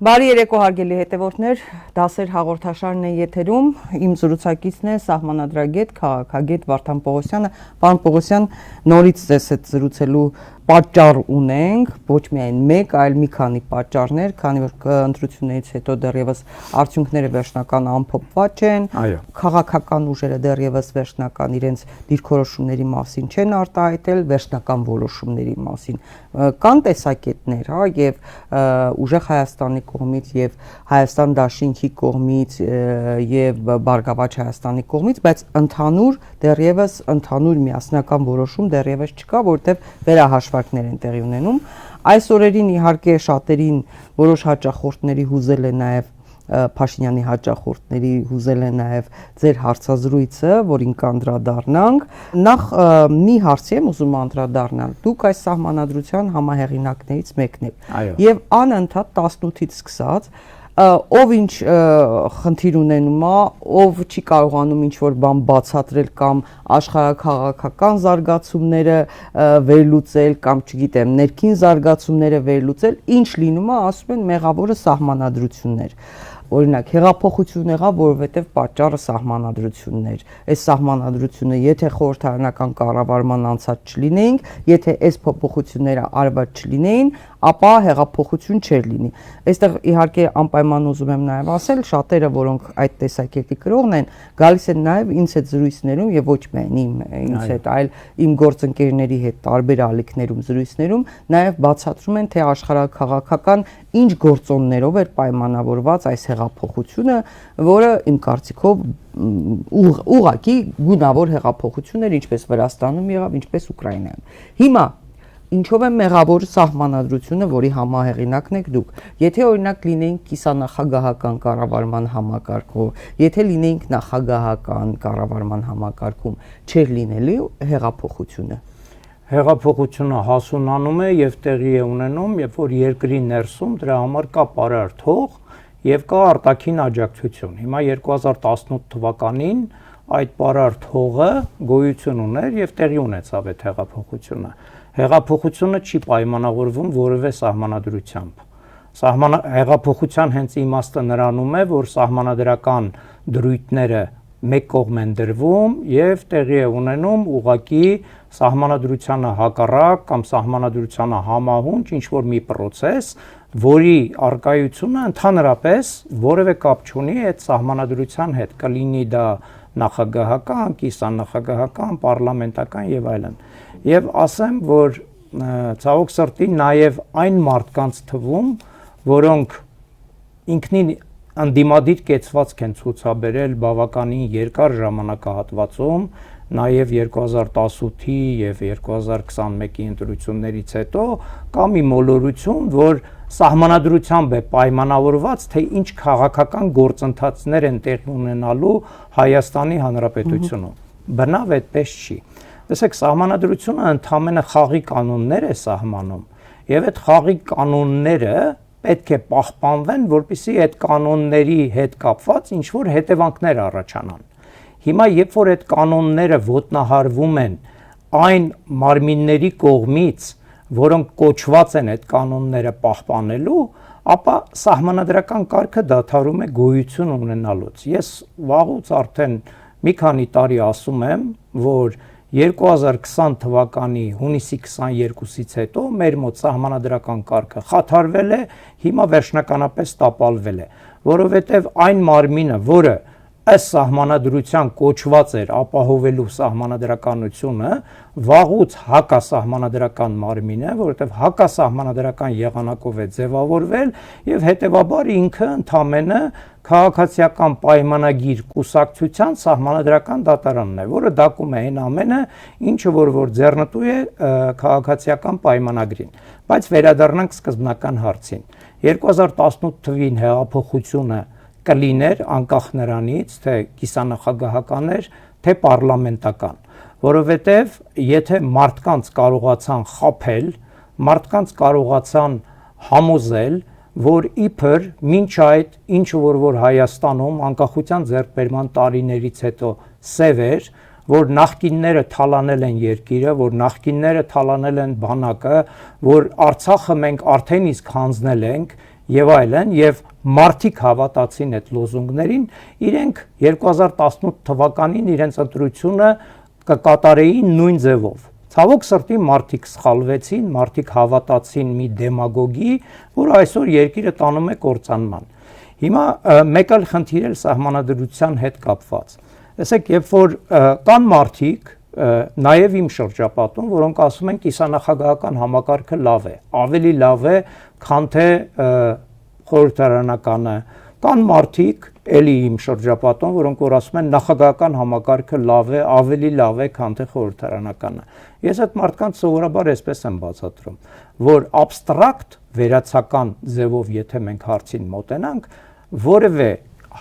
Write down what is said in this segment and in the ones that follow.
Բարի երեկո հարգելի հետևորդներ, դասեր հաղորդաշարն է եթերում, իմ զրուցակիցն է սահմանադրագետ, քաղաքագետ Վարդան Պողոսյանը։ Պարոն Պողոսյան, նորից ձեզ հետ զրուցելու պատճառ ունենք, ոչ միայն մեկ, այլ մի քանի պատճառներ, քանի որ ընտրություններից հետո դեռևս արդյունքները վերջնական ամփոփված չեն, քաղաքական ուժերը դեռևս վերջնական իրենց դիրքորոշումների մասին չեն արտահայտել, վերջնական որոշումների մասին կան տեսակետներ, հա, եւ ուժեղ Հայաստանի կողմից եւ Հայաստան Դաշինքի կողմից եւ Բարգավաճ Հայաստանի կողմից, բայց դեռևս ընդհանուր միասնական որոշում դեռևս չկա, որտեղ վերահաշվարկներ են տեղի ունենում։ Այս օրերին իհարկե շատերին որոշ հաճախորդների հուզել է նաեւ Փաշինյանի հաճախորդների հուզել է նաև ձեր հարցազրույցը, որին կանդրադառնանք։ Նախ մի հարցի եմ ուզում անդրադառնալ։ Դուք այս սահմանադրության համահեղինակներից մեկն եք։ Եվ անընդհատ 18-ից սկսած ով ինչ խնդիր ունենում է, ով չի կարողանում ինչ-որ բան բացատրել կամ աշխարհաքաղաքական զարգացումները վերլուծել կամ չգիտեմ, ներքին զարգացումները վերլուծել, ինչ լինում է, ասում են մեղավորը սահմանադրություններ։ Օրինակ, հեղափոխություն եղավ, որովհետև պատճառը սահմանադրությունն էր։ Այս սահմանադրությունը, եթե խորհրդարանական կառավարման անցած չլինեինք, եթե այս փոփոխությունները արված չլինեին, ապա հեղափոխություն չէր լինի։ Այստեղ իհարկե անպայման ուզում եմ նաև ասել, շատերը, որոնք այդ տեսակետի կրողն են, գալիս են նաև ինձ հետ զրույցներում եւ ոչ միայն ինձ հետ, այլ իմ գործընկերների հետ տարբեր ալիքներում, զրույցներում նաև բացատրում են, թե աշխարհաքաղաքական ինչ գործոններով էր պայմանավորված այս հեղափոխությունը, որը իմ կարծիքով ուղղակի գունավոր հեղափոխություն էր, ինչպես Վրաստանում եղավ, ինչպես Ուկրաինայում։ Հիմա ինչով է մեղավոր սահմանադրությունը, որի համահեղինակն եք դուք։ Եթե օրինակ լինեինք կիսանախագահական կառավարման համակարգով, եթե լինեինք նախագահական կառավարման համակարգում, չէր լինելու հեղափոխությունը։ Հեղափոխությունը հասունանում է եւ տեղի է ունենում, երբ որ երկրի ներսում դրա համար կա պարարտ հող եւ կա արտաքին աջակցություն։ Հիմա 2018 թվականին այդ պարարտ հողը գոյություն ուներ եւ տեղի ունեցավ այդ հեղափոխությունը։ Հեղափոխությունը չի պայմանավորվում որևէ սահմանադրությամբ։ Հեղափոխության հենց իմաստը նրանում է, որ սահմանադրական դրույթները մեկ կողմ են դրվում եւ տեղի է ունենում ուղղակի սահմանադրությանը հակառակ կամ սահմանադրությանը համահունչ ինչ-որ մի process, որի արկայությունը ընդհանրապես որևէ կապ չունի այդ սահմանադրության հետ, կլինի դա նախագահական, կիսանախագահական, պարլամենտական եւ այլն։ Եվ ասեմ, որ ցավոք սրտի նաև այն մարդկանց թվում, որոնք ինքնին անդիմադիր կեցվածք են ցուցաբերել բավականին երկար ժամանակահատվածում, նաև 2018-ի եւ 2021-ի ընտրություններից հետո կա մի մոլորություն, որ սահմանադրությամբ է պայմանավորված, թե ինչ քաղաքական գործընթացներ են տեղի ունենալու Հայաստանի Հանրապետությունում։ Բնավ այդպես չի։ Տեսեք, սահմանադրությունը ընդհանրապես խաղի կանոններ է սահմանում, եւ այդ խաղի կանոնները պետք է պահպանվեն, որպեսզի այդ կանոնների հետ կապված ինչ որ հետևանքներ առաջանան։ Հիմա երբ որ այդ կանոնները ոտնահարվում են այն մարմինների կողմից, որոնք կոչված են այդ կանոնները պահպանելու, ապա սահմանադրական կարգը դադարում է գոյություն ունենալուց։ Ես վաղուց արդեն մի քանի տարի ասում եմ, որ 2020 թվականի հունիսի 22-ից հետո մեր մոտ սահմանադրական կարգը խաթարվել է, հիմա վերջնականապես տապալվել է, որովհետև այն մարմինը, որը ըստ սահմանադրության կոչված էր ապահովելու սահմանադրականությունը, վաղուց հակասահմանադրական մարմին է, որովհետև հակասահմանադրական եղանակով է ձևավորվել եւ հետեւաբար ինքը ընդամենը քաղաքացիական պայմանագիր կուսակցության սահմանադրական դատարանն է, որը դակում է այն ամենը, ինչը որ ձեռնտու է քաղաքացիական պայմանագրին։ Բայց վերադառնանք սկզբնական հարցին։ 2018 թվին հեղափոխությունը կլիներ անկախ նրանից, թե կիսանախագահական էր, թե պարլամենտական, որովհետև եթե մարդկանց կարողացան խաբել, մարդկանց կարողացան համոզել, որ իբր մինչ այդ ինչ որ Հայաստանում անկախության ձեռքբերման տարիներից հետո սև էր, որ նախկինները թալանել են երկիրը, որ նախկինները թալանել են բանակը, որ Արցախը մենք արդեն իսկ հանձնել ենք եւ այլն, եւ մարդիկ հավատացին այդ լոզունգներին, իրենք 2018 թվականին իրենց ընտրությունը կկատարեին նույն ձևով։ Ցավոք սրտի մարդիկ սխալվեցին, մարդիկ հավատացին մի դեմագոգի, որ այսօր երկիրը տանում է կործանման։ Հիմա մեկ այլ խնդիր էլ սահմանադրության հետ կապված։ Տեսեք, երբ որ կան մարդիկ, նաև իմ շրջապատում, որոնք ասում են կիսանախագահական համակարգը լավ է, ավելի լավ է, քան թե խորհրդարանականը, կան մարդիկ, էլի իմ շրջապատում, որոնք որ ասում են նախագահական համակարգը լավ է, ավելի լավ է, քան թե խորհրդարանականը։ Ես այդ մարդկանց սովորաբար այսպես եմ բացատրում, որ абստրակտ վերացական ձևով, եթե մենք հարցին մոտենանք, որևէ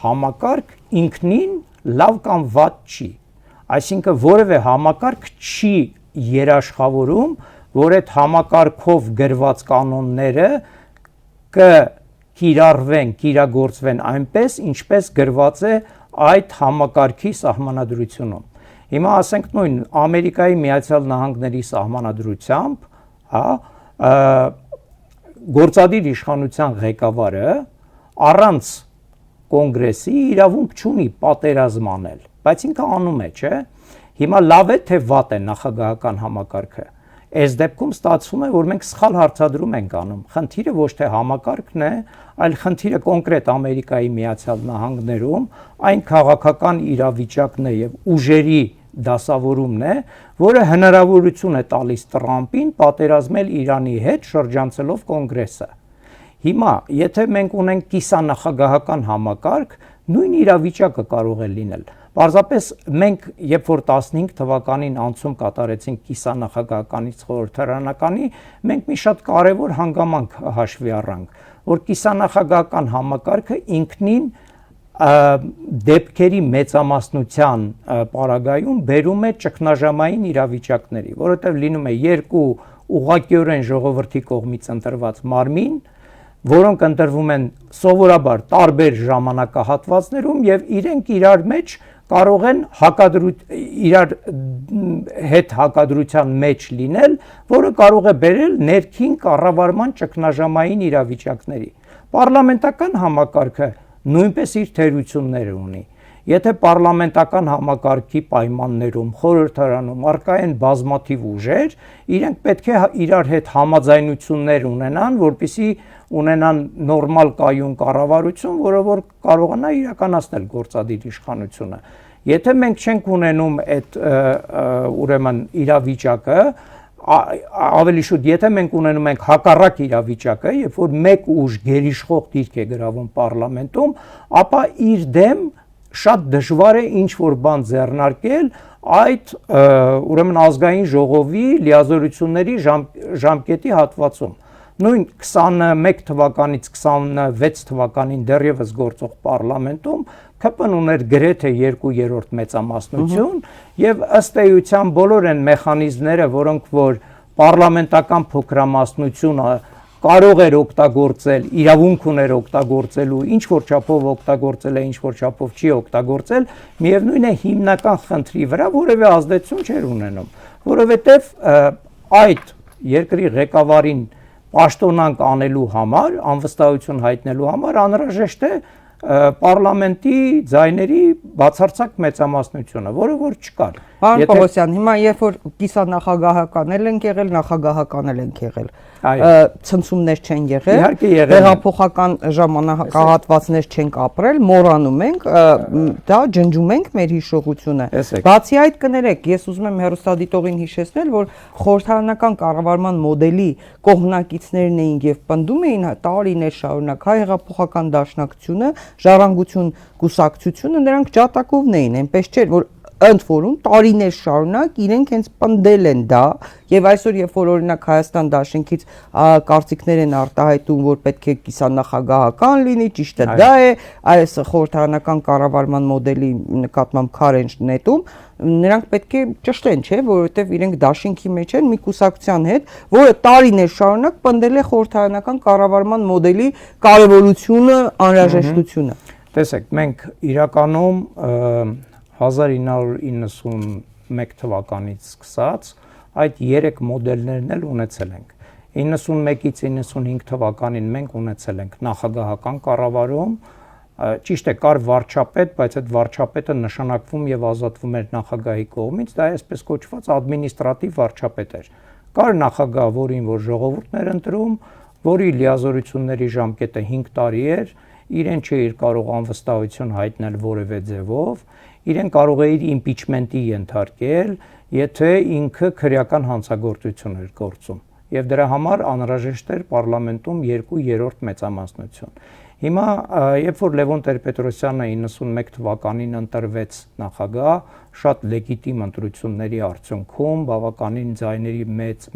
համակարգ ինքնին լավ կամ վատ չի։ Այսինքն որևէ համակարգ չի երաշխավորում, որ այդ համակարգով գրված կանոնները կիրառվեն, կիրագործվեն այնպես, ինչպես գրված է այդ համակարգի սահմանադրությունում։ Հիմա ասենք նույն Ամերիկայի Միացյալ Նահանգների սահմանադրությամբ, գործադիր իշխանության ղեկավարը առանց կոնգրեսի իրավունք չունի պատերազմ անել, բայց ինքը անում է, չէ՞։ Հիմա լավ է թե վատ է նախագահական համակարգը։ Այս դեպքում ստացվում է, որ մենք սխալ հարցադրում ենք անում։ Խնդիրը ոչ թե համակարգն է, այլ խնդիրը կոնկրետ Ամերիկայի Միացյալ Նահանգներում այն քաղաքական իրավիճակն է եւ ուժերի դասավորումն է, որը հնարավորություն է տալիս Տրամպին պատերազմել Իրանի հետ շրջանցելով կոնգրեսը։ Հիմա, եթե մենք ունենք կիսանախագահական համակարգ, նույն իրավիճակը կարող է լինել։ Պարզապես մենք, երբ որ 15 թվականին անցում կատարեցինք կիսանախագահականից խորհրդարանականի, մենք մի շատ կարևոր հանգամանք հաշվի առանք, որ կիսանախագահական համակարգը ինքնին դեպքերի մեծամասնության պարագայում բերում է ճգնաժամային իրավիճակների, որովհետև լինում է երկու ուղղակիորեն ժողովրդի կողմից ընտրված մարմին, որոնք ընտրվում են սովորաբար տարբեր ժամանակահատվածներում եւ իրենք իրար մեջ կարող են իրար հետ հակադրության մեջ լինել, որը կարող է բերել ներքին կառավարման ճգնաժամային իրավիճակների։ Պարլամենտական համակարգը նույնպես իր թերությունները ունի։ Եթե պարլամենտական համակարգի պայմաններում խորհրդարանում առկա են բազմաթիվ ուժեր, իրենք պետք է իրար հետ համաձայնություններ ունենան, որպեսզի ունենան նորմալ կայուն կառավարություն, որը որ կարողանա իրականացնել գործադիր իշխանությունը։ Եթե մենք չենք ունենում այդ ուրեմն իրավիճակը, ավելի շուտ, եթե մենք ունենում ենք հակառակ իրավիճակը, երբ որ մեկ ուժ գերիշխող դիրք է գրավում պարլամենտում, ապա իր դեմ շատ դժվար է ինչ որ բան ձեռնարկել այդ ուրեմն ազգային ժողովի լիազորությունների ժամկետի հատվածում։ Նույն 21 թվականից 26 թվականին դեռևս գործող պարլամենտում ԿՊ-ն ուներ գրեթե 2/3 մեծամասնություն եւ ըստ էության բոլոր այն մեխանիզմները, որոնք որ պարլամենտական փոքրամասնությունը կարող էր օգտագործել, իրավունք ուներ օգտագործելու, ինչ որ չափով օգտագործել է, ինչ որ չափով չի օգտագործել, միևնույն է հիմնական խնդրի վրա որևէ ազդեցություն չէր ունենում, որովհետեւ այդ երկրի ղեկավարին պաշտոնանկ անելու համար, անվստահություն հայտնելու համար անհրաժեշտ է պարլամենտի ձայների բացարձակ մեծամասնությունը, որը որ չկար։ Պարոն Պողոսյան, հիմա երբ որ կիսանախագահական ենք եղել, նախագահական ենք եղել, ցնցումներ չեն եղել, իհարկե եղել, հեղափոխական ժամանակահատվածներ չենք ապրել, մոռանում ենք, դա ջնջում ենք մեր հիշողությունը։ Բացի այդ կներեք, ես ուզում եմ հեռուստադիտողին հիշեցնել, որ խորհրդարանական կառավարման մոդելի կողմնակիցներն էին եւ պնդում էին տարիներ շարունակ հայ հեղափոխական դաշնակցությունը, Ժառանգություն կուսակցությունը նրանք ջատակովն էին, այնպես չէր, որ ընդ որում տարիներ շարունակ իրենք հենց պնդել են դա եւ այսօր երբ որ օրինակ Հայաստան դաշինքից կարծիքներ են արտահայտում, որ պետք է կիսանախագահական լինի, ճիշտը դա է, այս խորհրդարանական կառավարման մոդելի նկատմամբ քար են նետում, նրանք պետք է ճշտեն, չէ, որովհետեւ իրենք դաշինքի մեջ են մի կուսակցության հետ, որը տարիներ շարունակ պնդել է խորհրդարանական կառավարման մոդելի կարևորությունը, անհրաժեշտությունը։ Տեսեք, մենք իրականում 1991 թվականից սկսած այդ 3 մոդելներն էլ ունեցել ենք։ 91-ից 95 թվականին մենք ունեցել ենք նախագահական կառավարում, ճիշտ է, կար վարչապետ, բայց այդ վարչապետը նշանակվում եւ ազատվում էր նախագահի կողմից, դա այսպես կոչված ադմինիստրատիվ վարչապետ էր։ Կար նախագահ, որին որ ժողովուրդն էր ընտրում, որի լիազորությունների ժամկետը 5 տարի էր, իրեն չէր կարող անվստահություն հայտնել որևէ ձևով, իրեն կարող է իր իմպիչմենտի ենթարկել, եթե ինքը քրեական հանցագործություն էր գործում։ Եվ դրա համար անհրաժեշտ էր պարլամենտում 2/3 մեծամասնություն։ Հիմա, երբ որ Լևոն Տեր-Պետրոսյանը 91 թվականին ընտրվեց նախագահ, շատ լեգիտիմ ընտրությունների արդյունքում, բավականին ձայների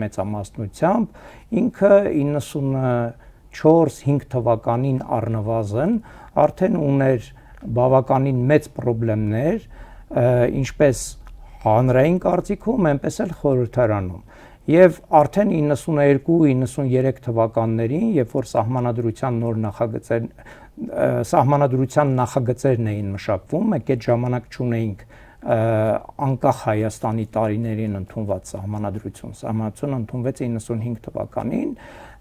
մեծամասնությամբ, ինքը 94-5 թվականին առնվազն արդեն ուներ բավականին մեծ խնդիրներ, ինչպես հանրային կարծիքում, այնպես էլ խորհրդարանում։ Եվ արդեն 92-93 թվականներին, երբ որ սահմանադրության նախագծերն էին մշակվում, մենք այդ ժամանակ չունեինք անկախ Հայաստանի տարիներին ընդունված սահմանադրություն ընդունվեց 95 թվականին,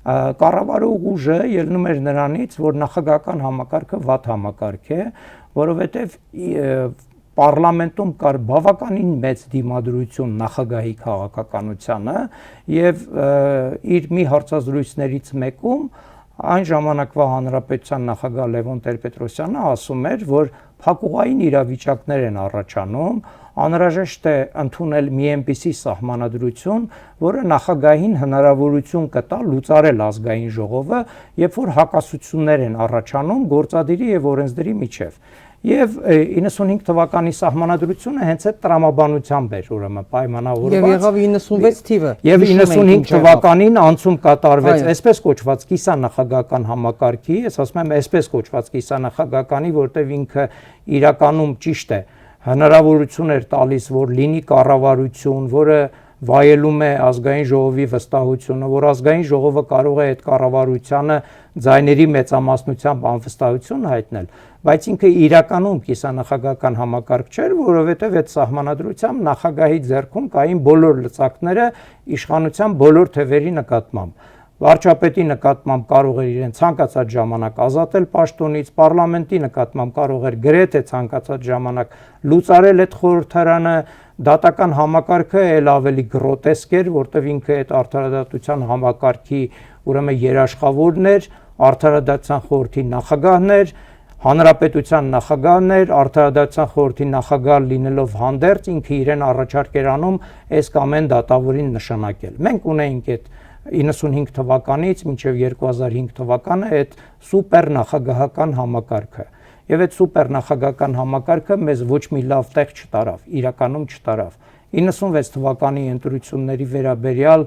կառավարող ուժը ելնում էր նրանից, որ նախագահական համակարգը վատ համակարգ է, որովհետև պարլամենտում կար բավականին մեծ դիմադրություն նախագահի քաղաքականությանը եւ իր մի հարցազրույցներից մեկում այն ժամանակվա հանրապետության նախագահ Լևոն Տեր-Պետրոսյանը ասում էր, որ փակուղային իրավիճակներ են առաջանում, անհրաժեշտ է ընդունել մի այնպիսի սահմանադրություն, որը նախագահին հնարավորություն կտա լուծարել ազգային ժողովը, երբ որ հակասություններ են առաջանում գործադիրի եւ օրենսդրի միջեւ։ Եվ 95 թվականի սահմանադրությունը հենց այդ տրամաբանությամբ էր ուրեմն պայմանավորված։ Եվ եղավ 96 թիվը։ Եվ 95 թվականին անցում կատարվեց այսպես կոչված կիսանախագահական համակարգի, ես ասում եմ այսպես կոչված կիսանախագահականի, որտեղ ինքը իրականում ճիշտ է, հնարավորություն էր տալիս, որ լինի կառավարություն, որը վայելում է ազգային ժողովի վստահությունը, որ ազգային ժողովը կարող է այդ կառավարությանը ձայների մեծամասնությամբ անվստահություն հայտնել, բայց ինքը իրականում կիսանախագահական համակարգ չէր, որովհետև այդ սահմանադրությամբ նախագահի ձեռքում կային բոլոր լծակները իշխանության բոլոր թևերի նկատմամբ։ Վարչապետի նկատմամբ կարող էր իրեն ցանկացած ժամանակ ազատել պաշտոնից, պարլամենտի նկատմամբ կարող էր գրեթե ցանկացած ժամանակ լուծարել այդ խորհրդարանը, դատական համակարգը էլ ավելի գրոտեսկ էր, որտեղ ինքը այդ արդարադատության համակարգի ուրեմն երաշխավորն էր, արդարադատության խորհրդի նախագահն էր, հանրապետության նախագահն էր, արդարադատության խորհրդի նախագահ լինելով հանդերձ ինքը իրեն առաջարկ էր անում այս կամ այն դատավորին նշանակել։ Մենք ունեինք այդ 95 թվականից մինչև 2005 թվականը այդ սուպեր նախագահական համակարգը։ Եվ այդ սուպեր նախագահական համակարգը մեզ ոչ մի լավ տեղ չտարավ, իրականում չտարավ։ 96 թվականի ընտրությունների վերաբերյալ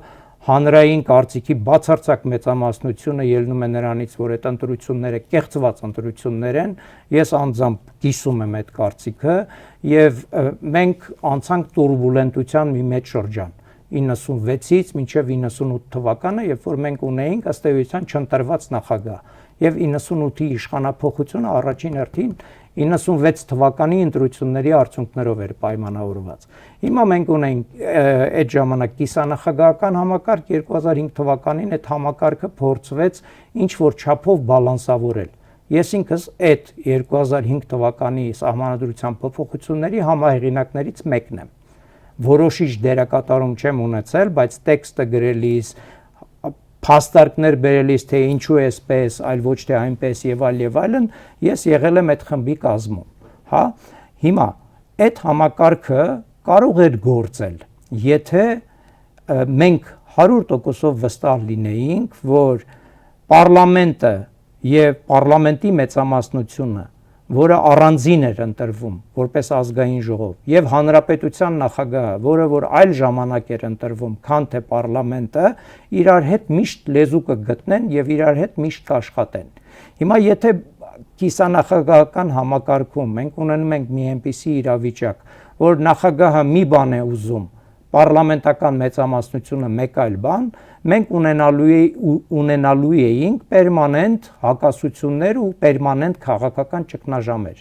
հանրային կարծիքի բացարձակ մեծամասնությունը ելնում է նրանից, որ այդ ընտրությունները կեղծված ընտրություններ են, ես անձամբ կիսում եմ այդ կարծիքը եւ մենք անցանք տուրբուլենտության մի մեծ շրջան 96-ից մինչև 98 թվականը, երբ որ մենք ունեինք ըստ էության չընտրված նախագահ եւ 98-ի իշխանափոխությունը առաջին հերթին 96 թվականի ընտրությունների արդյունքներով էր պայմանավորված։ Հիմա մենք ունենք այդ ժամանակ կիսանախագահական համակարգ, 2005 թվականին այդ համակարգը փորձվեց ինչ որ չափով բալանսավորել։ Ես ինքս այդ 2005 թվականի սահմանադրության փոփոխությունների համահեղինակներից մեկն եմ։ Որոշիչ դերակատարում չեմ ունեցել, բայց տեքստը գրելիս, փաստարկներ բերելիս, թե ինչու է այսպես, այլ ոչ թե այնպես եւ այլն, ես եղել եմ այդ խմբի կազմում, հա։ Հիմա այդ համակարգը կարող էր գործել, եթե մենք 100%-ով վստահ լինեինք, որ պարլամենտը եւ պարլամենտի մեծամասնությունը, որը առանձին էր ընտրվում որպես ազգային ժողով, եւ հանրապետության նախագահը, որը որ այլ ժամանակ էր ընտրվում, քան թե պարլամենտը, իրար հետ միշտ լեզու կգտնեն եւ իրար հետ միշտ կաշխատեն։ Հիմա եթե կիսանախագահական համակարգում մենք ունենում ենք մի այնպիսի իրավիճակ, որ նախագահը մի բան է ուզում, պարլամենտական մեծամասնությունը մեկ այլ բան, մենք ունենալու էինք պերմանենտ հակասություններ ու պերմանենտ քաղաքական ճգնաժամեր։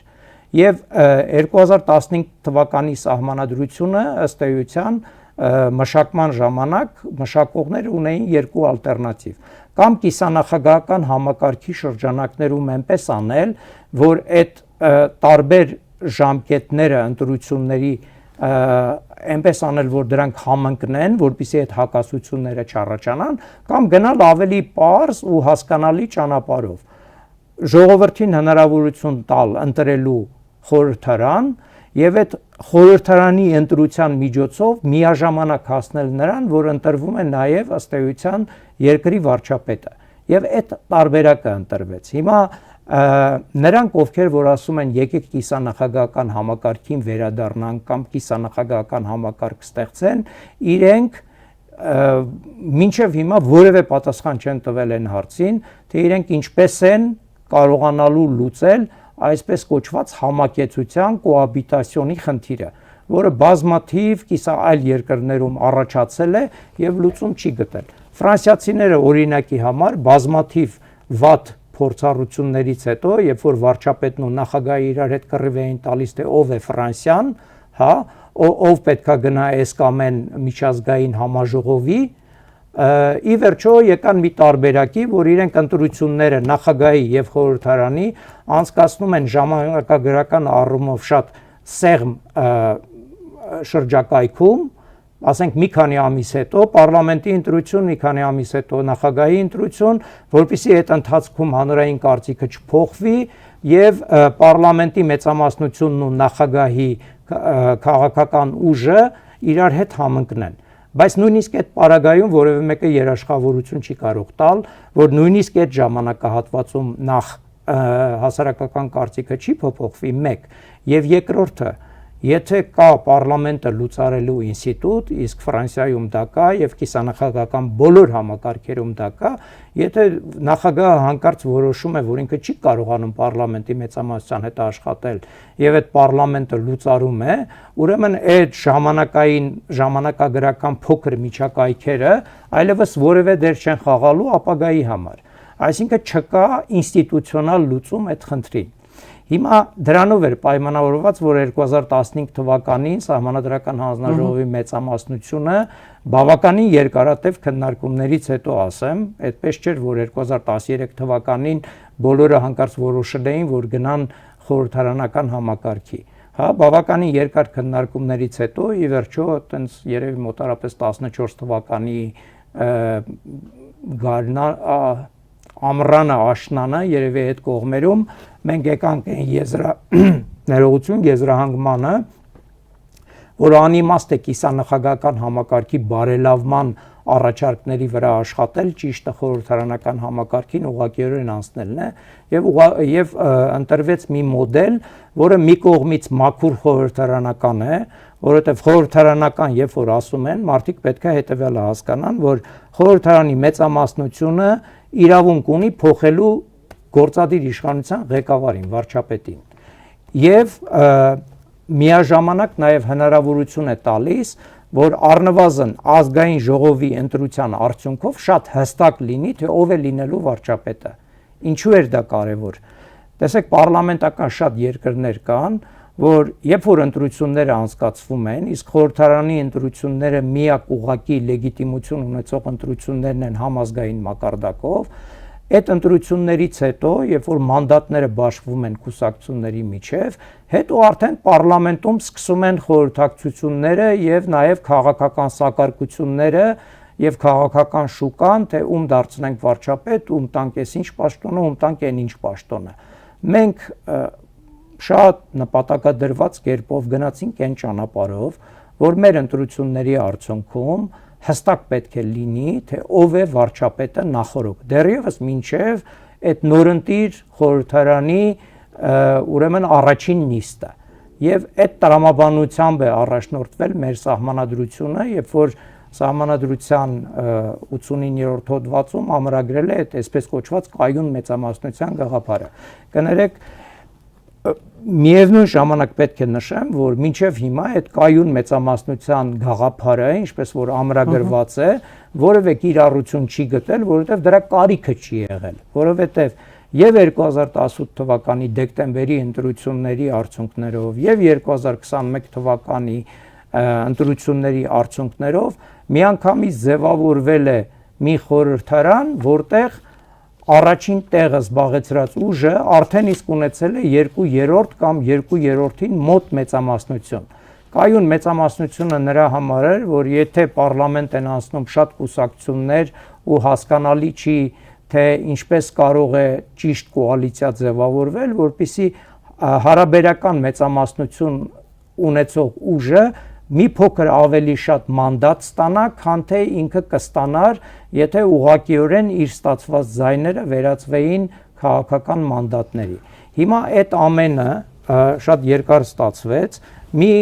Եվ 2015 թվականի սահմանադրությունը ըստ էության մշակման ժամանակ մշակողները ունեին երկու ալտերնատիվ կամ կիսանախագահական համակարգի շրջանակներում այնպես անել, որ այդ տարբեր ժամկետները ընտրությունների այնպես անել, որ դրանք համընկնեն, որպեսզի այդ հակասությունները չառաջանան, կամ գնալ ավելի պարզ ու հասկանալի ճանապարհով։ Ժողովրդին հնարավորություն տալ ընտրելու խորհրդարան եւ այդ խորհրդարանի ընտրության միջոցով միաժամանակ հասնել նրան, որ ընտրվում է նաեւ ըստ էության երկրի վարչապետը։ Եվ այդ տարբերակը ընտրվեց։ Հիմա նրանք, ովքեր որ ասում են եկեք կիսանախագահական համակարգին վերադառնանք կամ կիսանախագահական համակարգ ստեղծեն, իրենք մինչև հիմա որևէ պատասխան չեն տվել այն հարցին, թե իրենք ինչպես են կարողանալու լուծել այսպես կոչված համակեցության կոաբիտացիոնի խնդիրը, որը բազմաթիվ այլ երկրներում առաջացել է եւ լուծում չի գտել։ Ֆրանսիացիները օրինակի համար բազմաթիվ վատ փորձառություններից հետո, երբ որ վարչապետն ու նախագահը իրար հետ կռիվ էին տալիս, թե ով է Ֆրանսիան, հա, ով պետքա գնա էսկամեն միջազգային համաժողովի, ի վերջո եկան մի տարբերակի, որ իրենք ընտրությունները նախագահի եւ խորհրդարանի անցկացնում են ժամանակագրական առումով շատ սեղմ շրջակայքում, ասենք մի քանի ամիս հետո պարլամենտի ընտրություն, մի քանի ամիս հետո նախագահի ընտրություն, որպեսզի այդ ընթացքում հանրային կարծիքը չփոխվի եւ պարլամենտի մեծամասնությունն ու նախագահի քաղաքական ուժը իրար հետ համընկնեն։ Բայց նույնիսկ այդ պարագայում որևէ մեկը երաշխավորություն չի կարող տալ, որ նույնիսկ այդ ժամանակահատվածում նախ հասարակական կարծիքը չի փոփոխվի, մեկ, եւ երկրորդը, եթե կա պարլամենտը լուծարելու ինստիտուտ, իսկ Ֆրանսիայում դա կա եւ կիսանախագահական բոլոր համակարգերում դա կա, եթե նախագահը հանկարծ որոշում է, որ ինքը չի կարողանում պարլամենտի մեծամասնության հետ աշխատել եւ այդ պարլամենտը լուծարում է, ուրեմն այդ ժամանակագրական փոքր միջակայքերը այլևս որևէ դեր չեն խաղալու ապագայի համար։ Այսինքն չկա ինստիտուցիոնալ լուծում այդ խնդրին։ Հիմա դրանով էր պայմանավորված, որ 2015 թվականին Սահմանադրական հանձնաժողովի մեծամասնությունը բավականին երկարատև քննարկումներից հետո ասեմ, այդպես չէր, որ 2013 թվականին բոլորը հանկարծ որոշել էին, որ գնան խորհրդարանական համակարգի։ Հա, բավականին երկար քննարկումներից հետո ի վերջո այտենց երևի մոտարապես 14 թվականի ամռանը աշնանը երևի այդ կողմերում մենք եկանք այն եզրահանգմանը, որ անիմաստ է կիսանախագահական համակարգի բարելավման առաջարկների վրա աշխատել, ճիշտը խորհրդարանական համակարգին ուղղակիորեն անցնելն է եւ ընտրվեց մի մոդել, որը մի կողմից մաքուր խորհրդարանական է, որովհետեւ խորհրդարանական երբ որ ասում են, մարդիկ պետք է հետեւյալը հասկանան, որ խորհրդարանի մեծամասնությունը իրավունք ունի փոխելու գործադիր իշխանության ղեկավարին, վարչապետին եւ միաժամանակ նաեւ հնարավորություն է տալիս, որ առնվազն ազգային ժողովի ընտրության արդյունքով շատ հստակ լինի, թե ով է լինելու վարչապետը։ Ինչու էր դա կարևոր։ Տեսեք, պարլամենտական շատ երկրներ կան, որ երբ որ ընտրությունները անցկացվում են, իսկ խորհրդարանի ընտրությունները միակ ուղղակի լեգիտիմություն ունեցող ընտրություններն են համազգային մակարդակով, այդ ընտրություններից հետո, երբ որ մանդատները բաշխվում են կուսակցությունների միջև, հետո արդեն պարլամենտում սկսում են խորհրդակցությունները եւ նաեւ քաղաքական սակարկությունները եւ քաղաքական շուկան, թե ում դարձնենք վարչապետ, ում տանք էս ինչ պաշտոնը, ում տանք այն ինչ պաշտոնը։ Մենք շատ նպատակադրված կերպով գնացինք այն ճանապարհով, որ մեր ընտրությունների արդյունքում հստակ պետք է լինի, թե ով է վարչապետը նախորդ։ Դեռևս մինչև այդ նորընտիր խորհրդարանի ուրեմն առաջին նիստը։ Եվ այդ տրամաբանությամբ է առաջնորդվել մեր սահմանադրությունը, երբ որ սահմանադրության 89-րդ հոդվածում ամրագրել է այդ այսպես կոչված կայուն մեծամասնության գաղափարը։ Կներեք, միևնույն ժամանակ պետք է նշեմ, որ մինչև հիմա այդ կայուն մեծամասնության գաղափարը, ինչպես որ ամրագրված է, որևէ կիրառություն չի գտել, որովհետև դրա կարիքը չի եղել, որովհետև եւ 2018 թվականի դեկտեմբերի ընտրությունների արդյունքներով եւ 2021 թվականի ընտրությունների արդյունքներով միանգամից ձևավորվել է մի խորհրդարան, որտեղ առաջին տեղը զբաղեցրած ուժը արդեն իսկ ունեցել է 2/3 կամ 2/3-ին մոտ մեծամասնություն։ Կայուն մեծամասնությունը նրա համար էր, որ եթե պարլամենտ են անցնում շատ կուսակցություններ ու հասկանալի չի, թե ինչպես կարող է ճիշտ կոալիցիա ձևավորվել, որպեսզի հարաբերական մեծամասնություն ունեցող ուժը մի փոքր ավելի շատ մանդատ ստանա, քան թե ինքը կստանար, եթե ուղղակիորեն իր ստացված ձայները վերածվեին քաղաքական մանդատների։ Հիմա այդ ամենը շատ երկար ստացվեց, մի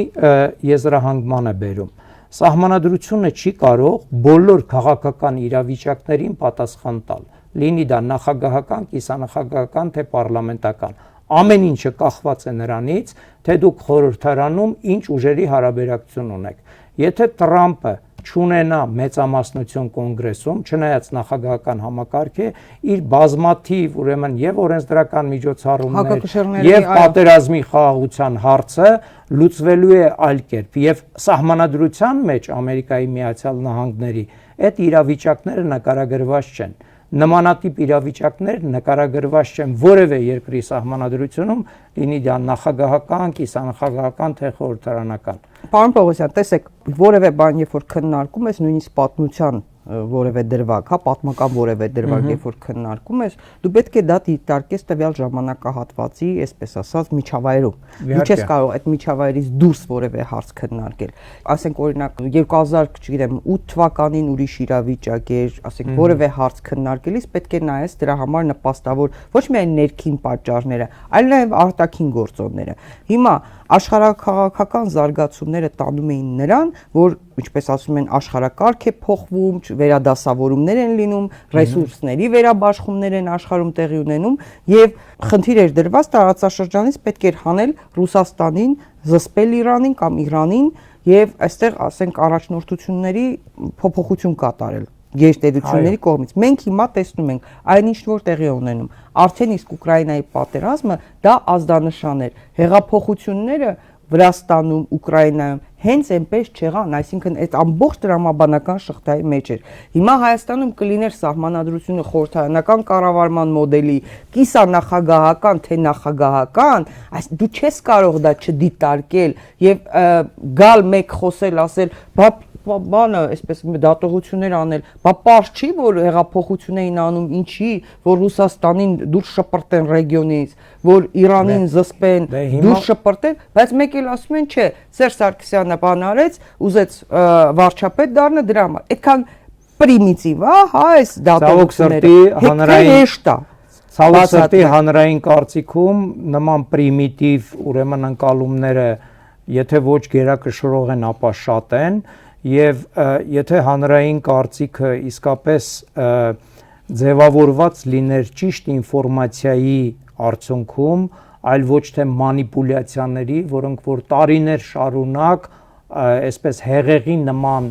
եզրահանգման է բերում։ Սահմանադրությունը չի կարող բոլոր քաղաքական իրավիճակներին պատասխան տալ, լինի դա նախագահական, կիսանախագահական, թե պարլամենտական։ Ամեն ինչը կախված է նրանից, թե դուք խորհրդարանում ինչ ուժերի հարաբերակցություն ունեք։ Եթե Տրամպը չունենա մեծամասնություն կոնգրեսում, չնայած նախագահական համակարգ է, իր բազմաթիվ, ուրեմն եւ օրենսդրական միջոցառումներ եւ պատերազմի խաղաղության հարցը լուծվելու է այլ կերպ եւ սահմանադրության մեջ Ամերիկայի Միացյալ Նահանգների այդ իրավիճակները նկարագրված չեն։ Նմանատիպ իրավիճակներ նկարագրված չեն որևէ երկրի սահմանադրությունում, լինի դա նախագահական, կիսանախագահական, թե խորհրդարանական։ Պարոն Պողոսյան, տեսեք, որևէ բան երբ որ քննարկում ես, նույնիսկ պատմության որևէ դրվագ, հա, պատմական որևէ դրվագ, երբ որ քննարկում ես, դու պետք է դա դիտարկես տվյալ ժամանակահատվածի, այսպես ասած, միջավայրում։ Դու չես կարող այդ միջավայրից դուրս որևէ հարց քննարկել։ Ասենք օրինակ 2008 թվականին ուրիշ իրավիճակ էր, ասենք որևէ հարց քննարկելիս պետք է նայես դրա համար նպաստավոր ոչ միայն ներքին պատճառները, այլ նաև արտաքին գործոնները։ Հիմա աշխարհաքաղաքական զարգացումները տանում էին նրան, որ ինչպես ասում են, աշխարհակարգ է փոխվում, վերադասավորումներ են լինում, ռեսուրսների վերաբաշխումներ են աշխարհում տեղի ունենում եւ խնդիր էր դրված տարածաշրջանից պետք էր հանել Ռուսաստանին, զսպել Իրանին կամ Իրանին եւ այստեղ ասենք առաջնորդությունների փոփոխություն կատարել գերտերությունների կողմից։ Մենք հիմա տեսնում ենք այնինչ որ տեղի ունենում։ Արդեն իսկ Ուկրաինայի պատերազմը դա ազդանշան էր։ Հեղափոխությունները Վրաստանում, Ուկրաինայում հենց այնպես չեղան, այսինքն այդ ամբողջ տրամաբանական շղթայի մեջ էր։ Հիմա Հայաստանում կլիներ սահմանադրությունը խորհրդարանական կառավարման մոդելի, կիսանախագահական, թե նախագահական, դու չես կարող դա չդիտարկել եւ գալ մեկ խոսել, ասել, բանը, այսպես դատողություններ անել, բա պարզ չի, որ հեղափոխություն էին անում, ինչի, որ Ռուսաստանին դուրս շպրտեն ռեգիոնից, որ Իրանին զսպեն, դուրս շպրտեն, բայց մեկ էլ ասում են, չէ, Սերժ Սարգսյանը բան արեց, ուզեց վարչապետ դառնա դրա համար։ Այդքան պրիմիտիվ է, հա, այս դատողությունները։ Ցավոք սրտի հանրային կարծիքում նման պրիմիտիվ, ուրեմն ընկալումները, եթե ոչ գերակշռող են, ապա շատ են, եւ եթե հանրային կարծիքը իսկապես ձևավորված լիներ ճիշտ ինֆորմացիայի արդյունքում, այլ ոչ թե մանիպուլյացիաների, որոնք որ տարիներ շարունակ այսպես հեղեղի նման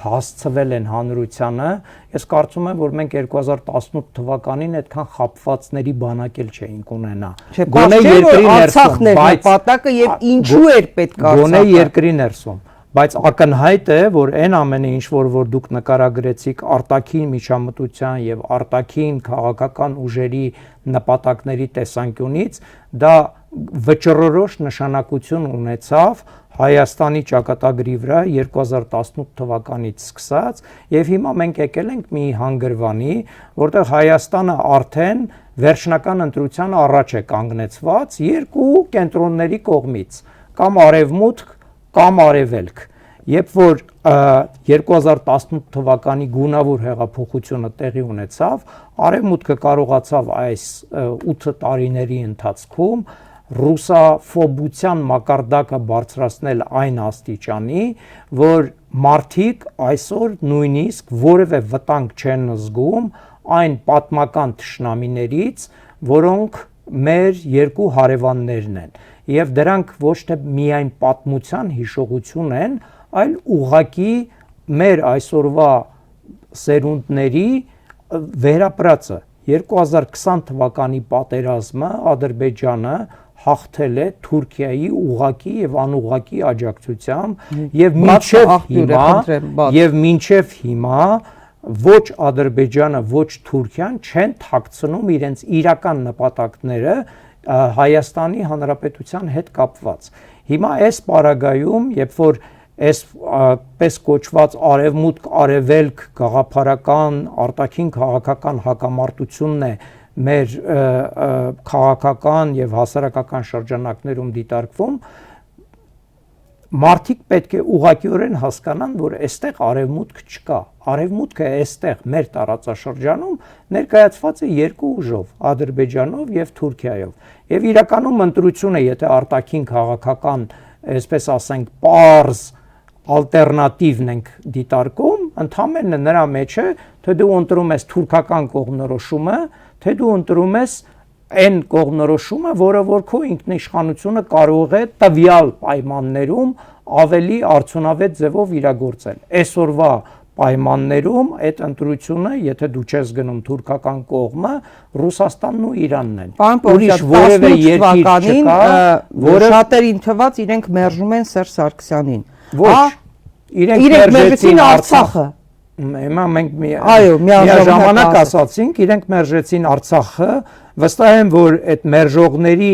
հասցվել են հանրությանը, ես կարծում եմ, որ մենք 2018 թվականին այդքան խապվածների բանակ էլ չէինք ունենա։ Գոնե երկրի ներսում, բայց նպատակը եւ ինչու էր պետք արծակը։ Գոնե երկրի ներսում, բայց ակնհայտ է, որ այն ամենը ինչ որ դուք նկարագրեցիք արտաքին միջամտության եւ արտաքին քաղաքական ուժերի նպատակների տեսանկյունից, դա վճռորոշ նշանակություն ունեցավ Հայաստանի ճակատագրի վրա 2018 թվականից սկսած եւ հիմա մենք եկել ենք մի հանգրվանի, որտեղ Հայաստանը արդեն վերջնական ընտրության առաջ է կանգնեցված երկու կենտրոնների կողմից, կամ արևմուտք, կամ արևելք։ Երբ որ 2018 թվականի գունավոր հեղափոխությունը տեղի ունեցավ, արևմուտքը կարողացավ այս 8 տարիների ընթացքում ռուսաֆոբության մակարդակը բարձրացնել այն աստիճանի, որ մարդիկ այսօր նույնիսկ որևէ վտանգ չեն զգում այն պատմական թշնամիներից, որոնք մեր երկու հարևաններն են, եւ դրանք ոչ թե միայն պատմության հիշողություն են, այլ ուղղակի մեր այսօրվա սերունդների վերապրածը 2020 թվականի պատերազմը Ադրբեջանը հաղթել է Թուրքիայի ուղղակի եւ անուղղակի աջակցությամբ եւ մինչեւ հիմա ոչ Ադրբեջանը, ոչ Թուրքիան չեն թաքցնում իրենց իրական նպատակները Հայաստանի Հանրապետության հետ կապված։ Հիմա այս պարագայում, երբ որ պես կոչված արևմուտք-արևելք գաղափարական, արտաքին քաղաքական հակամարտությունն է մեր քաղաքական եւ հասարակական շրջանակներում դիտարկվում, մարդիկ պետք է ուղղակիորեն հասկանան, որ այստեղ արևմուտք չկա։ Արևմուտքը այստեղ մեր տարածաշրջանում ներկայացված է երկու ուժով՝ Ադրբեջանով եւ Թուրքիայով։ Եվ իրականում ընտրությունը, եթե արտաքին քաղաքական, այսպես ասենք, պարզ ալտերնատիվն ենք դիտարկում, ընդհանրապես նրա մեջ է, թե դու ընտրում ես թուրքական կողմնորոշումը, թե դու ընտրում ես այն կողմնորոշումը, որը որ քո ինքնիշխանությունը կարող է տվյալ պայմաններում ավելի արդյունավետ ձևով իրագործել։ Այսօրվա պայմաններում այդ ընտրությունը, եթե դու չես գնում թուրքական կողմը, Ռուսաստանն ու Իրանն են։ Ուրիշ որևէ երկիր չկա, որը շատերին թված իրենք մերժում են Սերժ Սարգսյանին։ Ոչ, իրենք մերժեցին Արցախը։ Հիմա մենք միաժամանակ ասացինք, իրենք մերժեցին Արցախը, վստահ եմ, որ այդ մերժողների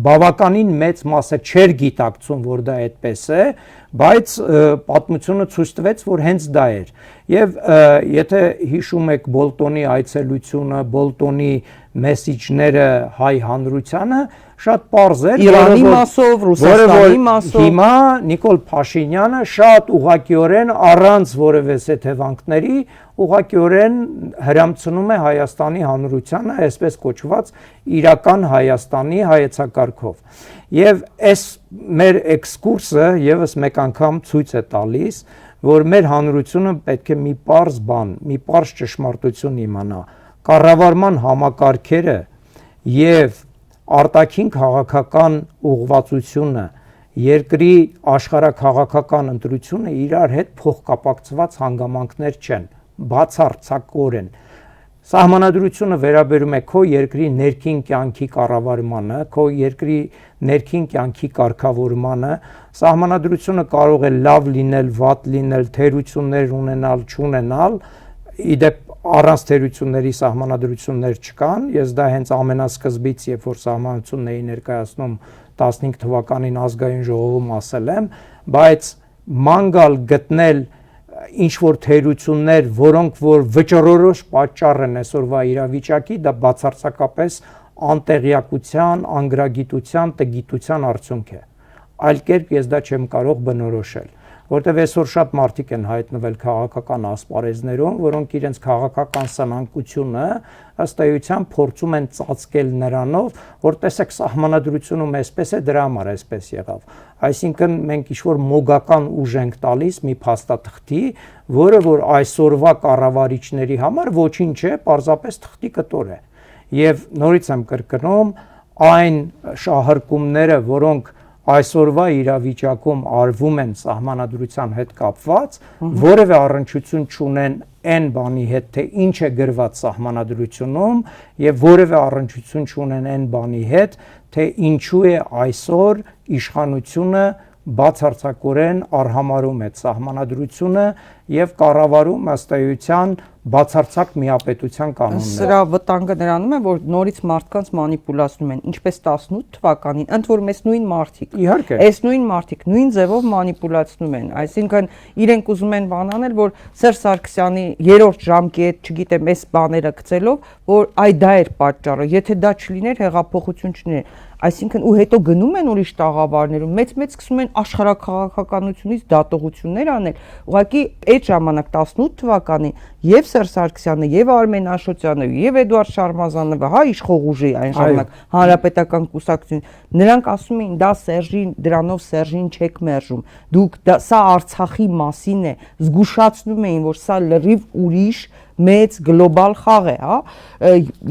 բավականին մեծ մասը չէր գիտակցում, որ դա այդպես է, բայց պատմությունը ցույց տվեց, որ հենց դա էր։ Եվ եթե հիշում եք Բոլտոնի այցելությունը, Բոլտոնի մեսիջները հայ հանրությանը, շատ պարզ էր, Իրանի մասով, Ռուսաստանի մասով։ Հիմա Նիկոլ Փաշինյանը շատ ուղղակիորեն առանց որևէ հետևանքների ուղղակիորեն հրամցնում է Հայաստանի հանրությանը, այսպես կոչված իրական Հայաստանի հայեցակարգով։ Եվ այս մեր էքսկուրսը եւս մեկ անգամ ցույց է տալիս, որ մեր հանրությունը պետք է մի պարզ բան, մի պարզ ճշմարտություն իմանա։ Կառավարման համակարգերը եւ արտաքին քաղաքական ուղղվածությունը, երկրի աշխարհաքաղաքական ընտրությունը իրար հետ փոխկապակցված հանգամանքներ չեն, բացարձակորեն։ Սահմանադրությունը վերաբերում է քո երկրի ներքին կյանքի կառավարմանը, քո երկրի ներքին կյանքի կարգավորմանը, սահմանադրությունը կարող է լավ լինել, վատ լինել, թերություններ ունենալ, չունենալ, իդեպ առանց թերությունների սահմանադրություններ չկան, ես դա հենց ամենասկզբից, երբ որ սահմանությունն էի ներկայացնում 15 թվականին ազգային ժողովում ասել եմ, բայց մանգալ գտնել ինչ որ թերություններ, որոնք որ վճռորոշ պատճառ են այսօրվա իրավիճակի, դա բացարձակապես անտեղյակության, անգրագիտության, տգիտության արդյունք է։ Այլ կերպ ես դա չեմ կարող բնորոշել, որտեղ այսօր շատ մարդիկ են հայտնվել քաղաքական ասպարեզներում, որոնք իրենց քաղաքական սնանկությունը ըստ էության փորձում են ծածկել նրանով, որ տեսեք սահմանադրությունում այսպես է, դրա համար այսպես եղավ։ Այսինքն մենք ինչ-որ մոգական ուժ ենք տալիս մի փաստաթղթի, որը որ այսօրվա կառավարիչների համար ոչինչ չէ, պարզապես թղթի կտոր է։ Եվ նորից եմ կրկնում, այն շահարկումները, որոնք այսօրվա իրավիճակում արվում են սահմանադրության հետ կապված, որևէ առնչություն չունեն այն բանի հետ, թե ինչ է գրված սահմանադրությունում եւ որևէ առնչություն չունեն այն բանի հետ, թե ինչու է այսօր իշխանությունը բացարձակորեն արհամարում է սահմանադրությունը եւ կառավարում ըստ էության բացարձակ միապետության կանոնները։ Սրա վտանգը նրանում է, որ նորից մարդկանց մանիպուլացնում են, ինչպես 18 թվականին, ընդ որում էս նույն մարդիկ։ Իհարկե։ Էս նույն մարդիկ նույն ձևով մանիպուլացնում են, այսինքն իրենք ուզում են բանանել, որ Սերժ Սարգսյանի երրորդ ժամկետ, չգիտեմ, էս բաները գցելով, որ այ դա էր պատճառը, եթե դա չլիներ, հեղափոխություն չլիներ։ Այսինքն ու հետո գնում են ուրիշ տաղավարներում, մեծ սկսում են աշխարհաքաղաքականությունից դատողություններ անել։ Ուղղակի այդ ժամանակ 18 թվականին եւ Սերժ Սարգսյանը, եւ Արմեն Աշոտյանը, եւ Էդուարդ Շարմազանովը, հա իշխող ուժի այն ժամանակ հանրապետական կուսակցություն, նրանք ասում էին դա Սերժին, դրանով Սերժին չեք մերժում։ Դուք սա Արցախի մասին է, զգուշացնում էին, որ սա լրիվ ուրիշ մեծ գլոբալ խաղ է, հա,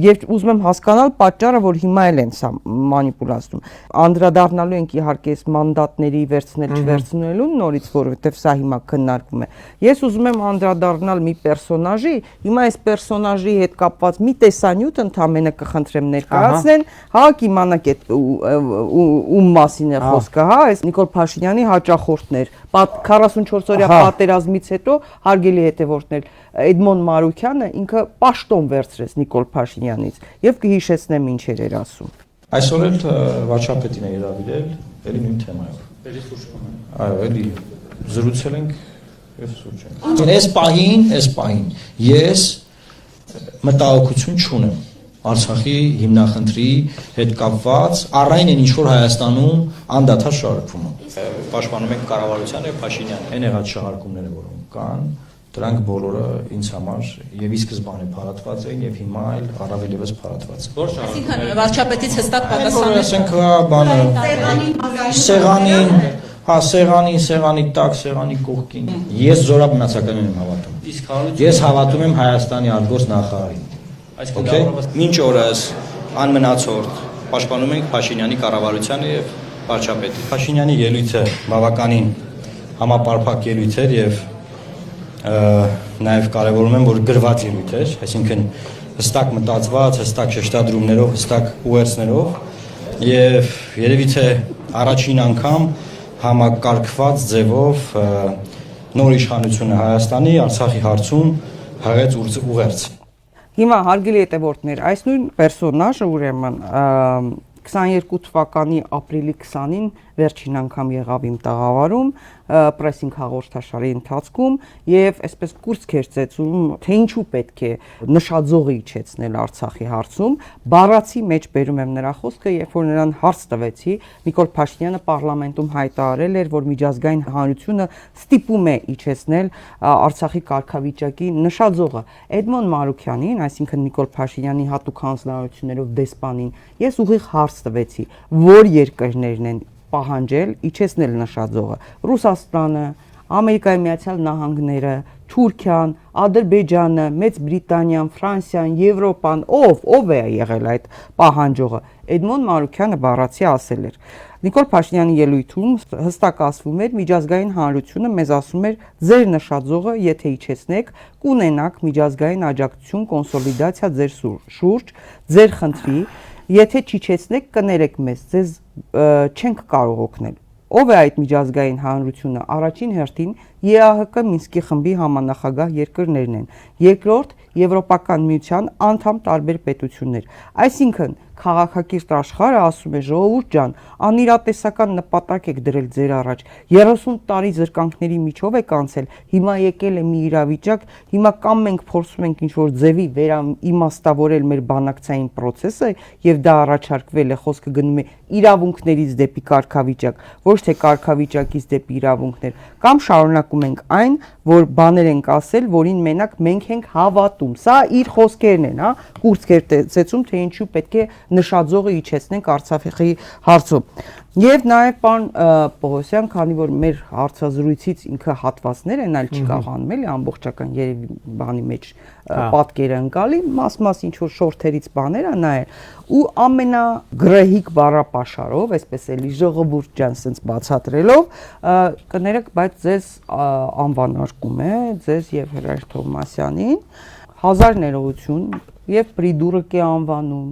եւ ուզում եմ հասկանալ պատճառը, որ հիմա էլ են սա մանիպուլացնում։ Անդրադառնալու ենք իհարկե այս մանդատների վերցնել չվերցնելուն նորից, որովհետեւ սա հիմա քննարկվում է։ Ես ուզում եմ անդրադառնալ մի պերսոնաժի, հիմա այս պերսոնաժի հետ կապված մի տեսանյութ ընդամենը կխնդրեմ ներկայացնեն, հա, կիմանաք այդ ում մասին է խոսքը, հա, այս Նիկոլ Փաշինյանի հաճախորդն էր 44-օրյա պատերազմից հետո հարգելի հետևորդներ Էդմոն Մարուքյանը ինքը պաշտոն վերցրեց Նիկոլ Փաշինյանից եւ կհիշեցնեմ ինչեր էր ասում։ Այսօր էլ վարչապետին է հրավիրել, էլի նույն թեմայով։ Էլի սուրճ։ Այո, էլի զրուցել ենք եւ սուրճ ենք։ Այս պահին ես մտահոգություն չունեմ Արցախի հիմնախնդրի հետ կապված, առայն այն ինչ որ Հայաստանում անդադար շարժվում է։ Պաշտպանում ենք կառավարության եւ Փաշինյանի այն եղած շահարկումները, որոնք կան, դրանք բոլորը ինձ համար եւ ի սկզբանե փառատված էին եւ հիմա էլ առավել եւս փառատված են։ Որ Այսինքն վարչապետից հստակ պատասխան է։ Ասենք բանը սեղանի տակ, սեղանի կողքին։ Ես զորապ մնացականին եմ հավատում։ Ես հավատում եմ Հայաստանի արտգործ նախարարին։ Մինչ օրս անմնացորդ պաշտպանում ենք Փաշինյանի կառավարությանը եւ վարչապետին։ Փաշինյանի ելույթը բավականին համապարփակ ելույթ էր եւ նաեւ կարեւորում եմ, որ գրված ելույթ էր, այսինքն հստակ մտածված, հստակ շեշտադրումներով, հստակ ուղերձներով եւ երևի թե առաջին անգամ համակարգված ձևով նոր իշխանությունը Հայաստանի Արցախի հարցում հղեց ուղերձ։ Հիմա հարգելի հետևորդներ, այս նույն պերսոնաժը ուրեմն 22 թվականի ապրիլի 20-ին վերջին անգամ եղավ իմ տաղավարում պրեսինգ հաղորդաշարի ընթացքում եւ այսպես կուրծքեր ծեծում թե ինչու պետք է նշաձողը իջեցնել Արցախի հարցում բառացի մեջ բերում եմ նրա խոսքը երբ որ նրան հարց տվեցի Նիկոլ Փաշինյանը պարլամենտում հայտարարել էր որ միջազգային հանրությունը ստիպում է իջեցնել Արցախի կարգավիճակի նշաձողը Էդմոն Մարուքյանին այսինքն Նիկոլ Փաշինյանի հատուկ հանձնարարություններով դեսպանին ես ուղիղ հարց տվեցի որ երկրներն են պահանջել իջեցնել նշաձողը Ռուսաստանը, Ամերիկայի Միացյալ Նահանգները, Թուրքիան, Ադրբեջանը, Մեծ Բրիտանիան, Ֆրանսիան, Եվրոպան, ով է եղել այդ պահանջողը։ Էդմոն Մարուքյանը բառացի ասել էր։ Նիկոլ Փաշինյանի ելույթում հստակ ասվում էր միջազգային հանրությունը մեզ ասում էր ձեր նշաձողը եթե իջեցնեք կունենաք միջազգային աջակցություն կոնսոլիդացիա ձեր շուրջ, ձեր խնդրի Եթե չիջեցնեք կներեք մեզ, ձեզ չենք կարող օգնել։ Ով է այդ միջազգային հանրությունը առաջին հերթին ԵԱՀԿ Մինսկի խմբի համանախագահ երկրներն են։ Երկրորդ Եվրոպական միության անդամ տարբեր պետություններ։ Այսինքն քաղաքակիրթ աշխարհը ասում է ժողովուրդ ջան, անիրատեսական նպատակ եք դրել ձեր առաջ 30 տարի զրկանքների միջով եք անցել, հիմա եկել է մի իրավիճակ, հիմա կամ մենք փորձում ենք ինչ-որ ձևի վերաիմաստավորել մեր բանակցային process-ը եւ դա առաջարկվել է խոսքը գնում է իրավունքներից դեպի կարգավիճակ, ոչ թե կարգավիճակից դեպի իրավունքներ, կամ շարունակում ենք այն, որ բաներ ենք ասել, որին մենակ մենք ենք հավատում։ Սա իր խոսքերն են, հա, կուրծքեր ծեծում, թե ինչու պետք է նշաձողը իջեցնենք Արցախի հարցում։ Եվ նաև պարոն Պողոսյան, քանի որ մեր հարցազրույցից ինքը հատվածներ են, այլ չկա անում էլի ամբողջական երևի բանի մեջ պատկերը ընկալի, մաս ինչ որ շորթերից բաներ է նայել ու ամենագրեհիկ բառապաշարով, այսպես էլի ժողովուրդ ջան sense բացատրելով, կներեք, բայց ձեզ անվանարկում է, ձեզ եւ Հրայր Թովմասյանին 1000 ներողություն եւ պրիդուրկ է անվանում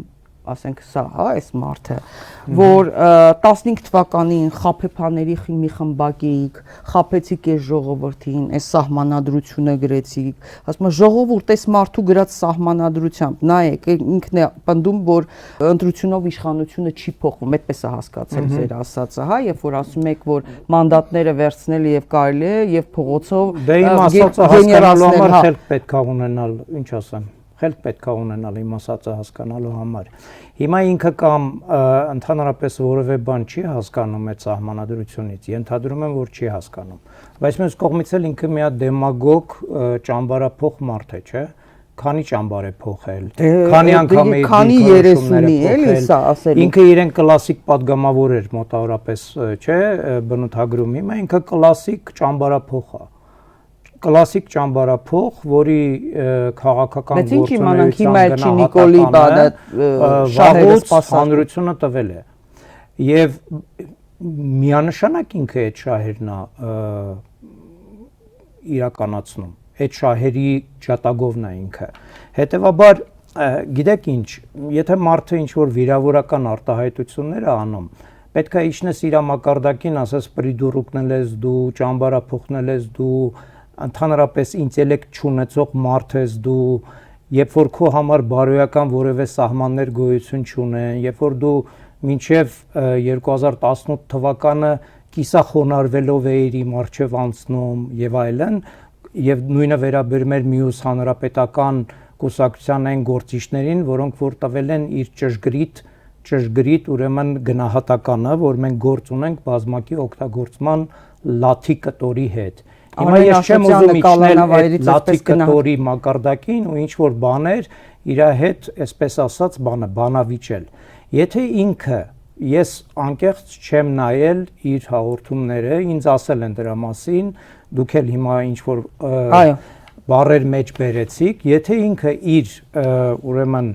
ասենք սա, հա, այս մարդը, որ 15 թվականին խաբեբաների մի խմբակ էիք, խաբեցիք այս ժողովրդին, այս սահմանադրությունը գրեցիք, ասում եմ ժողովուրդ այս մարդու գրած սահմանադրությամբ, նայեք, ինքն է պնդում, որ ընտրությունով իշխանությունը չի փոխվում, այդպես է հասկացել ձեր ասածը, հա, երբ որ ասում եք, որ մանդատները վերցնել եւ կարելի է եւ փողոցով դե իմ ասածը հասկանալու համար խելք պետք է ունենալ, ինչ ասեմ խելք պետք է ունենալ իմ ասածը հասկանալու համար։ Հիմա ինքը կամ ընդհանրապես որևէ բան չի հասկանում այդ սահմանադրությունից, ենթադրում եմ, որ չի հասկանում։ Բայց մյուս կողմից էլ ինքը մի հատ դեմագոգ ճամբարափոխ մարդ է, չէ՞։ Քանի ճամբար է փոխել։ Քանի անգամ է քանի 30-ի էլի սա ասել։ Ինքը իրեն կլասիկ падգամավոր էր մոտավորապես, չէ՞, բնութագրում։ Հիմա ինքը կլասիկ ճամբարափոխ է։ կլասիկ ճամբարափոխ, որի քաղաքական Բայց ինչ իմանանք գործունեության հիմա չի Նիկոլի բադը շահերը սպասած հանրությունը տվել է եւ միանշանակ ինքը այդ շահերն է իրականացնում, այդ շահերի ջատագովն է ինքը, հետեւաբար գիտեք ինչ, եթե մարդը ինչ որ վիրավորական արտահայտություններ է անում, պետք է իջնես իր մակարդակին, ասես պրիդուրուկն ես դու, ճամբարափոխն ես դու, ընդհանրապես ինտելեկտ չունեցող մարդ ես դու, երբ որ քո համար բարոյական որևէ սահմաններ գոյություն չունեն, երբ որ դու մինչև 2018 թվականը կիսախոնարհվելով էիր իմ առջև անցնում եւ այլն, եւ նույնը վերաբերում էր մյուս հանրապետական կուսակցության այն գործիչներին, որոնք որ տվել են իր ճշգրիտ ուրեմն գնահատականը, որ մենք գործ ունենք բազմակի օգտագործման լաթի կտորի հետ։ Հիմա ես չեմ ուզում իջնել այդ լաթի կտորի մակարդակին ու ինչ որ բաներ իր հետ, այսպես ասած, բանավիճել։ Եթե ինքը ես անկեղծ չեմ նայել իր հաղորդումները, ինձ ասել են դրա մասին, դուք էլ հիմա ինչ որ բառեր մեջ բերեցիք, եթե ինքը իր ուրեմն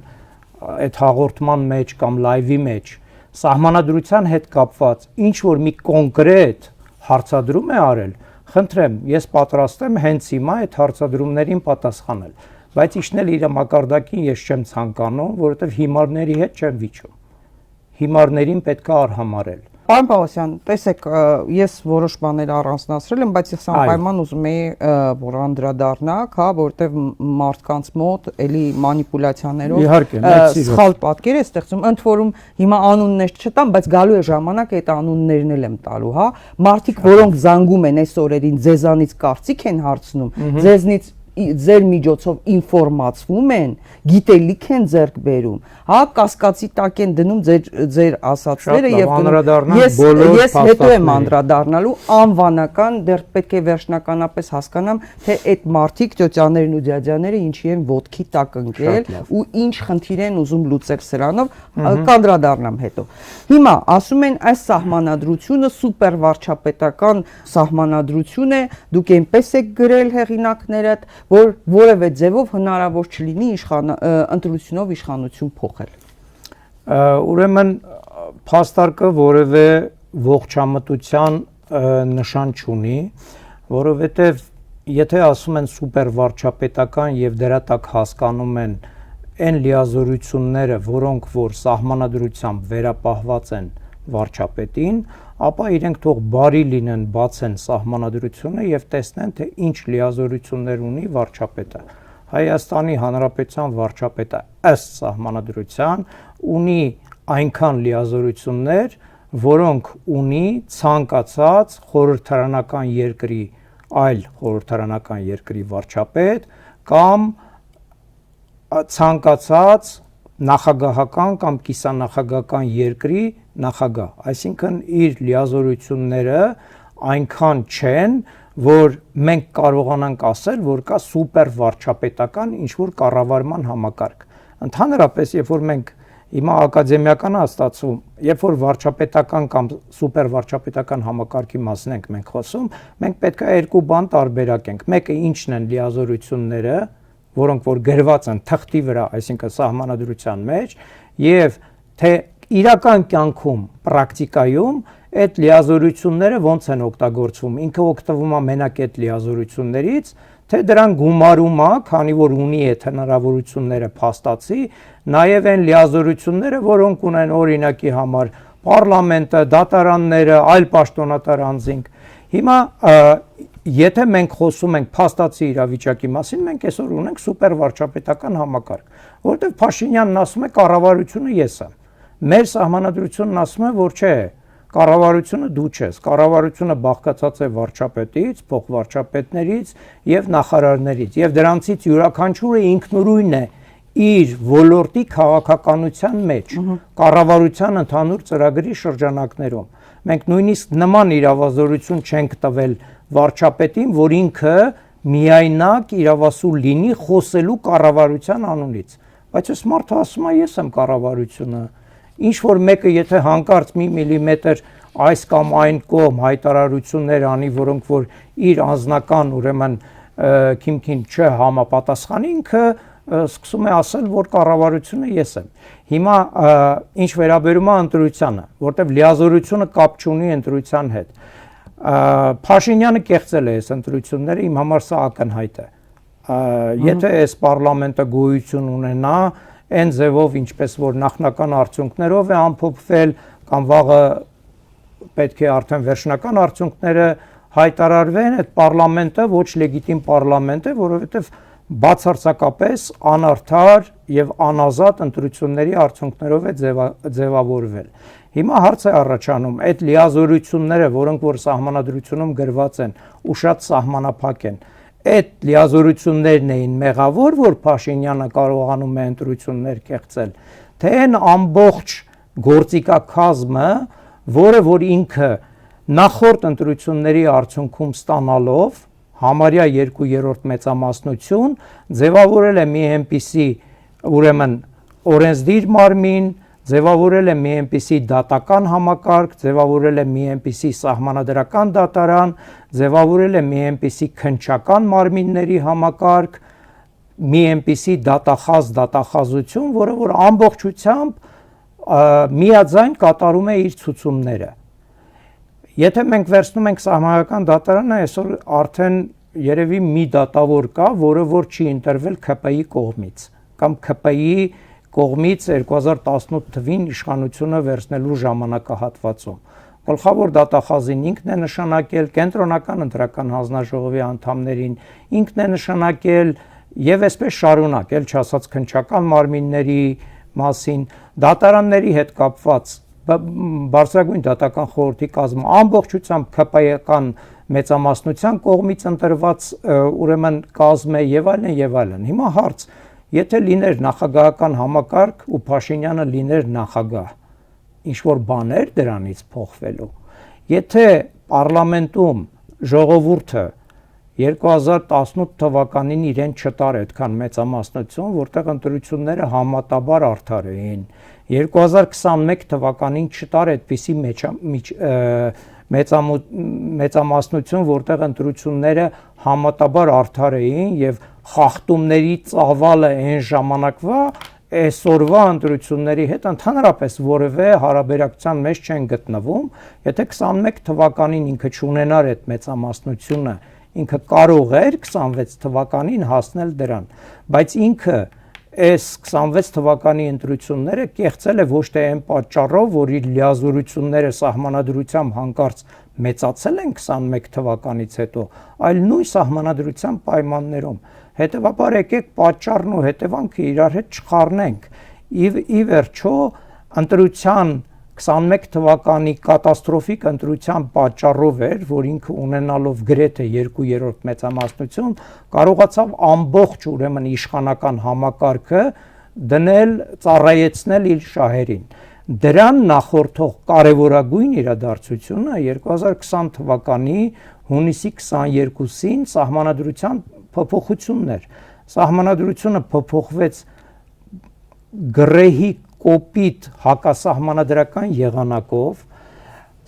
այդ հաղորդման մեջ կամ լայվի մեջ սահմանադրության հետ կապված ինչ որ մի կոնկրետ հարցադրում է արել, խնդրեմ, ես պատրաստ եմ հենց հիմա այդ հարցադրումներին պատասխանել, բայց իջնել իր մակարդակին ես չեմ ցանկանում, որովհետև հիմարների հետ չեմ վիճում։ Հիմարներին պետք է արհամարել։ Պարոն Պողոսյան, տեսեք, ես որոշ բաներ առանձնացրել եմ, բայց ես անպայման ուզում եի, որ անդրադառնաք, հա, որտեվ մարդկանց մոտ էլի մանիպուլյացիաներով սխալ պատկեր է ստեղծում, ընդ որում հիմա անուններ չտամ, բայց գալու է ժամանակ այդ անուններն էլ եմ տալու, հա։ Մարդիկ, որոնք զանգում են այս օրերին, ձեզանից կարծիք են հարցնում, ձեզնից ձեր միջոցով ինֆորմացվում են, գիտելիք են ձեռք բերում, հա, կասկածի տակ են դնում ձեր ասածները եւ ես հետո եմ անդրադառնալու անվանական, դեռ պետք է վերջնականապես հասկանամ, թե այդ մարդիկ, տյոտյաներն ու դյադյաները ինչի են ոտքի տակ ընկել ու ինչ խնդիր են ուզում լուծել սրանով, կանդրադառնամ հետո։ Հիմա ասում են այս սահմանադրությունը սուպեր վարչապետական սահմանադրություն է, դուք այնպես եք գրել հեղինակներդ, որ որևէ ձևով հնարավոր չլինի ընտրությունով իշխանություն փոխել։ Ուրեմն փաստարկը որևէ ողջամտության նշան չունի, որովհետև եթե ասում են սուպեր վարչապետական եւ դրա տակ հասկանում են այն լիազորությունները, որոնք որ սահմանադրությամբ վերապահված են վարչապետին, ապա իրենք թող բարի լինեն, բացեն սահմանադրությունը եւ տեսնեն, թե ինչ լիազորություններ ունի վարչապետը։ Հայաստանի Հանրապետության վարչապետը ըստ սահմանադրության ունի այնքան լիազորություններ, որոնք ունի ցանկացած խորհրդարանական երկրի, այլ խորհրդարանական երկրի վարչապետ կամ ցանկացած նախագահական կամ կիսանախագահական երկրի նախագահ, այսինքն իր լիազորությունները այնքան չեն, որ մենք կարողանանք ասել, որ կա սուպեր վարչապետական ինչ-որ կառավարման համակարգ։ Ընդհանրապես, երբ որ մենք հիմա ակադեմիական հաստատում, երբ որ վարչապետական կամ սուպեր վարչապետական համակարգի մասին ենք մենք խոսում, մենք պետք է երկու բան տարբերակենք։ Մեկը ինչն են լիազորությունները, որոնք որ գրված են թղթի վրա, այսինքն սահմանադրության մեջ, եւ թե իրական կյանքում, պրակտիկայում այդ լիազորությունները ոնց են օգտագործվում, ինքը օգտվում է մենակ այդ լիազորություններից, թե դրան գումարում է, քանի որ ունի այդ հնարավորությունները փաստացի, նաեւ այն լիազորությունները, որոնք ունեն օրինակի համար պարլամենտը, դատարանները, այլ պաշտոնատար անձինք։ Հիմա եթե մենք խոսում ենք փաստացի իրավիճակի մասին, մենք այսօր ունենք սուպեր վարչապետական համակարգ, որտեղ Փաշինյանն ասում է կառավարությունը ես եմ։ Մեր սահմանադրությունն ասում է, որ չէ, կառավարությունը դու չես, կառավարությունը բաղկացած է վարչապետից, փոխվարչապետներից եւ նախարարներից, եւ դրանցից յուրաքանչյուրը ինքնուրույն է իր ոլորտի քաղաքականության մեջ, կառավարության ընդհանուր ծրագրի շրջանակներում։ Մենք նույնիսկ նման իրավազորություն չենք տվել վարչապետին, որ ինքը միայնակ իրավասու լինի խոսելու կառավարության անունից։ Բայց այս մարդը ասում է ես եմ կառավարությունը։ Ինչ որ մեկը եթե հանկարծ մի միլիմետր այս կամ այն կողմ հայտարարություններ անի, որոնք որ իր անձնական ուրեմն քիմքին չհամապատասխանի, ինքը սկսում է ասել, որ կառավարությունը ես եմ։ Հիմա ինչ վերաբերում է ընտրությանը, որտեղ լիազորությունը կապ չունի ընտրության հետ։ Փաշինյանը կեղծել է այս ընտրությունները, իմ համար սա ակնհայտ է։ Եթե այս պարլամենտը գոյություն ունենա, այն ձևով, ինչպես որ նախնական արդյունքներով է ամփոփվել, կամ վաղը պետք է արդեն վերջնական արդյունքները հայտարարվեն, այդ պարլամենտը ոչ լեգիտիմ պարլամենտ է, որովհետև բացարձակապես անարդար եւ անազատ ընտրությունների արդյունքներով է ձևավորվել։ Հիմա հարց է առաջանում, այդ լիազորությունները, որոնք որ սահմանադրությունում գրված են, ու շատ սահմանափակ են, այդ լիազորություններն էին մեղավոր, որ Փաշինյանը կարողանում է ընտրություններ կեղծել, թե այն ամբողջ գործիքակազմը, որը որ ինքը նախորդ ընտրությունների արդյունքում ստանալով համարյա 2/3 մեծամասնություն ձևավորել է մի այնպիսի ուրեմն օրենսդիր մարմին, ձևավորել է մի այնպիսի դատական համակարգ, ձևավորել է մի այնպիսի սահմանադրական դատարան, ձևավորել է մի այնպիսի քննչական մարմինների համակարգ, մի այնպիսի դատախազություն, որը որ ամբողջությամբ միաձայն կատարում է իր ցուցումները։ Եթե մենք վերցնում ենք սահմանադրական դատարանը, այսօր արդեն երևի մի դատավոր կա, որը որ չի ընտրվել ՔՊ-ի կողմից, կամ ՔՊ-ի կողմից 2018 թվին իշխանությունը վերցնելու ժամանակահատվածում։ Գլխավոր դատախազին ինքն է նշանակել, կենտրոնական ընտրական հանձնաժողովի անդամներին ինքն է նշանակել եւ այսպես շարունակ, ել չասած քննչական մարմինների մասին, դատարանների հետ կապված բարձրագույն դատական խորհրդի կազմը ամբողջությամբ ՔՊ-ական մեծամասնության կողմից ընտրված ուրեմն կազմ է եւ այլն եւ այլն։ Հիմա հարց, եթե լիներ նախագահական համակարգ ու Փաշինյանը լիներ նախագահ, ինչ որ բաներ դրանից փոխվելու։ Եթե պարլամենտում ժողովուրդը 2018 թվականին իրեն չտար այդքան մեծամասնություն, որտեղ ընտրությունները համատաբար արդար էին, 2021 թվականին չտար այդպիսի մեծամասնություն, որտեղ ընտրությունները համատաբար արդար էին եւ խախտումների ծավալը այն ժամանակվա այսօրվա ընտրությունների հետ ընդհանրապես որևէ հարաբերակցության մեջ չեն գտնվում, եթե 21 թվականին ինքը չունենար այդ մեծամասնությունը, ինքը կարող էր 26 թվականին հասնել դրան, բայց ինքը այս 26 թվականի ընտրությունները կեղծել է ոչ թե այն պատճառով, որ իր լիազորությունները սահմանադրությամբ հանկարծ մեծացել են 21 թվականից հետո, այլ նույն սահմանադրության պայմաններում։ Հետևաբար եկեք պատճառն ու հետևանքը իրար հետ չխառնենք։ Ի վերջո ընտրության 21 թվականի կատաստրոֆիկ ընտրության պատճառով էր, որ ինքը ունենալով գրեթե 2/3 մեծամասնություն կարողացավ ամբողջ ուրեմն իշխանական համակարգը դնել, ծառայեցնել իր շահերին։ Դրան նախորդող կարևորագույն իրադարձությունը 2020 թվականի հունիսի 22-ին սահմանադրության փոփոխությունն էր։ Սահմանադրությունը փոփոխվեց գրեհի կոպիտ հակասահմանադրական եղանակով,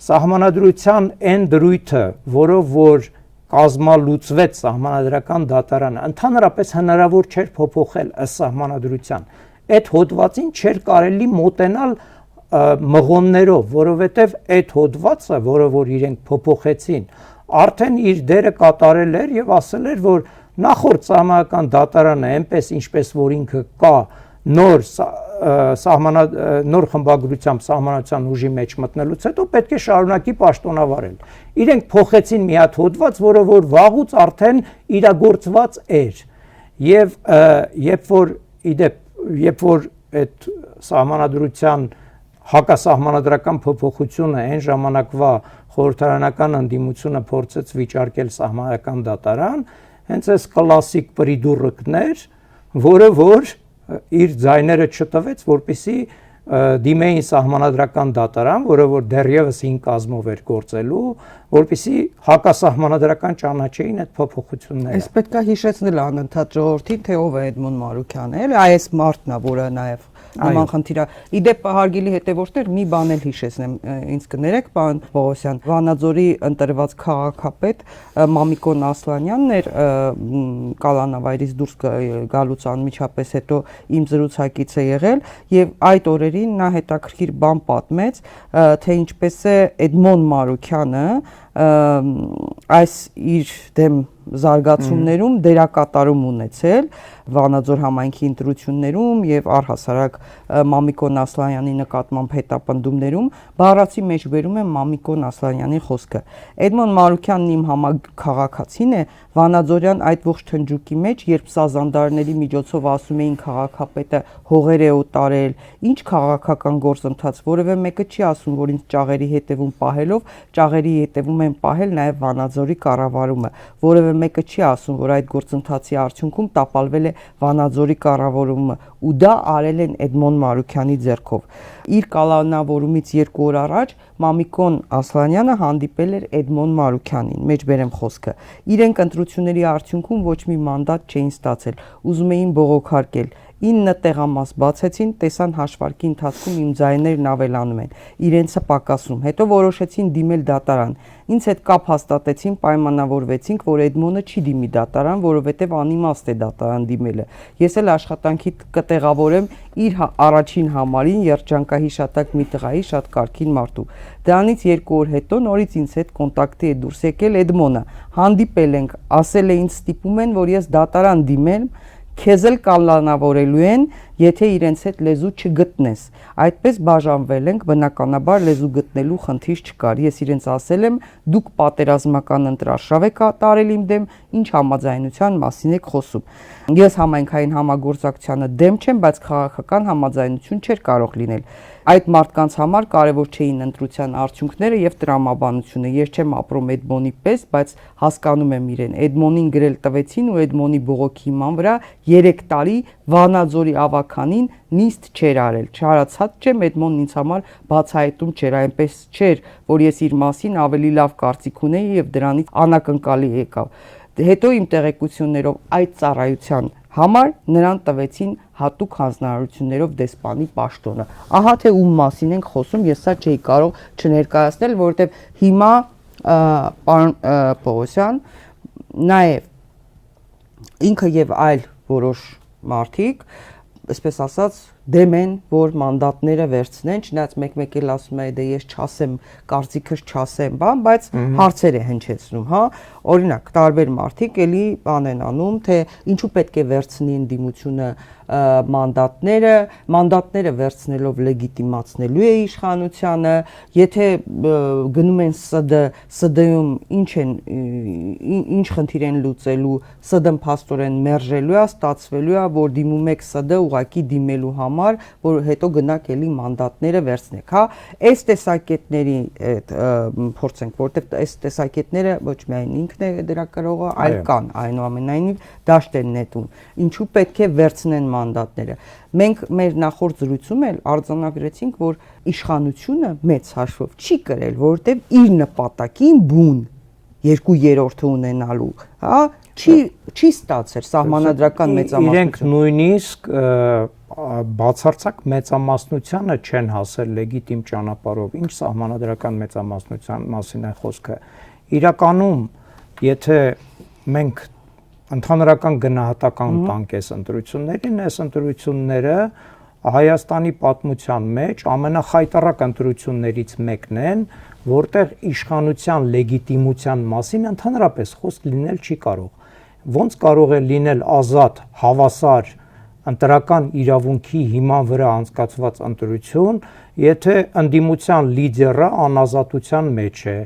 սահմանադրության այն դրույթը, որով որ կազմալուծվեց սահմանադրական դատարանը, ընդհանրապես հնարավոր չէր փոփոխել ըստ սահմանադրության։ Այդ հոդվածին չէր կարելի մոտենալ մղոններով, որովհետև այդ հոդվածը, որը որ իրենք փոփոխեցին, արդեն իր դերը կատարել էր եւ ասել էր, որ նախորդ սահմանադրական դատարանը այնպես ինչպես որ ինքը կա նոր խմբագրությամբ սահմանադրության ուժի մեջ մտնելուց հետո պետք է շարունակի պաշտոնավարել։ Իրենք փոխեցին մի հատ հոդված, որը որ վաղուց արդեն իրագործված էր։ Եվ երբ որ այդ սահմանադրության հակասահմանադրական փոփոխությունը այն ժամանակվա խորհրդարանական ընդդիմությունը փորձեց վիճարկել սահմանադրական դատարան, հենց այս կլասիկ պրիդուրկներ, որը որ իր ձայները չտվեց, որպեսզի դիմեին սահմանադրական դատարան, որը որ դեռևս 5 կազմով էր գործելու, որպեսզի հակասահմանադրական ճանաչեին այդ փոփոխությունները։ Այս պետք է հիշեցնել անընդհատ ժողովրդին, թե ով է Էդմոն Մարուքյանը, էլի այս մարդն է, որը նաև նման խնդիր է։ Իդեպ հարգելի հետևորդներ, մի բան էլ հիշեցնեմ, ինձ կներեք, պարոն Պողոսյան, Վանաձորի ընտրված քաղաքապետ Մամիկոն Ասլանյանն էր կալանավայրից դուրս գալուց անմիջապես հետո իմ զրուցակից է եղել եւ այդ օրերին նա հետաքրքիր բան պատմեց, թե ինչպես է Էդմոն Մարուքյանը այս իր դեմ զարգացումներում դերակատարում ունեցել Վանաձոր համայնքի ընտրություններում եւ առհասարակ Մամիկոն Ասլանյանի նկատմամբ հետապնդումներում բառացի մեջ վերում է Մամիկոն Ասլանյանի խոսքը։ Էդմոն Մարուքյանն իմ համաքաղաքացին է, Վանաձորյան այդ ողջ թնջուկի մեջ, երբ սազանդարների միջոցով ասում էին քաղաքապետը հողեր է օտարել, ինչ քաղաքական գործընթաց, որևէ մեկը չի ասում, որ ինձ ճաղերի հետևում պահելով, ճաղերի հետևում են պահել նաև Վանաձորի կառավարումը, որևէ մեկը չի ասում, որ այդ գործընթացի արդյունքում տապալվել է Վանաձորի կառավարումը ու դա արել են Էդմոն Մարուքյանի ձեռքով։ Իր կալանավորումից 2 օր առաջ Մամիկոն Ասլանյանը հանդիպել էր Էդմոն Մարուքյանին, մեջբերեմ խոսքը։ Իրենք ընտրությունների արդյունքում ոչ մի մանդատ չէին ստացել, ուզում էին բողոքարկել։ 9 տեղամաս բացեցին, տեսան հաշվարկի ընթացքում իմ ձայներն ավելանում են, իրենցը պակասում, հետո որոշեցին դիմել դատարան։ Ինձ հետ կապ հաստատեցին, պայմանավորվեցինք, որ Էդմոնը չի դիմի դատարան, որովհետև անիմաստ է դատարան դիմելը։ Ես էլ աշխատանքի կտեղավորեմ իր առաջին համարին երջանկահիշատակ մի տղայի շատ կարգին մարդու։ Դրանից 2 օր հետո նորից ինձ հետ կոնտակտի է դուրս եկել Էդմոնը։ Հանդիպել ենք, ասել է ինձ ստիպում են, որ ես դատարան դիմեմ, քեզ էլ կալանավորելու են, եթե իրենց հետ լեզու չգտնես։ Այդպես բաժանվել ենք, բնականաբար լեզու գտնելու խնդիր չկար։ Ես իրենց ասել եմ, դուք պատերազմական ընտրարշավ եք տարել իմ դեմ, ինչ համաձայնության մասին եք խոսում։ Ես համայնքային համագործակցությանը դեմ չեմ, բայց քաղաքական համաձայնություն չէր կարող լինել։ Այդ մարդկանց համար կարևոր չէին ընտրության արդյունքները եւ տրամաբանությունը։ Ես չեմ ապրում Էդմոնի պես, բայց հասկանում եմ իրեն։ Էդմոնին գրել տվեցին ու Էդմոնի բողոքի հիման վրա 3 տարի Վանաձորի ավականին նիստ չէր արել։ Չարացած չեմ, Էդմոնն ինձ համար բացահայտում չէր, այնպես չէր, որ ես իր մասին ավելի լավ կարծիք ունեի եւ դրանից անակնկալի եկավ։ Հետո իմ տեղեկություններով այդ ծառայության համար նրան տվեցին հատուկ հանձնարարություններով դեսպանի պաշտոնը։ Ահա թե ում մասին ենք խոսում, ես սա չէի կարող չներկայացնել, որովհետև հիմա պարոն Պողոսյան նաև ինքը եւ այլ որոշ մարդիկ, այսպես ասած, դեմ են, որ մանդատները վերցնեն, չնայած մեկ-մեկ էլ ասում է, դե ես չասեմ, կարծիքս չասեմ, բան, բայց հարցեր է հնչեցնում, հա, օրինակ, տարբեր մարդիկ էլի բան են անում, թե ինչու պետք է վերցնի ընդդիմությունը մանդատները վերցնելով լեգիտիմացնելու է իշխանությանը, եթե գնում են ՍԴ-ում ինչ խնդիր են լուծելու, ՍԴ-ն փաստորեն մերժելու է, ստացվելու է, որ դիմում եք ՍԴ ուղղակի դիմելու համար, որ հետո գնաք էլի մանդատները վերցնեք, հա, այս տեսակետների փորձենք, որտեղ այս տեսակետները ոչ միայն ինքն է դերակատարողը, այլ կան, այնուամենայնիվ դաշտ են նետում, ինչու պետք է վերցնեն մանդատները։ Մենք մեր նախորդ զրույցում էլ արձանագրեցինք, որ իշխանությունը մեծ հաշվով չի կրել, որովհետև իր նպատակին բուն 2/3 ունենալու, հա, չի ստացել սահմանադրական մեծամասնություն։ Իրենք նույնիսկ բացարձակ մեծամասնությանը չեն հասել լեգիտիմ ճանապարհով։ Ինչ սահմանադրական մեծամասնության մասին է խոսքը։ Իրականում, եթե մենք ընդհանրական գնահատական տանք այս ընտրություններին, այս ընտրությունները Հայաստանի պատմության մեջ ամենախայտառակ ընտրություններից մեկն են, որտեղ իշխանության լեգիտիմության մասին ընդհանրապես խոսք լինել չի կարող։ Ոնց կարող է լինել ազատ, հավասար ընտրական իրավունքի հիման վրա անցկացված ընտրություն, եթե ընդդիմության լիդերը անազատության մեջ է,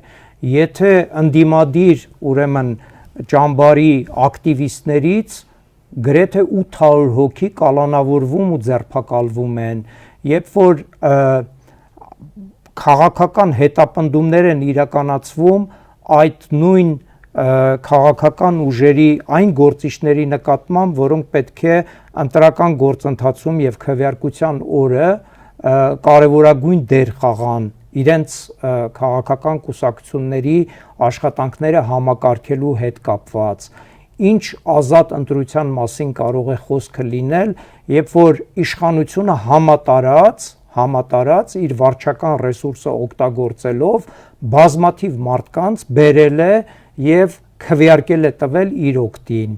եթե ընդդիմադիր, ուրեմն ճամբարի ակտիվիստներից գրեթե 800 հոգի կալանավորվում ու ձերբակալվում են, երբ որ քաղաքական հետապնդումներ են իրականացվում այդ նույն քաղաքական ուժերի այն գործիչների նկատմամբ, որոնք պետք է ընտրական գործընթացում եւ քվեարկության օրը կարևորագույն դեր խաղան իրենց քաղաքական կուսակցությունների աշխատանքները համակարգելու հետ կապված, ինչ ազատ ընտրության մասին կարող է խոսքը լինել, երբ որ իշխանությունը համատարած իր վարչական ռեսուրսը օգտագործելով բազմաթիվ մարդկանց բերել է եւ քվեարկել է տվել իր օգտին,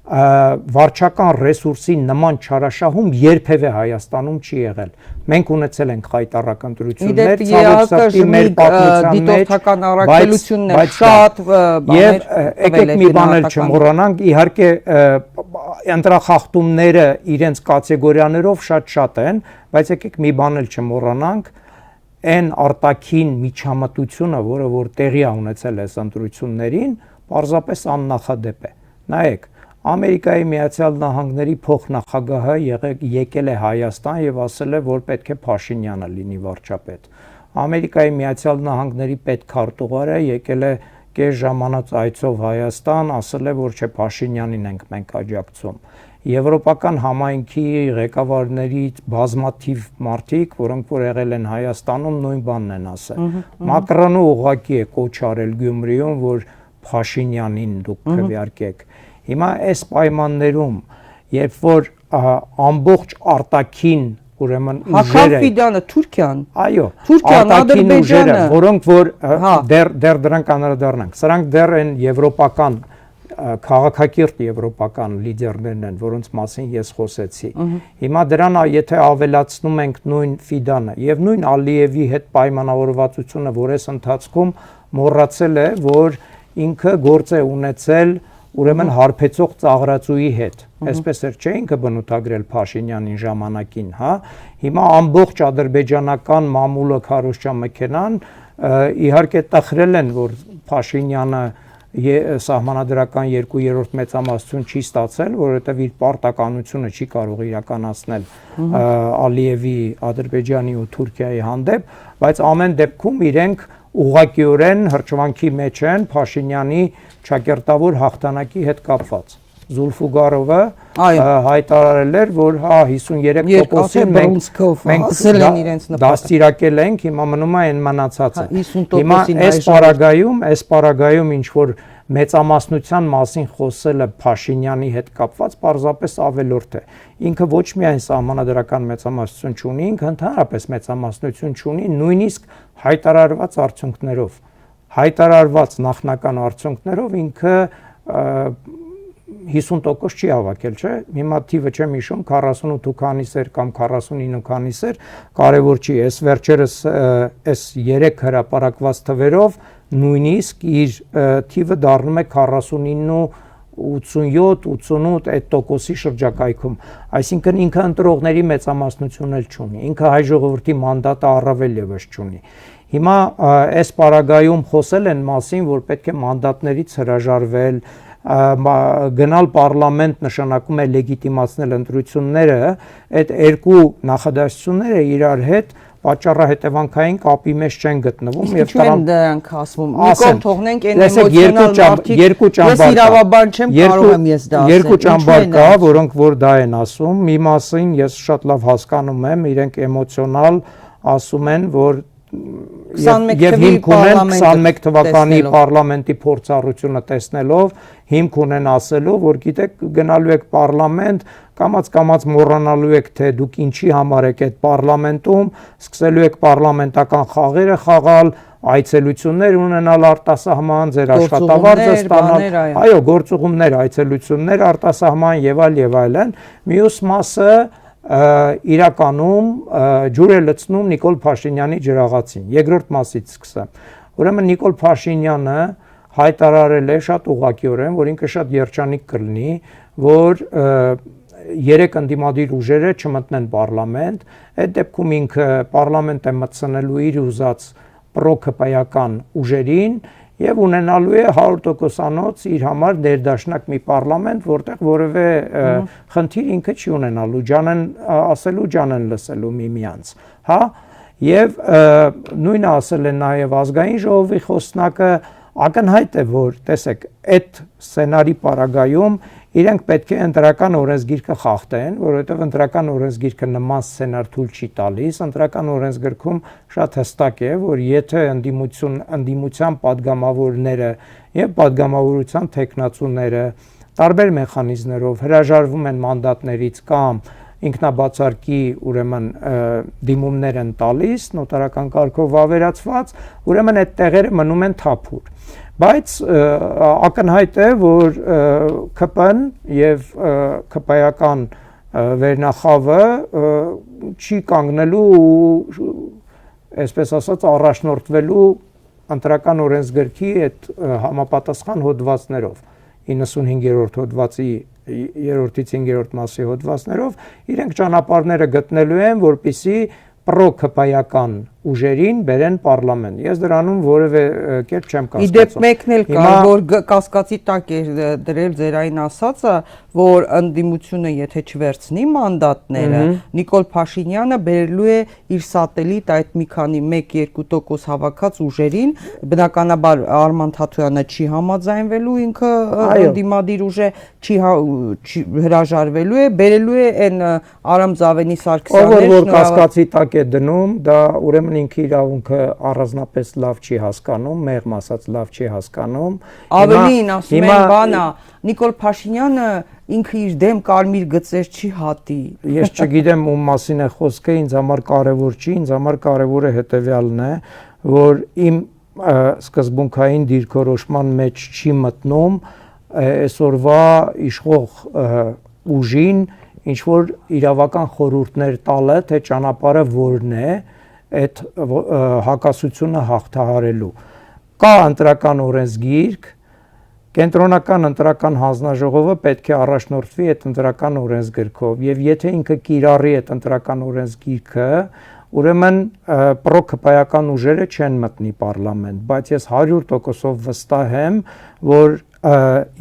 վարչական ռեսուրսի նման չարաշահում երբևէ Հայաստանում չի եղել։ Մենք ունեցել ենք խայտառակ ընտրություններ, ցավոք սրտի մեր պատմության մեջ, առաքելություններ շատ եւ եկեք մի բան էլ չմոռանանք, իհարկե ընտրախախտումները իրենց կատեգորիաներով շատ են, բայց եկեք մի բան էլ չմոռանանք, այն արտաքին միջամտությունը, որը որ տեղի է ունեցել այս ընտրություններին, պարզապես աննախադեպ է։ Նայեք, Ամերիկայի Միացյալ Նահանգների փոխնախագահը եկել է Հայաստան եւ ասել է, որ պետք է Փաշինյանը լինի վարչապետ։ Ամերիկայի Միացյալ Նահանգների պետքարտուղարը եկել է կես ժամանակ այցով Հայաստան, ասել է, որ չէ Փաշինյանին ենք մենք աջակցում։ Եվրոպական համայնքի ղեկավարներից բազմաթիվ մարդիկ, որոնք որ եղել են Հայաստանում, նույն բանն են ասել։ Մակրոնը ուղղակի է կոչ արել Գյումրիում, որ Փաշինյանին դուք քվեարկեք։ Հիմա այս պայմաններում, երբ որ ամբողջ արտաքին, ուրեմն ուժերը Ֆիդանը Թուրքիան, այո, Թուրքիան, Ադրբեջանը, որոնք որ դեռ դրանք անդրադառնանք, սրանք դեռ են եվրոպական քաղաքակիրթ եվրոպական լիդերներն են, որոնց մասին ես խոսեցի։ Հիմա դրան եթե ավելացնում ենք նույն Ֆիդանը եւ նույն Ալիևի հետ պայմանավորվածությունը, որ այս ընթացքում մոռացել է, որ ինքը գործ է ունեցել ուրեմն հարբեցող ծաղրածուի հետ, այսպես էր չէ ինքը բնութագրել Փաշինյանին ժամանակին, հա, հիմա ամբողջ ադրբեջանական մամուլը քարոզչամեքենան իհարկե տխրել են, որ Փաշինյանը սահմանադրական 2/3 մեծամասնություն չի ստացել, որովհետև իր պարտականությունը չի կարող իրականացնել Ալիևի, Ադրբեջանի ու Թուրքիայի հանդեպ, բայց ամեն դեպքում իրենք ուղղակիորեն հրճվանքի մեջ են Փաշինյանի ճակերտավոր հաղթանակի հետ կապված։ Զուլֆուգարովը հայտարարել էր, որ 53%-ին մենք դաստիարակել ենք, հիմա մնում է այն մնացածը։ Հիմա այս պարագայում ինչ որ մեծամասնության մասին խոսելը Փաշինյանի հետ կապված պարզապես ավելորդ է։ Ինքը ոչ միայն սահմանադրական մեծամասնություն չունի, ինքը ընդհանրապես մեծամասնություն չունի, նույնիսկ հայտարարված արդյունքներով։ Հայտարարված նախնական արդյունքներով ինքը 50% չի հավաքել, չէ՞։ Հիմա թիվը չեմ հիշում, 48 քանիս էր կամ 49 քանիս էր, կարևոր չի, այս վերջերս այս 3 հրապարակված թվերով նույնիսկ իր թիվը դառնում է 49 87-88 այդ տոկոսի շրջակայքում, այսինքն ինքը ընտրողների մեծամասնություն էլ չունի, ինքը հայ ժողովրդի մանդատը առավել եւս չունի։ Հիմա այս պարագայում խոսել են մասին, որ պետք է մանդատներից հրաժարվել, գնալ պարլամենտ նշանակում է լեգիտիմացնել ընտրությունները, այդ երկու նախադասությունները իրար հետ պատճառահետևանքային կապի մեջ չեն գտնվում եւ դրանք ասվում։ Նիկոլ թողնենք այն էմոցիոնալ մարդիկ։ Ես իրավաբան չեմ, կարող եմ ես դա ասել։ Երկու ճամբար կա, որոնք որ դա են ասում։ Մի մասին ես շատ լավ հասկանում եմ, իրենք էմոցիոնալ ասում են, որ եւ հիմք ունեն 21 թվականի պարլամենտի փորձառությունը տեսնելով, հիմք ունեն ասելով, որ գիտեք գնալու եք պարլամենտ, կամաց մոռանալու եք, թե դուք ինչի համար եք այդ պարլամենտում, սկսելու եք պարլամենտական խաղերը խաղալ, այցելություններ ունենալ արտասահման, ձեր աշխատավարձը ստանալ, այո, գործուղումներ, այցելություններ արտասահման եւ այլն, մյուս մասը իրականում ջուր է լցնում Նիկոլ Փաշինյանի ջրաղացին։ Երկրորդ մասից սկսեմ։ Ուրեմն Նիկոլ Փաշինյանը հայտարարել է շատ ուղղակիորեն, որ ինքը շատ երջանիկ կլինի, որ 3 ընդդիմադիր ուժերը չմտնեն պարլամենտ, այդ դեպքում ինքը պարլամենտ է մտցնելու իր ուզած պրոքպայական ուժերին եւ ունենալու է 100%-անոց իր համար ներդաշնակ մի պարլամենտ, որտեղ որևէ խնդիր ինքը չի ունենալու, ջանեն ասելու, ջանեն լսելու միմյանց, հա, եւ նույնը ասել է նաեւ ազգային ժողովի խոսնակը, ակնհայտ է, որ տեսեք, այդ սցենարի պարագայում իրենք պետք է ընտրական օրենսգիրքը խախտեն, որովհետև ընտրական օրենսգիրքը նման սցենար թույլ չի տալիս։ Ընտրական օրենսգրքում շատ հստակ է, որ եթե ընդդիմության падգամավորները եւ падգամավորության տեխնացուները տարբեր մեխանիզմներով հրաժարվում են մանդատներից կամ ինքնաբացարկի ուրեմն դիմումներ են տալիս նոտարական կարգով վավերացված, ուրեմն այդ տեղերը մնում են թափուր։ Բայց ակնհայտ է, որ ԿՊ-ն եւ ԿՊ-ական վերնախավը չի կանգնելու ու այսպես ասած առաջնորդվելու ընտրական օրենսգրքի այդ համապատասխան հոդվածներով 95-րդ հոդվածի 3-ից 5-րդ մասի հոդվածներով իրենք ճանապարհները գտնելու են, որպիսի պրո-ԿՊ-ական ուժերին բերեն պարլամենտ։ Ես դրանում որևէ կերպ չեմ կասկածում։ Իդեպ մեկն էլ կա, որ կասկածի տակ է դրել ձերային ասածը, որ ընդդիմությունը եթե չվերցնի մանդատները, Նիկոլ Փաշինյանը բերելու է իր սատելիտ այդ մի քանի 1-2% հավաքած ուժերին, բնականաբար Արման Թաթոյանը չի համաձայնվելու, ինքը ընդդիմադիր ուժ է, չի հրաժարվելու է, բերելու է այն Արամ Զավենի Սարգսյաններ, որ կասկածի տակ է դնում, դա ուրեմն ինքը իրավունքը առանձնապես լավ չի հասկանում, մեղմ ասած լավ չի հասկանում։ Ավելին ասում են բանա, Նիկոլ Փաշինյանը ինքը իր դեմ կարմիր գծեր չի հատի։ Ես չգիտեմ ում մասին է խոսքը, ինձ համար կարևոր չի, ինձ համար կարևորը հետևյալն է, որ իմ սկզբունքային դիրքորոշման մեջ չի մտնում այսօրվա իշխող ուժին ինչ որ իրավական խորհուրդներ տալը, թե ճանապարհը որն է այդ հակասությունը հաղթահարելու։ Կա ընտրական օրենսգիրք, կենտրոնական ընտրական հանձնաժողովը պետք է առաջնորդվի այդ ընտրական օրենսգրքով եւ եթե ինքը կիրառի այդ ընտրական օրենսգիրքը, ուրեմն պրո-ԿՊ-ական ուժերը չեն մտնի պարլամենտ, բայց ես 100% վստահ եմ, որ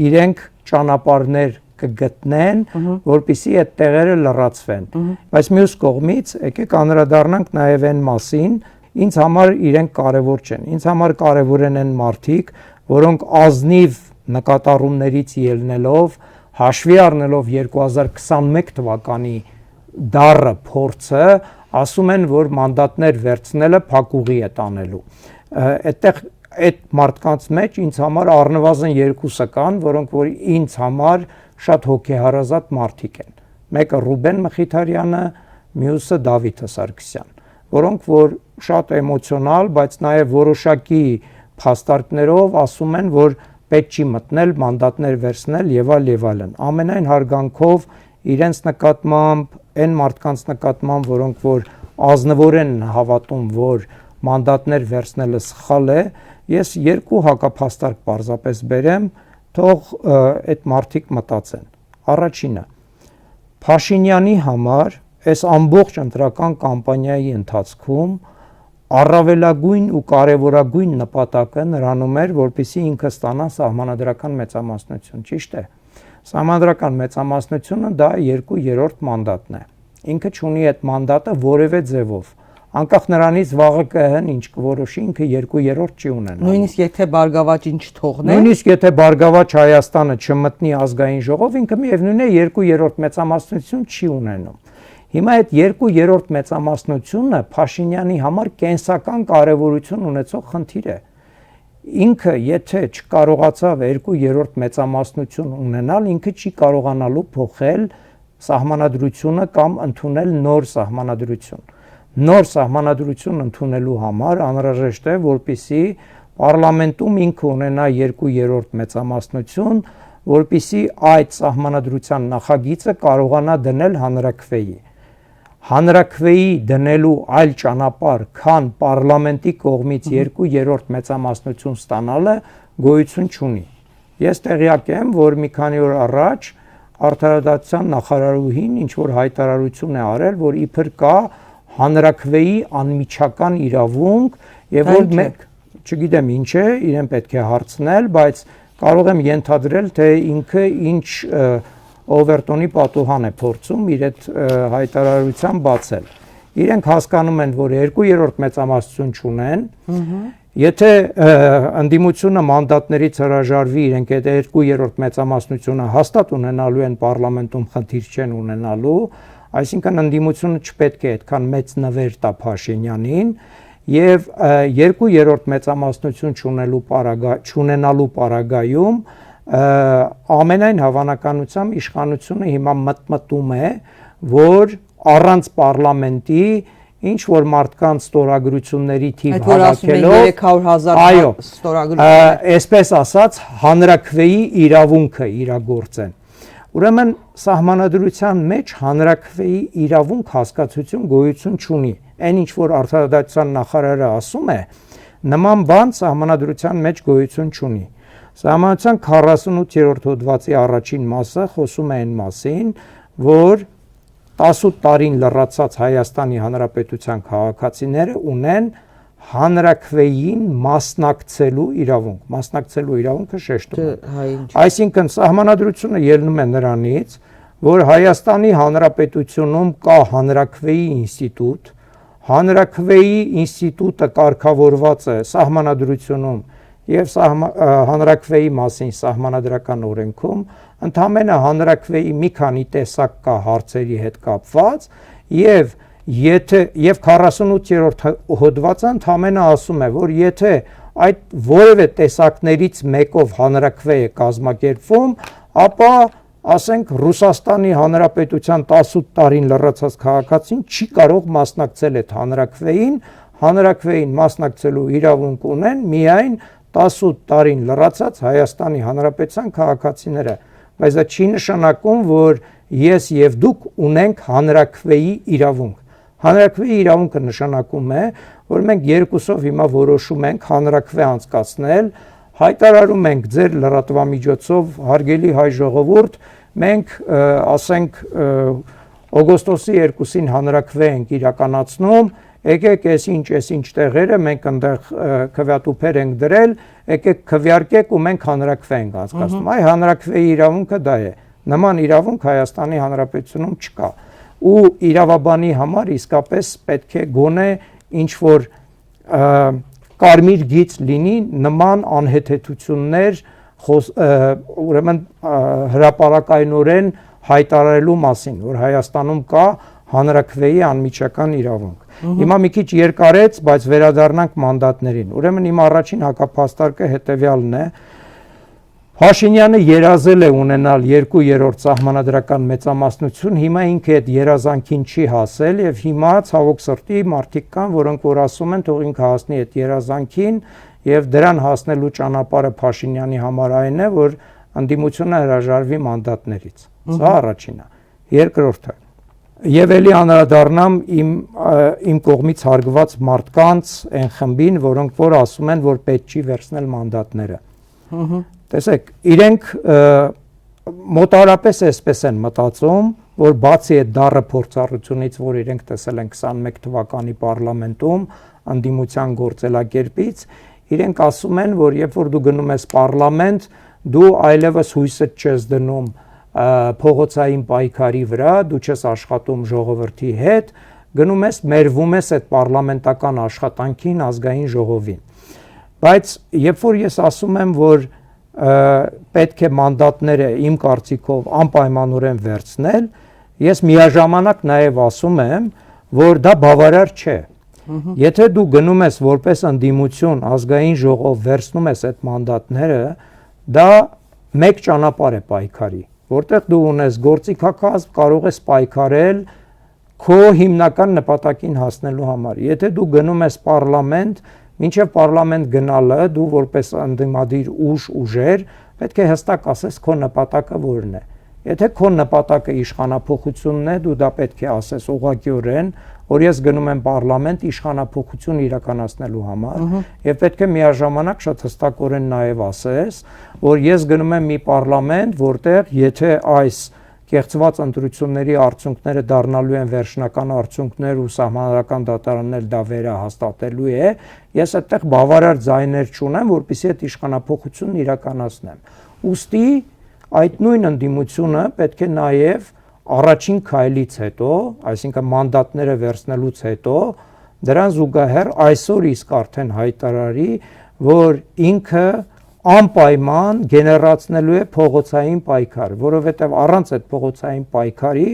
իրենք ճանապարհներ կգտնեն, որպիսի այդ տեղերը լրացվեն։ Բայց մյուս կողմից եկեք անդրադառնանք նաև այն մասին, ինձ համար իրենք կարևոր չեն։ Ինձ համար կարևոր են այն մարդիկ, որոնք ազնիվ նկատառումներից ելնելով, հաշվի առնելով 2021 թվականի դառը փորձը, ասում են, որ մանդատներ վերցնելը փակուղի է տանելու։ Այդտեղ այդ մարդկանց մեջ ինձ համար առնվազն երկուսը կան, որոնք որ ինձ համար շատ հոգեհարազատ մարդիկ են։ Մեկը Ռուբեն Մխիթարյանը, մյուսը Դավիթ Սարգսյան, որոնք որ շատ էմոցիոնալ, բայց նաև որոշակի փաստարկներով ասում են, որ պետք չի մտնել, մանդատներ վերցնել եւ այլն։ Ամենայն հարգանքով իրենց նկատմամբ, այն մարդկանց նկատմամբ, որոնք որ ազնվորեն հավատում, որ մանդատներ վերցնելը սխալ է, ես երկու հակափաստարկ պարզապես բերեմ, թող այդ մարդիկ մտածեն։ Առաջինը, Փաշինյանի համար այս ամբողջ ընտրական կամպանիայի ընթացքում առավելագույն ու կարևորագույն նպատակը նրանում էր, որպեսզի ինքը ստանա սահմանադրական մեծամասնություն, ճիշտ է։ Սահմանադրական մեծամասնությունը դա 2/3 մանդատն է։ Ինքը չունի այդ մանդատը որևէ ձևով։ Անկախ նրանից վաղը ԿՀ-ն ինչ կորոշի, ինքը 2/3 չի ունենա։ Նույնիսկ եթե Բարգավաճին չթողնեն, նույնիսկ եթե Բարգավաճ Հայաստանը չմտնի ազգային ժողով, ինքը միևնույն է 2/3 մեծամասնություն չի ունենում։ Հիմա այդ 2/3 մեծամասնությունը Փաշինյանի համար կենսական կարևորություն ունեցող խնդիր է։ Ինքը եթե չկարողացավ 2/3 մեծամասնություն ունենալ, ինքը չի կարողանալու փոխել սահմանադրությունը կամ ընդունել նոր սահմանադրություն։ Նոր սահմանադրություն ընդունելու համար անհրաժեշտ է, որպեսզի պարլամենտում ինքը ունենա 2/3 մեծամասնություն, որպեսզի այդ սահմանադրության նախագիծը կարողանա դնել հանրաքվեի։ Հանրաքվեի դնելու այլ ճանապարհ, քան պարլամենտի կողմից 2/3 մեծամասնություն ստանալը գոյություն չունի։ Ես տեղյակ եմ, որ մի քանի օր առաջ Արդարադատության նախարարուհին ինչ որ հայտարարություն է արել, որ իբր կա հանրաքվեի անմիջական իրավունք եւ որ մեկ, չգիտեմ ինչ է, իրեն պետք է հարցնել, բայց կարող եմ ենթադրել, թե ինքը ինչ Օվերտոնի պատուհան է փորձում իր այդ հայտարարության բացել։ Իրենք հասկանում են, որ 2/3 մեծամասնություն չունեն Եթե ընդդիմությունը մանդատներից հրաժարվի, իրենք այդ 2/3 մեծամասնությունը հաստատ ունենալու են պարլամենտում, խնդիր չեն ունենալու, այսինքն ընդդիմությունը չպետք է այդքան մեծ նվեր տա Փաշինյանին եւ 2/3 մեծամասնություն չունենալու պարագայում ամենայն հավանականությամբ իշխանությունը հիմա մտմտում է, որ առանց պարլամենտի ինչ որ մարդկանց ստորագրությունների թիվ հավաքելով 300,000 ստորագրություն, այսպես ասած, հանրաքվեի իրավունքը իրագործեն։ Ուրեմն սահմանադրության մեջ հանրաքվեի իրավունք հասկացություն գոյություն չունի։ Այն ինչ որ արտադրության նախարարը ասում է, նման բան սահմանադրության մեջ գոյություն չունի։ Սահմանադրության 48-րդ հոդվածի առաջին մասը խոսում է այն մասին, որ 18 տարին լրացած Հայաստանի Հանրապետության քաղաքացիները ունեն հանրաքվեին մասնակցելու իրավունք։ Մասնակցելու իրավունքը շեշտում է։ Այսինքն սահմանադրությունը ելնում է նրանից, որ Հայաստանի Հանրապետությունում կա հանրաքվեի ինստիտուտ, հանրաքվեի ինստիտուտը կարգավորված է սահմանադրությունում եւ հանրաքվեի մասին սահմանադրական օրենքում, ընդհանրապես հանրաքվեի մի քանի տեսակ կա հարցերի հետ կապված եւ 48-րդ հոդվածը ընդհանրապես ասում է, որ եթե այդ որևէ տեսակներից մեկով հանրաքվե է կազմակերպվում, ապա ասենք Ռուսաստանի Հանրապետության 18 տարին լրացած քաղաքացին չի կարող մասնակցել այդ հանրաքվեին մասնակցելու իրավունք ունեն միայն 18 տարին լրացած Հայաստանի Հանրապետության քաղաքացիները, բայց դա չի նշանակում, որ ես եւ դուք ունենք հանրաքվեի իրավունք։ Հանրաքվեի իրավունքը նշանակում է, որ մենք երկուսով հիմա որոշում ենք հանրաքվե անցկացնել, հայտարարում ենք ձեր լրատվամիջոցով, հարգելի հայ ժողովուրդ, մենք ասենք օգոստոսի 2-ին հանրաքվե ենք իրականացնում, եկեք այս ինչ տեղերը մենք այնտեղ քվեատուփեր ենք դրել, եկեք քվեարկեք ու մենք հանրաքվե ենք անցկացնում։ Այ հանրաքվեի իրավունքը դա է։ Նման իրավունք Հայաստանի Հանրապետությունում չկա։ Ու իրավաբանի համար իսկապես պետք է գոնե ինչ որ կարմիր գիծ լինի նման անհեթեթություններ ուրեմն հրապարակայնորեն հայտարարելու մասին, որ Հայաստանում կա հանրաքվեի անմիջական իրավունք։ Հիմա մի քիչ երկարեց, բայց վերադառնանք մանդատներին։ Ուրեմն իմ առաջին հակափաստարկը հետևյալն է. Փաշինյանը երազել է ունենալ 2/3 սահմանադրական մեծամասնություն, հիմա ինքը այդ երազանքին չի հասել եւ հիմա ցավոք սրտի մարդիկ կան, որոնք որ ասում են թող ինքը հասնի այդ երազանքին եւ դրան հասնելու ճանապարհը Փաշինյանի համար այն է, որ ընդդիմությունը հրաժարվի մանդատներից։ Սա առաջինը։ Երկրորդը Եվ էլի անդրադառնամ իմ կողմից հարգված մարդկանց այն խմբին, որոնք որ ասում են, որ պետք չի վերցնել մանդատները։ Տեսեք, իրենք մոտարապես այսպես են մտածում, որ բացի այդ դառը փորձառությունից, որ իրենք տեսել են 21 թվականի պարլամենտում, ընդդիմության գործելակերպից, իրենք ասում են, որ երբ որ դու գնում ես պարլամենտ, դու այլևս հույսդ չես դնում փողոցային պայքարի վրա, դու չես աշխատում ժողովրդի հետ, գնում ես մերվում ես այդ պարլամենտական աշխատանքին ազգային ժողովին։ Բայց երբ որ ես ասում եմ, որ պետք է մանդատները իմ կարծիքով անպայմանորեն վերցնել, ես միաժամանակ նաև ասում եմ, որ դա բավարար չէ։ Եթե դու գնում ես որպես ընդդիմություն ազգային ժողով վերցնում ես այդ մանդատները, դա մեկ ճանապարհ է պայքարի, որտեղ դու ունես գործիքակազմ, կարող ես պայքարել քո հիմնական նպատակին հասնելու համար։ Եթե դու գնում ես պարլամենտ, մինչև պարլամենտ գնալը դու որպես ընդդիմադիր ուժեր պետք է հստակ ասես քո նպատակը որն է։ Եթե քո նպատակը իշխանափոխությունն է, դու դա պետք է ասես ուղղակիորեն, որ ես գնում եմ պարլամենտ իշխանափոխություն իրականացնելու համար, եւ պետք է միաժամանակ շատ հստակորեն նաեւ ասես, որ ես գնում եմ մի պարլամենտ, որտեղ եթե այս կեղծված ընտրությունների արդյունքները դառնալու են վերջնական արդյունքներ ու սահմանադրական դատարանն էլ դա վերահաստատելու է, ես այդտեղ բավարար ձայներ չունեմ, որպեսզի այդ իշխանափոխությունն իրականացնեմ։ Ուստի այդ նույն ընդդիմությունը պետք է նաև առաջին քայլից հետո, այսինքն մանդատները վերցնելուց հետո, դրան զուգահեռ այսօր իսկ արդեն հայտարարի, որ ինքը անպայման գեներացնելու է փողոցային պայքար, որովհետև առանց այդ փողոցային պայքարի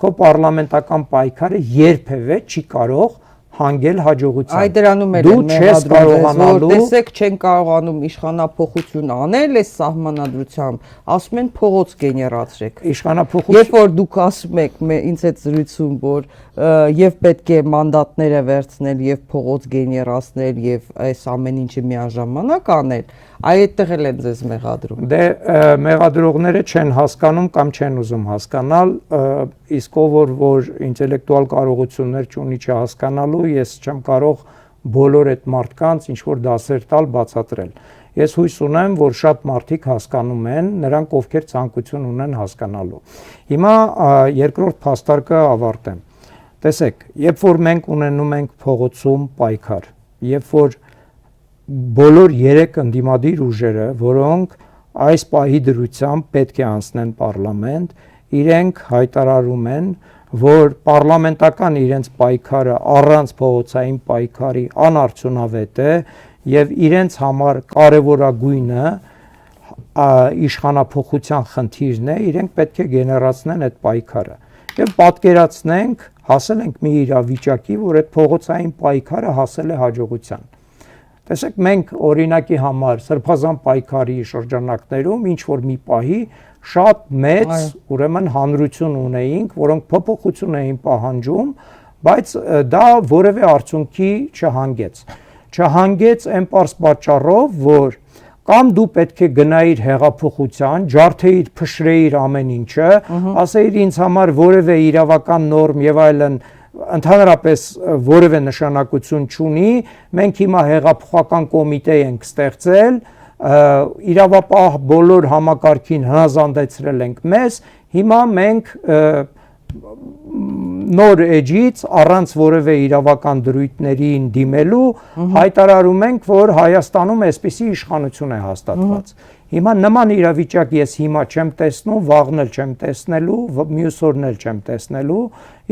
քո պարլամենտական պայքարը երբևէ չի կարող հանգել հաջողության։ Այ դրանում էլ դու չես կարողանալու, տեսեք չեն կարողանում իշխանափոխություն անել այս սահմանադրությամբ, ասում են փողոց գեներացրեք։ իշխանափոխություն Երբ որ դուք ասում եք ինձ այդ զրույցում, որ եւ պետք է մանդատները վերցնել եւ փողոց գեներացնել եւ այս ամեն ինչը միաժամանակ անել, այդտեղ էլ են ձեզ մեղադրում։ Դե մեղադրողները չեն հասկանում կամ չեն ուզում հասկանալ, իսկ որ ինտելեկտուալ կարողություններ չունի չհասկանալու, ես չեմ կարող բոլոր այդ մարդկանց ինչ որ դասեր տալ բացատրել։ Ես հույս ունեմ, որ շատ մարդիկ հասկանում են, նրանք ովքեր ցանկություն ունեն հասկանալու։ Հիմա երկրորդ փաստարկը ավարտեմ։ Տեսեք, երբ որ մենք ունենում ենք փողոցում պայքար, երբ որ բոլոր 3 ընդդիմադիր ուժերը, որոնք այս պահի դրությամբ պետք է անցնեն պարլամենտ, իրենք հայտարարում են, որ պարլամենտական իրենց պայքարը առանց փողոցային պայքարի անարդյունավետ է եւ իրենց համար կարևորագույնը իշխանափոխության խնդիրն է, իրենք պետք է գեներացնեն այդ պայքարը։ Եվ պատկերացնենք, հասել ենք մի իրավիճակի, որ այդ փողոցային պայքարը հասել է հաջողության։ Տեսեք, մենք օրինակի համար սրբազան պայքարի շրջանակներում ինչ որ մի պահի շատ մեծ, ուրեմն հանրություն ունեինք, որոնք փոփոխություն էին պահանջում, բայց դա որևէ արդյունքի չհանգեց։ Չհանգեց այն պարզ պատճառով, որ կամ դու պետք է գնայիր հեղափոխության, ջարդեիր, փշրեիր ամեն ինչը, ասեիր ինձ համար որևէ իրավական նորմ եւ այլն ընդհանրապես որևէ նշանակություն չունի, մենք հիմա հեղափոխական կոմիտե ենք ստեղծել, իրավապահ բոլոր համակարգին հնազանդեցրել ենք մեզ, հիմա մենք նոր էջից առանց որևէ իրավական դրույթներին դիմելու հայտարարում ենք, որ Հայաստանում այսպիսի իշխանություն է հաստատված։ Հիմա նման իրավիճակ ես հիմա չեմ տեսնում, վաղն էլ չեմ տեսնելու, մյուս օրն էլ չեմ տեսնելու,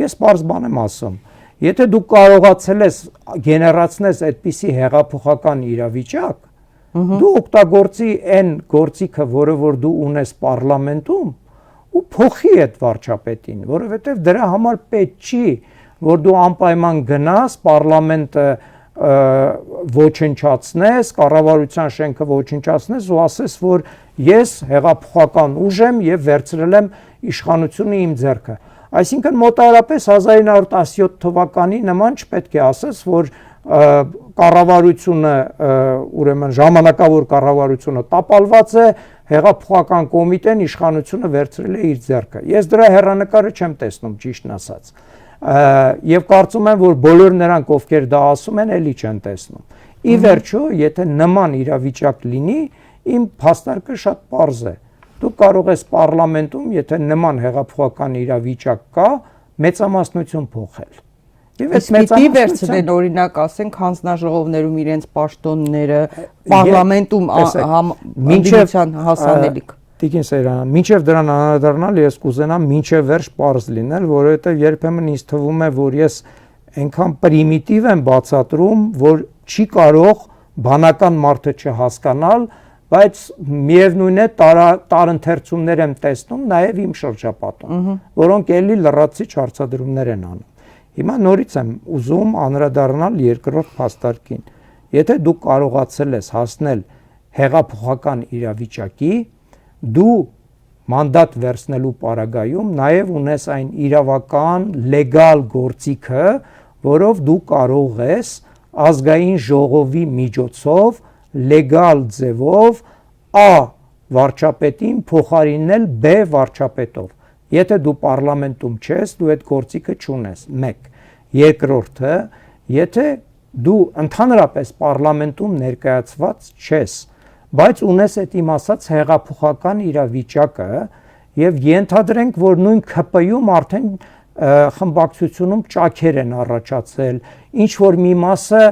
ես պարզ բան եմ ասում։ Եթե դու կարողացել ես գեներացնես այդպիսի հեղափոխական իրավիճակ, դու օգտագործի այն գործիքը, որը որ դու ունես պարլամենտում, ու փոխի այդ վարչապետին, որովհետև դրա համար պետք չի, որ դու անպայման գնաս պարլամենտը ոչնչացնես, կառավարության շենքը ոչնչացնես ու ասես, որ ես հեղափոխական ուժ եմ եւ վերցրել եմ իշխանությունը իմ ձեռքը։ Այսինքն մոտավորապես 1917 թվականի նման չպետք է ասես, որ կառավարությունը, ուրեմն ժամանակավոր կառավարությունը տապալված է, հեղափոխական կոմիտեն իշխանությունը վերցրել է իր ձեռքը։ Ես դրա հեռանկարը չեմ տեսնում, ճիշտն ասած։ Եվ կարծում եմ, որ բոլոր նրանք, ովքեր դա ասում են, էլի չեն տեսնում։ Ի վերջո, եթե նման իրավիճակ լինի, իմ փաստարկը շատ պարզ է։ Դու կարող ես պարլամենտում, եթե նման հեղափոխական իրավիճակ կա, մեծամասնություն փոխել։ Եվ այս մեծամասնություն վերցնեն, օրինակ, ասենք հանձնաժողովներում իրենց պաշտոնները, պարլամենտում մինչև հասանելիք։ Տիկին Սեյրան, մինչև դրան անդրադառնալ ես կուզենամ մինչև վերջ պարզ լինել, որովհետև երբեմն ինձ թվում է, որ ես այնքան պրիմիտիվ եմ բացատրում, որ չի կարող բանական մարդը չհասկանալ, բայց միևնույն է տարընթերցումներ եմ տեսնում նաև իմ շրջապատում, որոնք էլի լրացիչ հարցադրումներ են անում։ Հիմա նորից եմ ուզում անդրադառնալ երկրորդ փաստարկին։ Եթե դու կարողացել ես հասնել հեղափոխական իրավիճակի, դու մանդատ վերցնելու պարագայում նաև ունես այն իրավական լեգալ գործիքը, որով դու կարող ես ազգային ժողովի միջոցով լեգալ ձևով A վարչապետին փոխարինել B վարչապետով։ Եթե դու պարլամենտում չես, դու այդ գործիքը չունես։ 1. Երկրորդը, եթե դու ընդհանրապես պարլամենտում ներկայացված չես, բայց ունես այդ իմ ասած հեղափոխական իրավիճակը եւ ենթադրենք, որ նույն ՔՊ-ում արդեն խմբակցությունում ճաքեր են առաջացել, ինչ որ մի մասը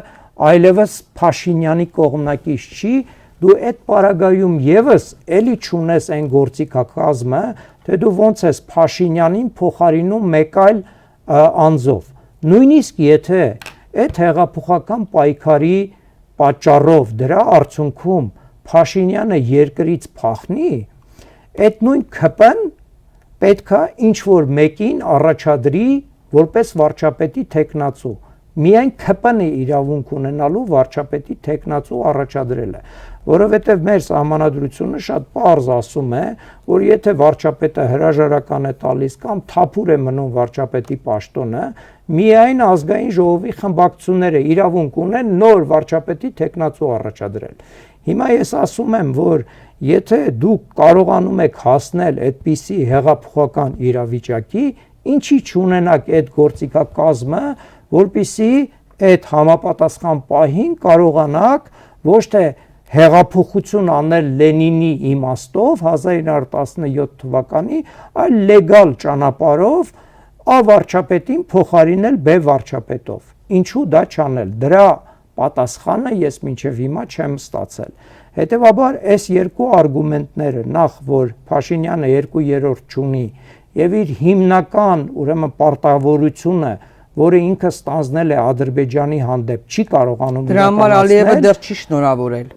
այլևս Փաշինյանի կողմնակից չի, դու այդ պարագայում եւս էլի չունես այն գործիքակազմը, թե դու ոնց ես Փաշինյանին փոխարինում մեկ այլ անձով։ Նույնիսկ եթե այդ հեղափոխական պայքարի պատճառով դրա արդյունքում Փաշինյանը երկրից փախնի, այդ նույն ԿՊ-ն պետքա ինչ որ մեկին առաջադրի որպես վարչապետի տեխնացու։ Միայն ԿՊ-ն է իրավունք ունենալու վարչապետի տեխնացու առաջադրելը, որովհետև մեր սահմանադրությունը շատ պարզ ասում է, որ եթե վարչապետը հրաժարական է տալիս կամ թափուր է մնում վարչապետի պաշտոնը, միայն ազգային ժողովի խմբակցությունները իրավունք ունեն նոր վարչապետի տեխնացու առաջադրել։ Հիմա ես ասում եմ, որ եթե դուք կարողանում եք հասնել այդպիսի հեղափոխական իրավիճակի, ինչի չունենաք այդ գործիքակազմը, որպեսզի այդ համապատասխան պահին կարողանաք ոչ թե հեղափոխություն անել Լենինի իմաստով 1917 թվականի, այլ լեգալ ճանապարհով A վարչապետին փոխարինել B վարչապետով։ Ինչու դա չանել։ Դրա պատասխանը ես մինչև հիմա չեմ ստացել։ Հետևաբար այս երկու արգումենտները, նախ որ Փաշինյանը 2/3 չունի եւ իր հիմնական ուրեմն պարտավորությունը, որը ինքը ստանձնել է Ադրբեջանի հանդեպ, չի կարողանում դրա համար Ալիևը դեռ չի շնորհավորել։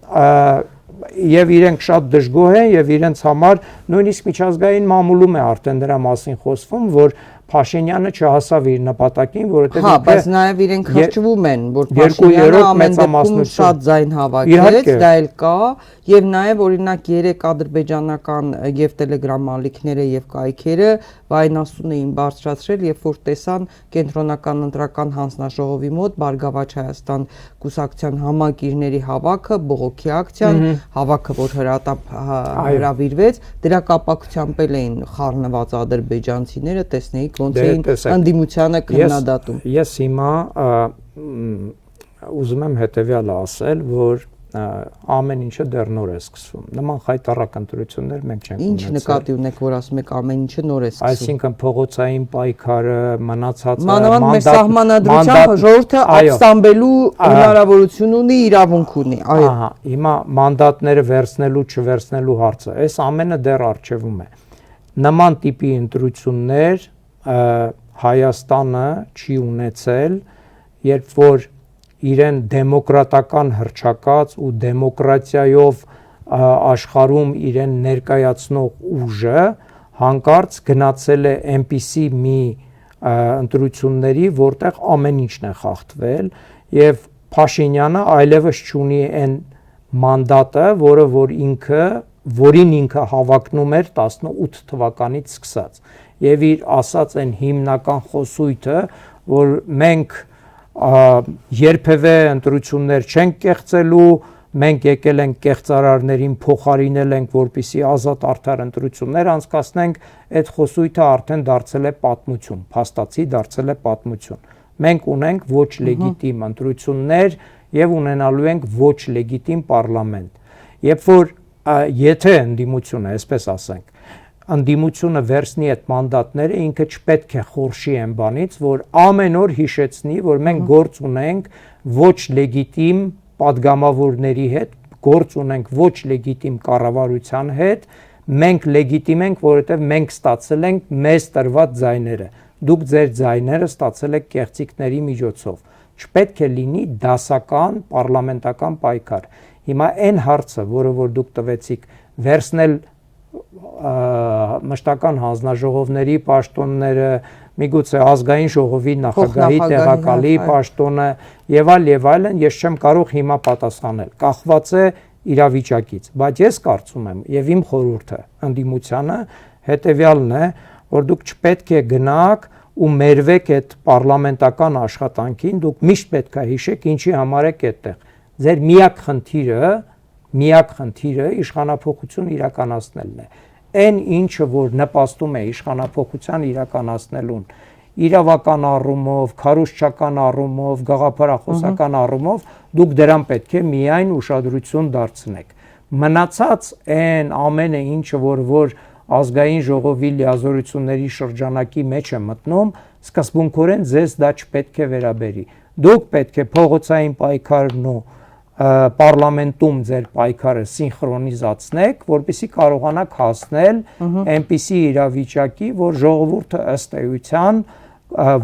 Եվ իրենք շատ դժգոհ են եւ իրենց համար նույնիսկ միջազգային մամուլում է արդեն դրա մասին խոսվում, որ Փաշինյանը չհասավ իր նպատակին, որովհետեւ հա, բայց նաեւ իրենք խղճվում են, որ Փաշինյանը ամեն դեպքում շատ ձայն հավաքեց, դա էլ կա, եւ նաեւ օրինակ 3 ադրբեջանական եւ Telegram ալիքները եւ կայքերը վայնասուն էին բարձրացրել, երբ որ տեսան կենտրոնական ընտրական հանձնաժողովի մոտ Բարգավաճ Հայաստան կուսակցության համակիրների հավաքը, բողոքի ակցիան, հավաքը, որ հրավիրվեց, դրա կապակցությամբ էին խառնված ադրբեջանցիները, տեսնեիք ոնց էին ընդդիմությանը քննադատում։ Ես հիմա ուզում եմ հետեւյալը ասել, որ ամեն ինչը դեռ նոր է սկսվում։ Նման խայտառակ ընտրություններ մենք չենք ունեցել։ Ինչ նկատի ունեք, որ ասում եք ամեն ինչը նոր է սկսվում։ Այսինքն փողոցային պայքարը, մնացածը, մանավանդ մեր սահմանադրությամբ ժողովուրդը ապստամբելու հնարավորություն ունի, իրավունք ունի։ Այո։ Ահա, հիմա մանդատները վերցնելու, չվերցնելու հարցը, այս ամենը դեռ առջևում է։ Նման տիպի ընտրություններ Հայաստանը չի ունեցել, երբ որ իրեն դեմոկրատական հռչակած ու դեմոկրատիայով աշխարհում իրեն ներկայացնող ուժը հանկարծ գնացել է այնպիսի մի ընտրությունների, որտեղ ամեն ինչն է խախտվել եւ Փաշինյանը այլևս չունի այն մանդատը, որին ինքը հավակնում էր 18 թվականից սկսած եւ իր ասած այն հիմնական խոսույթը, որ մենք երբևէ ընտրություններ չենք կեղծելու, մենք եկել ենք կեղծարարներին փոխարինել ենք, որպիսի ազատ արդար ընտրություններ անցկացնենք, այդ խոսույթը արդեն դարձել է պատմություն, փաստացի դարձել է պատմություն։ Մենք ունենք ոչ լեգիտիմ ընտրություններ եւ ունենալու ենք ոչ լեգիտիմ պարլամենտ։ Երբ որ եթե ընդդիմությունը, այսպես ասենք, ընդդիմությունը վերցնի այդ մանդատները, ինքը չպետք է խորշի այն բանից, որ ամեն օր հիշեցնի, որ մենք գործ ունենք ոչ լեգիտիմ падգամավորների հետ, գործ ունենք ոչ լեգիտիմ կառավարության հետ, մենք լեգիտիմ ենք, որովհետև մենք ստացել ենք մեզ տրված ձայները։ Դուք ձեր ձայները ստացել եք կեղծիքների միջոցով։ Չպետք է լինի դասական պարլամենտական պայքար։ Հիմա այն հարցը, որը որ դուք տվեցիք, վերցնել մշտական հանձնաժողովների պաշտոնները, միգուցե ազգային ժողովի նախագահի տեղակալի պաշտոնը եւ այլն, ես չեմ կարող հիմա պատասխանել։ Կախված է իրավիճակից, բայց ես կարծում եմ եւ իմ խորհուրդը ընդդիմությանը հետեւյալն է, որ դուք չպետք է գնաք ու մերվեք այդ պարլամենտական աշխատանքին, դուք միշտ պետք է հիշեք ինչի համար եք այդտեղ։ Ձեր միակ խնդիրը իշխանափոխություն իրականացնելն է։ Այն ինչը որ նպաստում է իշխանափոխության իրականացնելուն, իրավական առումով, քարոզչական առումով, գաղափարախոսական առումով, դուք դրան պետք է միայն ուշադրություն դարձնեք։ Մնացած այն ամենը ինչը որ ազգային ժողովի լիազորությունների շրջանակի մեջ է մտնում, սկզբունքորեն ձեզ դա չպետք է վերաբերի։ Դուք պետք է փողոցային պայքարն ու պարլամենտում ձեր պայքարը սինխրոնիզացնեք, որպեսզի կարողանաք հասնել այնպիսի իրավիճակի, որ ժողովուրդը ըստ էության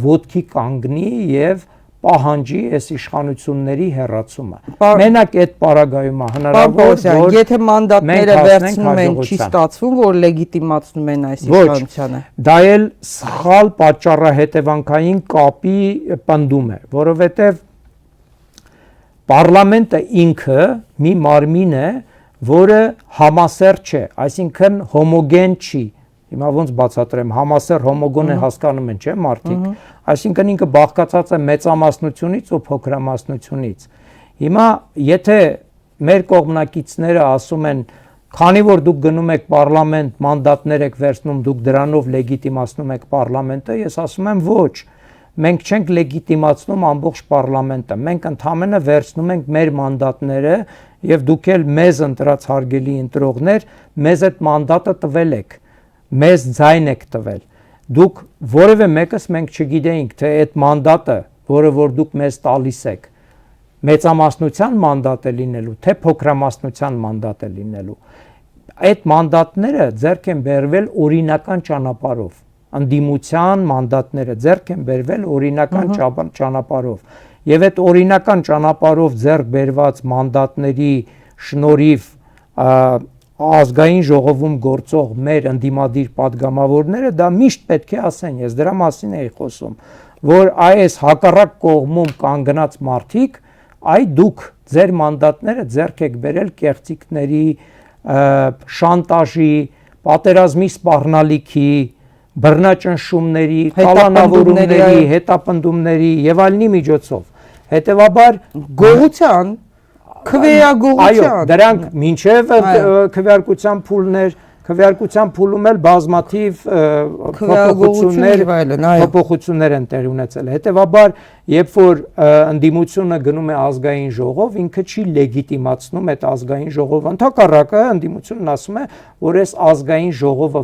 ոտքի կանգնի եւ պահանջի այս իշխանությունների հեռացումը։ Պարոն- Մենակ այդ պարագայում է Պարոն հնարավոր, Պողոսյան, որ եթե մանդատները մենք հասնենք վերցնում են, չի հաջողության։ ստացվում, որ լեգիտիմացնում են այս Ոչ, իշխանությանը։ դա էլ սխալ պատճառահետևանքային կապի պնդում է, որովհետև Պարլամենտը ինքը մի մարմին է, որը համասեր չէ, այսինքն հոմոգեն չի։ Հիմա ոնց բացատրեմ, համասեր հոմոգոն է հասկանում են, չէ՞ մարդիկ։ Այսինքն ինքը բաղկացած է մեծամասնությունից ու փոքրամասնությունից։ Հիմա եթե մեր կողմնակիցները ասում են, քանի որ դուք գնում եք պարլամենտ, մանդատներ եք վերցնում, դուք դրանով լեգիտիմացնում եք պարլամենտը, ես ասում եմ ոչ։ Մենք չենք լեգիտիմացնում ամբողջ պարլամենտը, մենք ընդհանրապես վերցնում ենք մեր մանդատները եւ դուք էլ մեզ ընտրած հարգելի ընտրողներ, մեզ այդ մանդատը տվել եք, մեզ ձայն եք տվել։ Դուք որևէ մեկս մենք չգիտեինք, թե այդ մանդատը, որը որ դուք մեզ տալիս եք, մեծամասնության մանդատ է լինելու, թե փոքրամասնության մանդատ է լինելու։ Այդ մանդատները ձեռք են բերվել օրինական ճանապարհով, ընդդիմության մանդատները ձեռք են բերվել օրինական ճանապարհով, եւ այդ օրինական ճանապարհով ձեռք բերված մանդատների շնորհիվ ազգային ժողովում գործող մեր ընդդիմադիր падգամավորները դա միշտ պետք է ասեն, ես դրա մասին էի խոսում, որ այս հակառակ կողմում կանգնած մարդիկ, այ դուք ձեր մանդատները ձեռք եք բերել կեղծիքների, շանտաժի, պատերազմի սպառնալիքի, բռնաճնշումների, կալանավորումների, հետապնդումների եւ այլնի միջոցով։ Հետևաբար Գողության, քվեագողության։ Այո, դրանք մինչև քվեարկության փուլներ, քվեարկության փուլում էլ բազմաթիվ փոփոխություններ են տեղ ունեցել։ Հետևաբար, երբ որ ընդդիմությունը գնում է ազգային ժողով, ինքը չի լեգիտիմացնում այդ ազգային ժողովը։ Ընդհակառակը ընդդիմությունն ասում է, որ այս ազգային ժողովը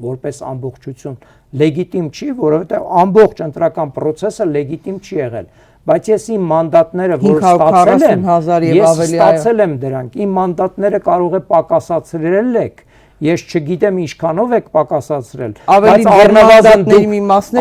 որպես ամբողջություն լեգիտիմ չի, որովհետև ամբողջ ընտրական process-ը լեգիտիմ չի եղել։ Բայց ես իմ մանդատները, որ ստացել եմ, ես ստացել եմ դրանք, իմ մանդատները կարող է պակասացրել եք, ես չգիտեմ ինչքանով եք պակասացրել, բայց առնվազն մի մասն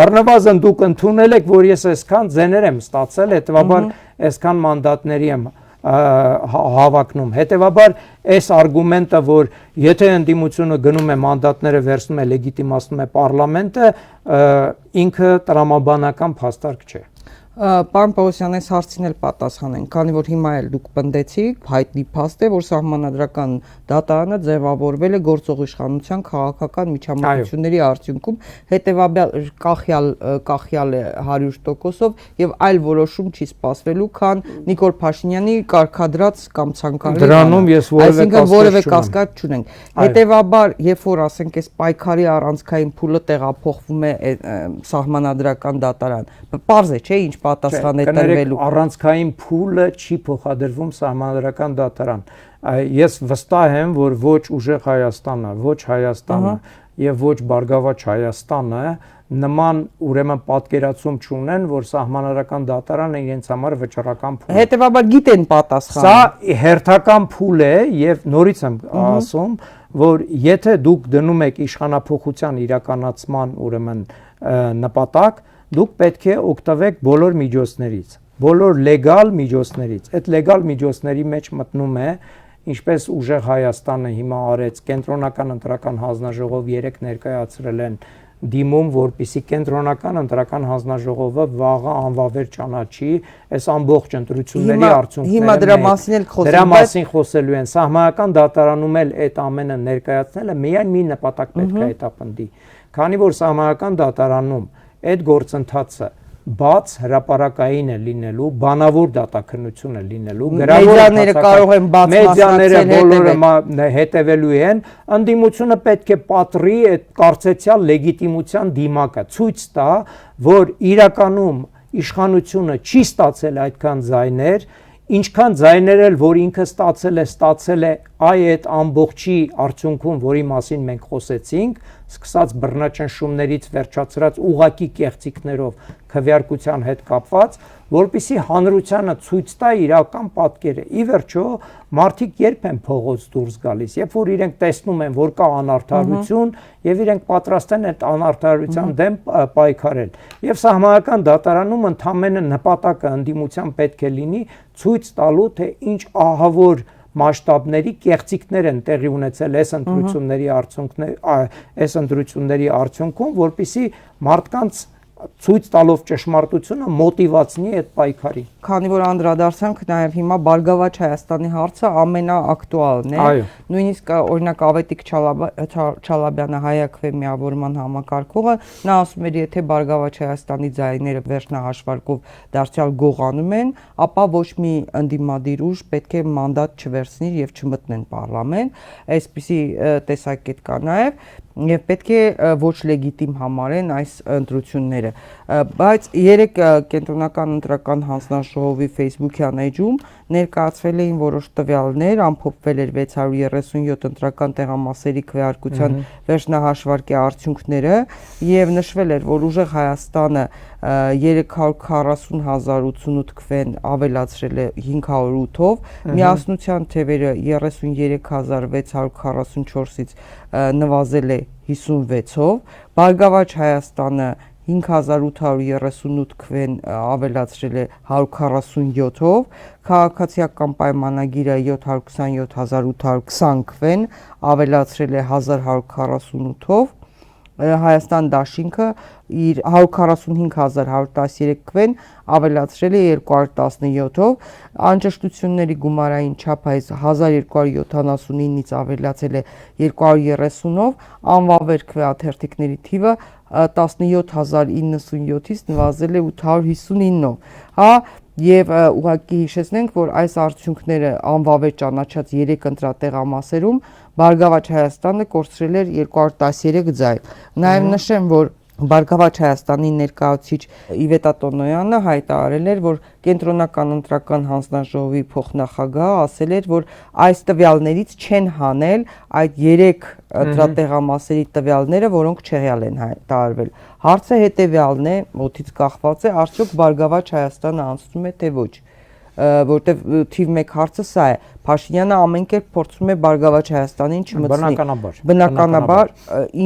առնվազն դուք ընդունել եք, որ ես այսքան ձեներ եմ ստացել, հետևաբար այսքան մանդատների եմ հավակնում։ Հետևաբար այս արգումենտը, որ եթե ընդդիմությունը գնում է մանդատները վերցնում է, լեգիտիմացնում է պարլամենտը, ինքը տրամաբանական փաստարկ չէ։ Պարոն Պողոսյան, այս հարցին էլ պատասխանենք, քանի որ հիմա էլ դուք պնդեցիք, հայտնի փաստ է, որ Սահմանադրական դատարանը ձևավորվել է գործող իշխանության քաղաքական միջամտությունների արդյունքում, հետևաբար կախյալ է 100%-ով եւ այլ որոշում չի սպասվելու, քան Նիկոլ Փաշինյանի կարգադրած կամ ցանկալի։ Դրանում ես որևէ կասկած չունենք։ Հետևաբար, երբ որ ասենք այս պայքարի առանցքային փուլը տեղափոխվում է Սահմանադրական դատարան, պարզ է, չէ՞, ինչ պատասխան է տրվելու։ Առանցքային փուլը չի փոխադրվում Սահմանադրական դատարան։ Ես վստահ եմ, որ ոչ ուժեղ Հայաստանը, ոչ Հայաստանը եւ ոչ Բարգավաճ Հայաստանը նման ուրեմն պատկերացում չունեն, որ Սահմանադրական դատարանը իրենց համար վճռական փուլ է։ Հետևաբար գիտեն պատասխանը։ Սա հերթական փուլ է եւ նորից եմ ասում, որ եթե դուք դնում եք իշխանափոխության իրականացման ուրեմն նպատակ, դուք պետք է օգտվեք բոլոր միջոցներից, բոլոր լեգալ միջոցներից։ Այդ լեգալ միջոցների մեջ մտնում է, ինչպես ուժեղ Հայաստանը հիմա արեց, կենտրոնական ընտրական հանձնաժողով 3 ներկայացրել են դիմում, որպիսի կենտրոնական ընտրական հանձնաժողովը վաղը անվավեր ճանաչի այս ամբողջ ընտրությունների արդյունքները։ Հիմա դրա մասին էլ խոսելու, դրա մասին խոսելու են։ Սահմանադրական դատարանում էլ այդ ամենը ներկայացնելը միայն մի նպատակ պետք է հետապնդի, քանի որ Սահմանադրական դատարանում այդ գործընթացը բաց հրապարակային է լինելու, բանավոր դատաքննություն է լինելու, մեդիաները կարող են բաց մեդիաները բոլորը հետևելու են, ընդդիմությունը պետք է պատռի այդ կարծեցյալ լեգիտիմության դիմակը, ցույց տա, որ իրականում իշխանությունը չի ստացել այդքան ձայներ, ինչքան ձայներ էլ որ ինքը ստացել է այդ ամբողջի արդյունքում, որի մասին մենք խոսեցինք, սկսած բռնաճնշումներից վերջացրած ուղակի կեղծիքներով քվեարկության հետ կապված, որպեսզի հանրությանը ցույց տա իրական պատկերը։ Ի վերջո, մարդիկ երբ են փողոց դուրս գալիս, երբ որ իրենք տեսնում են, որ կա անարդարություն, եւ իրենք պատրաստ են այդ անարդարության դեմ պայքարել։ Եվ սահմանական դատարանում ընդամենը նպատակը ընդդիմության պետք է լինի ցույց տալու, թե ինչ ահավոր մասշտաբների կեղծիքներ են տեղի ունեցել այս ընտրությունների արդյունքում, որպեսզի մարդկանց ցույց տալով ճշմարտությունը մոտիվացնի այդ պայքարին։ Քանի որ անդրադարձանք նաև հիմա Բարգավաճ Հայաստանի հարցը ամենաակտուալն է, նույնիսկ օրինակ Ավետիք Չալաբյանը Հայաքվե միավորման համակարգողը, նա ասում էր, եթե Բարգավաճ Հայաստանի ձայները վերջնահաշվարկով դարձյալ գողանում են, ապա ոչ մի ընդդիմադիր ուժ պետք է մանդատ չվերցնի եւ չմտնեն պարլամենտ, այսպիսի տեսակետ կա նաև եւ պետք է ոչ լեգիտիմ համարեն այս ընտրությունները, բայց երեք կենտրոնական ընտրական հանձնաժողովի Facebook-յան էջում ներկայացվել էին որոշ տվյալներ, ամփոփվել էր 637 ընտրական տեղամասերի քվեարկության վերջնահաշվարկի արդյունքները եւ նշվել էր, որ ուժեղ Հայաստանը 340,088 քվեն ավելացրել է 508-ով, միասնության թևերը 33,644-ից նվազել է 56-ով, Բարգավաճ Հայաստանը 5838 քվեն ավելացրել է 147-ով, քաղաքացիական պայմանագիրը 727,820 քվեն ավելացրել է 1148-ով, Հայաստան դաշինքը իր 145,113 քվեն ավելացրել է 217-ով, անճշտությունների գումարային չափը 1279-ից ավելացել է 230-ով, անվավեր քվեաթերթիկների թիվը 17097-ից նվազել է 859-ով, հա, եւ ուղղակի հիշեցնենք, որ այս արդյունքները անվավեր ճանաչած 3 ընտրատեղամասերում Բարգավաճ Հայաստանը կորցրել էր 213 ձայն։ Նաեւ նշեմ, որ Բարգավաճ Հայաստանի ներկայացուցիչ Իվետա Տոնոյանը հայտարարել էր, որ կենտրոնական ընտրական հանձնաժողովի փոխնախագահը ասել էր, որ այս տվյալներից չեն հանել այդ 3 ընտրատեղամասերի տվյալները, որոնք չեղյալ են հայտարարվել։ Հարցը հետեւյալն է, մոտից կախված է, արդյոք Բարգավաճ Հայաստանը անցնում է թե ոչ, որտեվ թիվ 1 հարցը սա է, Փաշինյանը ամեն կերպ փորձում է Բարգավաճ Հայաստանին չմտցնի։ Բնականաբար,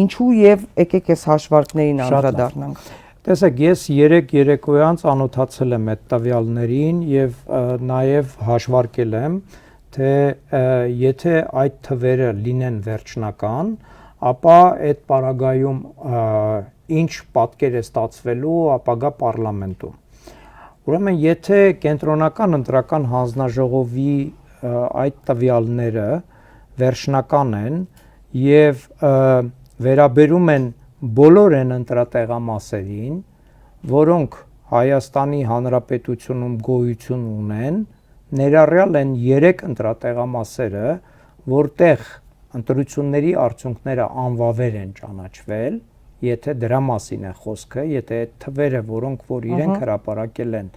ինչու եւ եկեք այս հաշվարկներին անդրադառնանք։ Տեսեք, ես 3 երեկոյան ծանոթացել եմ այդ տվյալներին եւ նաեւ հաշվարկել եմ, թե եթե այդ թվերը լինեն վերջնական, ապա այդ պարագայում ինչ պատկեր է ստացվելու ապագա պարլամենտում։ Ուրեմն, եթե կենտրոնական ընտրական հանձնաժողովի այդ տվյալները վերջնական են եւ վերաբերում են բոլոր այն ընտրատեղամասերին, որոնք Հայաստանի Հանրապետությունում գոյություն ունեն, ներառյալ են 3 ընտրատեղամասերը, որտեղ ընտրությունների արդյունքները անվավեր են ճանաչվել, եթե դրա մասին է խոսքը, եթե այդ թվերը, որոնք որ իրենք հրապարակել են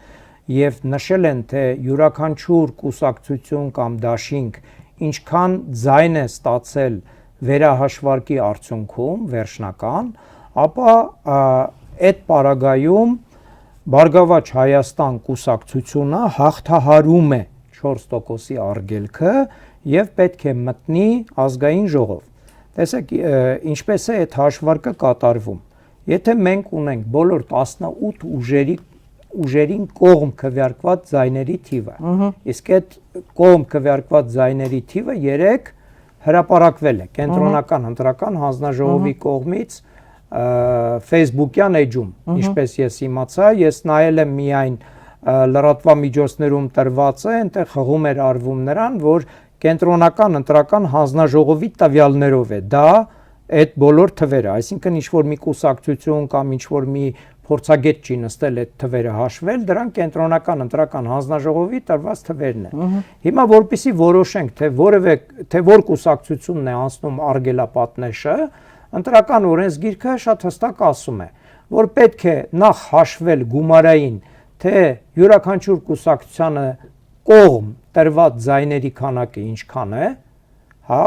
եւ նշել են, թե յուրաքանչյուր կուսակցություն կամ դաշինք ինչքան ձայն է ստացել վերահաշվարկի արդյունքում վերջնական, ապա այդ պարագայում Բարգավաճ Հայաստան կուսակցությունը հաղթահարում է 4%-ի արգելքը եւ պետք է մտնի ազգային ժողով։ Տեսեք, ինչպես է այդ հաշվարկը կատարվում։ Եթե մենք ունենք բոլոր 18 ուժերին կողմ քվեարկված ձայների թիվը, իսկ այդ կողմ քվեարկված ձայների թիվը 3 հրապարակվել է կենտրոնական ընտրական հանձնաժողովի կողմից Facebook-յան էջում, ինչպես ես իմացա, ես նայել եմ միայն լրատվամիջոցներում տրվածը, այնտեղ հղում էր արվում նրան, որ կենտրոնական ընտրական հանձնաժողովի տվյալներով է դա այդ բոլոր թվերը, այսինքն ինչ-որ մի կուսակցություն կամ ինչ-որ մի փորձագետ չի նստել այդ թվերը հաշվել, դրանք կենտրոնական ընտրական հանձնաժողովի տրված թվերն են։ Հիմա որպեսզի որոշենք, թե որ կուսակցությունն է անցնում արգելապատնեշը, ընտրական օրենսգիրքը շատ հստակ ասում է, որ պետք է նախ հաշվել գումարային, թե յուրաքանչյուր կուսակցությանը կողմ տրված ձայների քանակը ինչքան է, հա,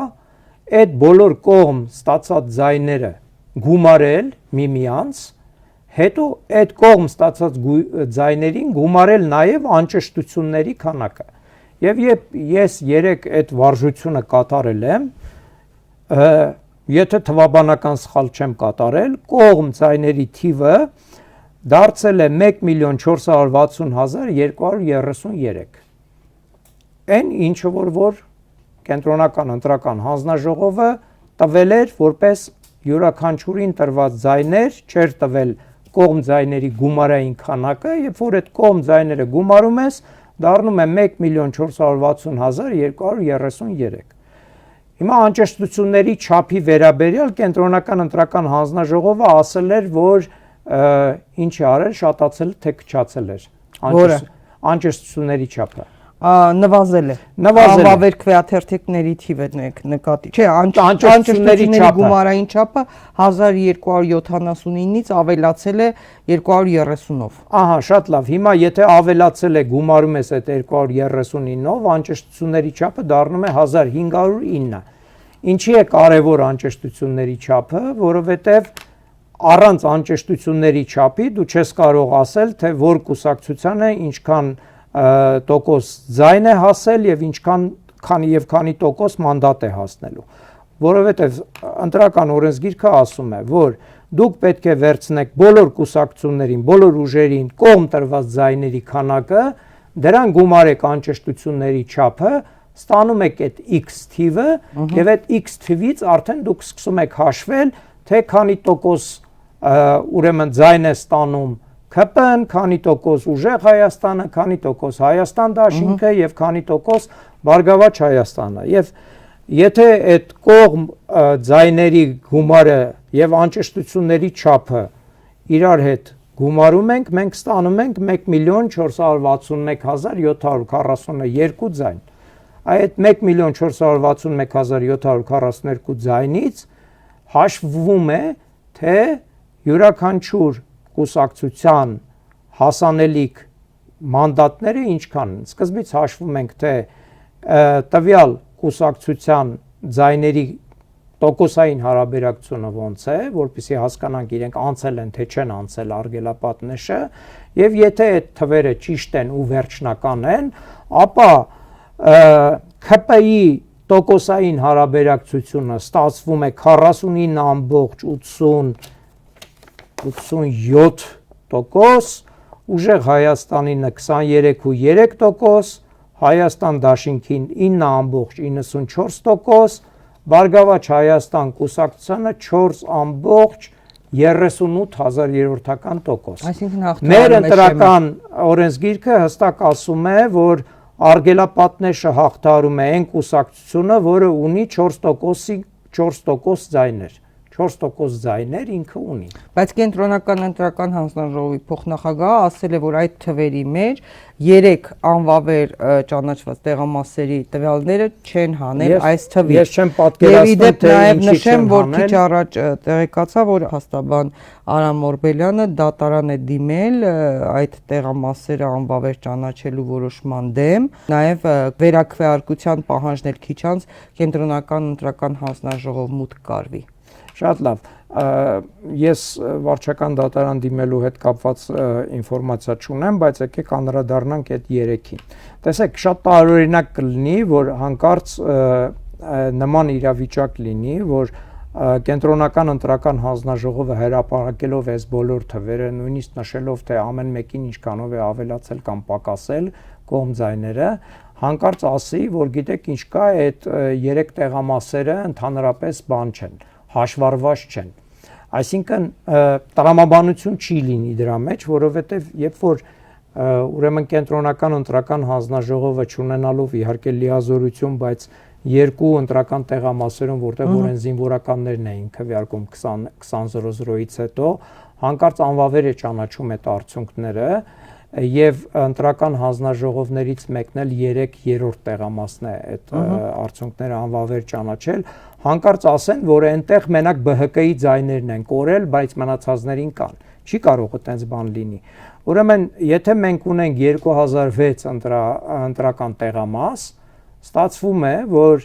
այդ բոլոր կողմ ստացած ձայները գումարել միմյանց, հետո այդ կողմ ստացած ձայներին գումարել նաև անճշտությունների քանակը։ Եվ ես երեք այդ վարժությունը կատարել եմ, եթե թվաբանական սխալ չեմ կատարել, կողմ ձայների թիվը դարձել է 1,460,233։ Այն ինչը որ կենտրոնական ընտրական հանձնաժողովը տվել էր որպես յուրաքանչյուրին տրված ձայներ, չէր տվել կողմ ձայների գումարային քանակը, երբ որ այդ կողմ ձայները գումարում ես, դառնում է 1,460,233։ Հիմա անճշտությունների չափի վերաբերյալ կենտրոնական ընտրական հանձնաժողովը ասել էր, որ ինչ է արել, շատացել թե քչացել էր անճշտությունների չափը։ Նվազել է։ Անվավեր քվեաթերթիկների թիվը նկատի։ Չէ, անճշտությունների գումարային չափը 1279-ից ավելացել է 230-ով։ Ահա, շատ լավ։ Հիմա եթե ավելացել է գումարում ես այդ 239-ով, անճշտությունների չափը դառնում է 1509։ Ինչի է կարևոր անճշտությունների չափը, որովհետև առանց անճշտությունների չափի դու չես կարող ասել, թե որ կուսակցությանը ինչքան տոկոս ձայն է հասել եւ քանի տոկոս մանդատ է հասնելու, որովհետեւ ընտրական օրենսգիրքը ասում է, որ դուք պետք է վերցնեք բոլոր կուսակցություններին, բոլոր ուժերին կողմ տրված ձայների քանակը, դրան գումարեք անճշտությունների չափը, ստանում եք այդ X թիվը եւ այդ X թվից արդեն դուք սկսում եք հաշվել, թե քանի տոկոս ուրեմն ձայն է ստանում ԿՊ-ն, քանի տոկոս ուժեղ Հայաստանը, քանի տոկոս Հայաստան դաշինքը եւ քանի տոկոս Բարգավաճ Հայաստանը։ Եւ եթե այդ կողմ ձայների գումարը եւ անճշտությունների չափը իրար հետ գումարում ենք, մենք ստանում ենք 1,461,742 ձայն։ Այդ 1,461,742 ձայնից հաշվվում է, թե յուրաքանչյուր կուսակցության հասանելիք մանդատները ինչքան են։ Սկզբից հաշվում ենք, թե տվյալ կուսակցության ձայների տոկոսային հարաբերակցությունը ոնց է, որպեսզի հասկանանք իրենք անցել են թե չեն անցել արգելապատնեշը, եւ եթե այդ թվերը ճիշտ են ու վերջնական են, ապա ԿՊ-ի տոկոսային հարաբերակցությունը ստացվում է 49,87%, ուժեղ Հայաստանինը 23,3%, Հայաստան դաշինքին 9,94%, Բարգավաճ Հայաստան կուսակցությանը 4,38%։ Մեր ընտրական օրենսգիրքը հստակ ասում է, որ արգելապատնեշը հաղթահարում է այն կուսակցությունը, որը ունի 4% ձայներ։ 4% ձայներ ինքը ունի։ Բայց կենտրոնական ընտրական հանձնաժողովի փոխնախագահը ասել է, որ այդ թվերի մեջ 3 անվավեր ճանաչված տեղամասերի տվյալները չեն հանել այս թվի։ Ես չեմ պատկերացնում, թե ինչի չեն հանել։ Որ քիչ առաջ տեղեկացա, որ հաստաբան Արամ Օրբելյանը դատարան է դիմել այդ տեղամասերը անվավեր ճանաչելու որոշման դեմ, նաև վերաքվեարկության պահանջներ քիչ անց կենտրոնական ընտրական հանձնաժողով մուտք կարվի։ Շատ լավ, ես վարչական դատարան դիմելու հետ կապված ինֆորմացիա չունեմ, բայց եկեք անդրադառնանք այդ 3-ին։ Տեսեք, շատ տարօրինակ կլինի, որ հանկարծ նման իրավիճակ լինի, որ կենտրոնական ընտրական հանձնաժողովը հրապարակելով այս բոլոր թվերը, նույնիսկ նշելով, թե ամեն մեկին ինչքանով է ավելացել կամ պակասել կողմ ձայները, հանկարծ ասի, որ գիտեք ինչ կա, այդ 3 տեղամասերը ընդհանրապես բան չեն, հաշվառված չեն։ Այսինքն տրամաբանություն չի լինի դրա մեջ, որովհետև երբ որ ուրեմն կենտրոնական ընտրական հանձնաժողովը չունենալով իհարկե լիազորություն, բայց 2 ընտրական տեղամասերում, որտեղ որեն զինվորականներն էին քվեարկում 20:00-ից հետո, հանկարծ անվավեր է ճանաչում այդ արդյունքները եւ ընտրական հանձնաժողովներից մեկն էլ 3-րդ տեղամասն է այդ արդյունքները անվավեր ճանաչել, հանկարծ ասեն, որ այնտեղ մենակ ԲՀԿ-ի ձայներն են կորել, բայց մնացածներին կան։ Չի կարող այդպես բան լինի։ Ուրեմն, եթե մենք ունենք 2006 ընտրական տեղամաս, ստացվում է, որ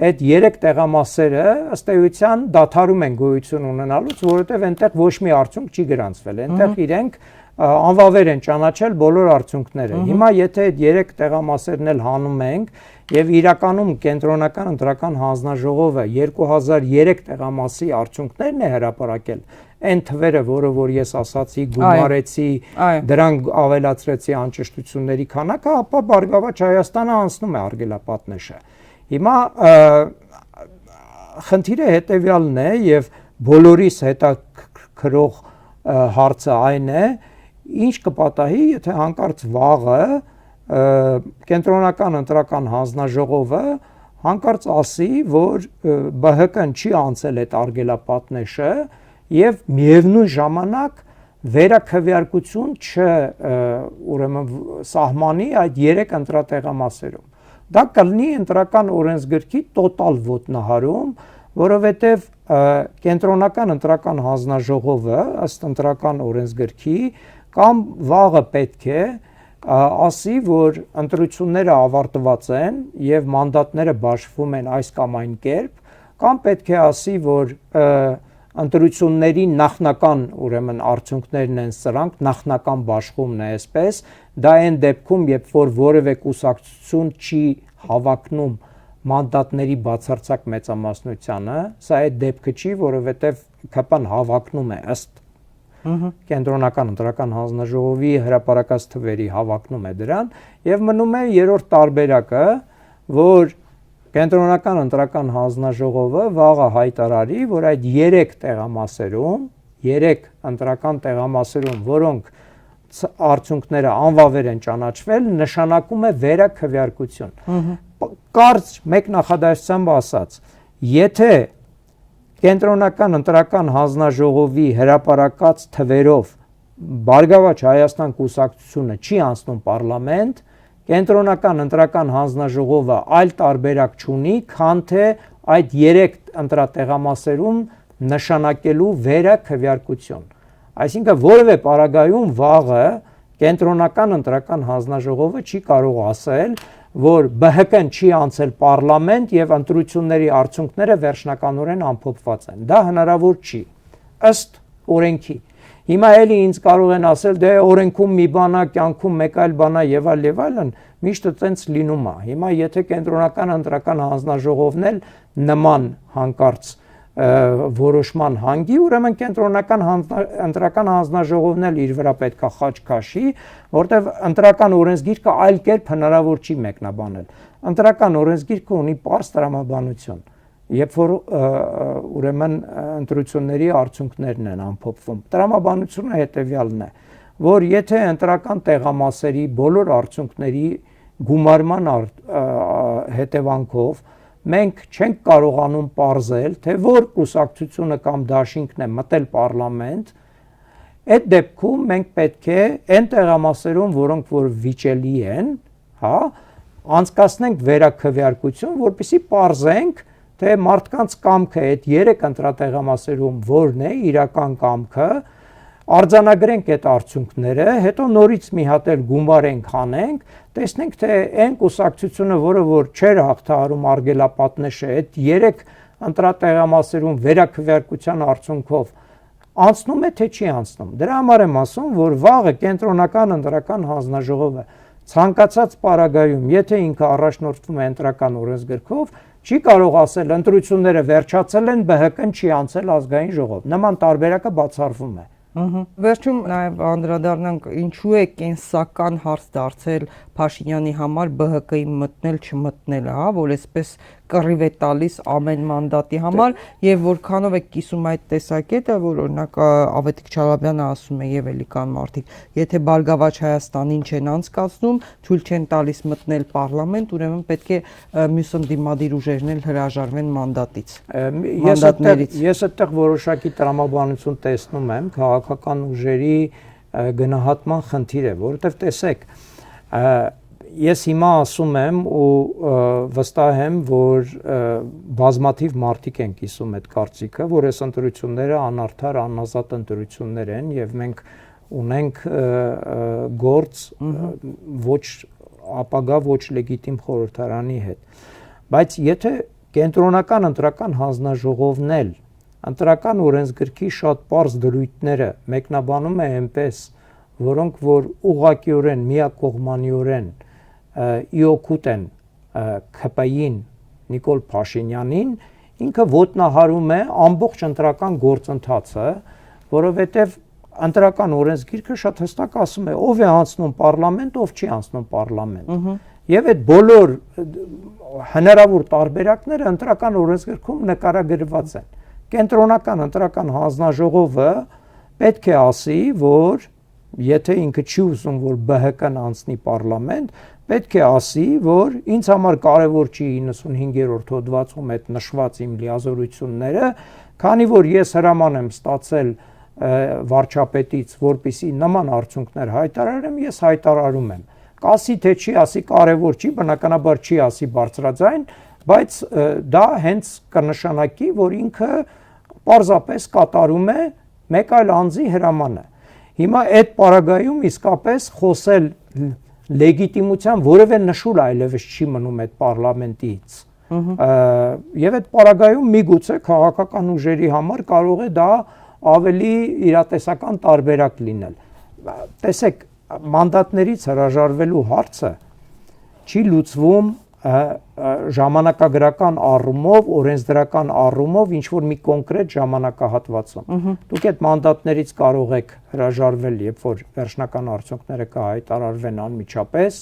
այդ 3 տեղամասերը ըստ էության դադարում են գոյություն ունենալուց, որովհետև այնտեղ ոչ մի արդյունք չի գրանցվել։ Այնտեղ իրենք անվավեր են ճանաչել բոլոր արդյունքները։ Հիմա եթե այդ 3 տեղամասերն էլ հանում ենք եւ իրականում կենտրոնական ընտրական հանձնաժողովը 2003 տեղամասի արդյունքներն է հրապարակել, այն թվերը, որը որ ես ասացի, գումարեցի, դրան ավելացրեցի անճշտությունների քանակը, ապա Բարգավաճ Հայաստանը անցնում է արգելապատնեշը։ Հիմա խնդիրը հետեւյալն է եւ բոլորիս հետաքրող հարցը այն է, ինչ կպատահի, եթե հանկարծ վաղը կենտրոնական ընտրական հանձնաժողովը հանկարծ ասի, որ ԲՀԿ-ն չի անցել այդ արգելապատնեշը եւ միևնույն ժամանակ վերաքվեարկություն ուրեմն սահմանի այդ 3 ընտրատեղամասերում։ Դա կլինի ընտրական օրենսգրքի տոտալ ոտնահարում, որովհետեւ կենտրոնական ընտրական հանձնաժողովը ըստ ընտրական օրենսգրքի կամ վաղը պետք է ասի, որ ընտրությունները ավարտված են եւ մանդատները բաշխվում են այս կամ այն կերպ, կամ պետք է ասի, որ ընտրությունների նախնական ուրեմն արդյունքներն են սրանք, նախնական բաշխումն է այսպես, դա այն դեպքում, երբ որ որևէ կուսակցություն չի հավակնում մանդատների բացարձակ մեծամասնությանը, սա այդ դեպքը չի, որովհետեւ ԿՊ-ն հավակնում է ըստ կենտրոնական ընտրական հանձնաժողովի հրապարակած թվերի հավակնում է դրան եւ մնում է երրորդ տարբերակը, որ կենտրոնական ընտրական հանձնաժողովը վաղը հայտարարի, որ այդ 3 տեղամասերում, 3 ընտրական տեղամասերում, որոնք արդյունքները անվավեր են ճանաչվել, նշանակում է վերաքվեարկություն։ Կարճ մեկ նախադասությամբ ասած, եթե կենտրոնական ընտրական հանձնաժողովի հրապարակած թվերով Բարգավաճ Հայաստան կուսակցությունը չի անցնում պարլամենտ, կենտրոնական ընտրական հանձնաժողովը այլ տարբերակ չունի, քան թե այդ 3 ընտրատեղամասերում նշանակելու վերաքվեարկություն։ Այսինքն որևէ պարագայում վաղը կենտրոնական ընտրական հանձնաժողովը չի կարող ասել, որ ԲՀԿ-ն չի անցել պարլամենտ եւ ընտրությունների արդյունքները վերջնականորեն ամփոփված են։ Դա հնարավոր չի ըստ օրենքի։ Հիմա էլի ինձ կարող են ասել, դե օրենքում մի բան է, կյանքում մեկ այլ բան է եւ այլն, միշտ այդպես լինում է։ Հիմա եթե կենտրոնական ընտրական հանձնաժողովն էլ նման հանկարծ որոշման հանգի, ուրեմն կենտրոնական ընտրական հանձնաժողովն էլ իր վրա պետքա խաչ քաշի, որտեղ ընտրական օրենսգիրքը այլ կերպ հնարավոր չի մեկնաբանել։ Ընտրական օրենսգիրքը ունի պարզ տրամաբանություն, երբ որ ուրեմն ընտրությունների արդյունքներն են ամփոփվում։ Տրամաբանությունը հետեւյալն է, որ եթե ընտրական տեղամասերի բոլոր արդյունքների գումարման հետևանքով մենք չենք կարողանում պարզել, թե որ կուսակցությունը կամ դաշինքն է մտել պարլամենտ, այդ դեպքում մենք պետք է այն տեղամասերում, որոնք որ վիճելի են, անցկացնենք վերաքվեարկություն, որպեսզի պարզենք, թե մարդկանց կամքը այդ 3 ընտրատեղամասերում որն է իրական կամքը, արձանագրենք այդ արդյունքները, հետո նորից մի հատ էլ գումարենք, հանենք, տեսնենք թե այն կուսակցությունը, որը որ չէր հաղթահարում արգելապատնեշը, այդ 3 ընտրատեղամասերում վերաքվեարկության արդյունքով անցնում է թե չի անցնում։ Դրա համար եմ ասում, որ վաղը կենտրոնական ընտրական հանձնաժողովը ցանկացած պարագայում, եթե ինքը առաջնորդվում է ընտրական օրենսգրքով, չի կարող ասել ընտրությունները վերջացել են, ԲՀԿ-ն չի անցել ազգային ժողով։ Նման տարբերակը բացառվում է։ Վերջում նաև անդրադառնանք, ինչու է կենսական հարց դարձել Փաշինյանի համար ԲՀԿ-ի մտնել չմտնելը, որ այսպես կռիվ է տալիս ամեն մանդատի համար եւ որքանով է կիսում այդ տեսակետը, որ օրինակ Ավետիք Չալաբյանը ասում է եւ էլի կան մարդիկ, եթե Բարգավաճ Հայաստանին չեն անցկացնում, թույլ չեն տալիս մտնել պարլամենտ, ուրեմն պետք է մյուս ընդդիմադիր ուժերն էլ հրաժարվեն մանդատից։ Ես այդտեղ որոշակի տրամաբանություն տեսնում եմ, քաղաքական ուժերի գնահատման խնդիր է, որովհետեւ տեսեք, ես հիմա ասում եմ ու վստահ եմ, որ բազմաթիվ մարդիկ են կիսում այդ կարծիքը, որ այս ընտրությունները անարդար, անազատ ընտրություններ են եւ մենք ունենք գործ ոչ ապագա ոչ լեգիտիմ խորհրդարանի հետ։ Բայց եթե կենտրոնական ընտրական հանձնաժողովն էլ ընտրական օրենսգրքի շատ པարզ դրույթները մեկնաբանում է այնպես, որոնք որ ուղղակիորեն միակողմանիորեն իօգուտ են ՔՊ-ին Նիկոլ Փաշինյանին, ինքը ոտնահարում է ամբողջ ընտրական գործընթացը, որովհետև ընտրական օրենսգիրքը շատ հստակ ասում է, ով է անցնում պարլամենտ, ով չի անցնում պարլամենտ։ Եվ այդ բոլոր հնարավոր տարբերակները ընտրական օրենսգրքում նկարագրված են։ Կենտրոնական ընտրական հանձնաժողովը պետք է ասի, որ եթե ինքը չի ուզում, որ ԲՀԿ-ն անցնի պարլամենտ, պետք է ասի, որ ինձ համար կարևոր չի 95-րդ հոդվածում այդ նշված իմ լիազորությունները, քանի որ ես հրաման եմ ստացել վարչապետից, որպիսի նման արդյունքներ հայտարարեմ, ես հայտարարում եմ։ Կասի թե չի ասի կարևոր չի, բնականաբար չի ասի բարձրաձայն, բայց դա հենց կնշանակի, որ ինքը պարզապես կատարում է մեկ այլ անձի հրամանը։ Հիմա այդ պարագայում իսկապես խոսել լեգիտիմության որևէ նշույլ այլևս չի մնում այդ պարլամենտից։ Եվ այդ պարագայում միգուցե քաղաքական ուժերի համար կարող է դա ավելի իրատեսական տարբերակ լինել։ Տեսեք, մանդատներից հրաժարվելու հարցը չի լուծվում ժամանակագրական առումով, օրենսդրական առումով ինչ որ մի կոնկրետ ժամանակահատվածում։ Դուք այդ մանդատներից կարող եք հրաժարվել, երբ որ վերջնական արդյունքները կհայտարարվեն անմիջապես,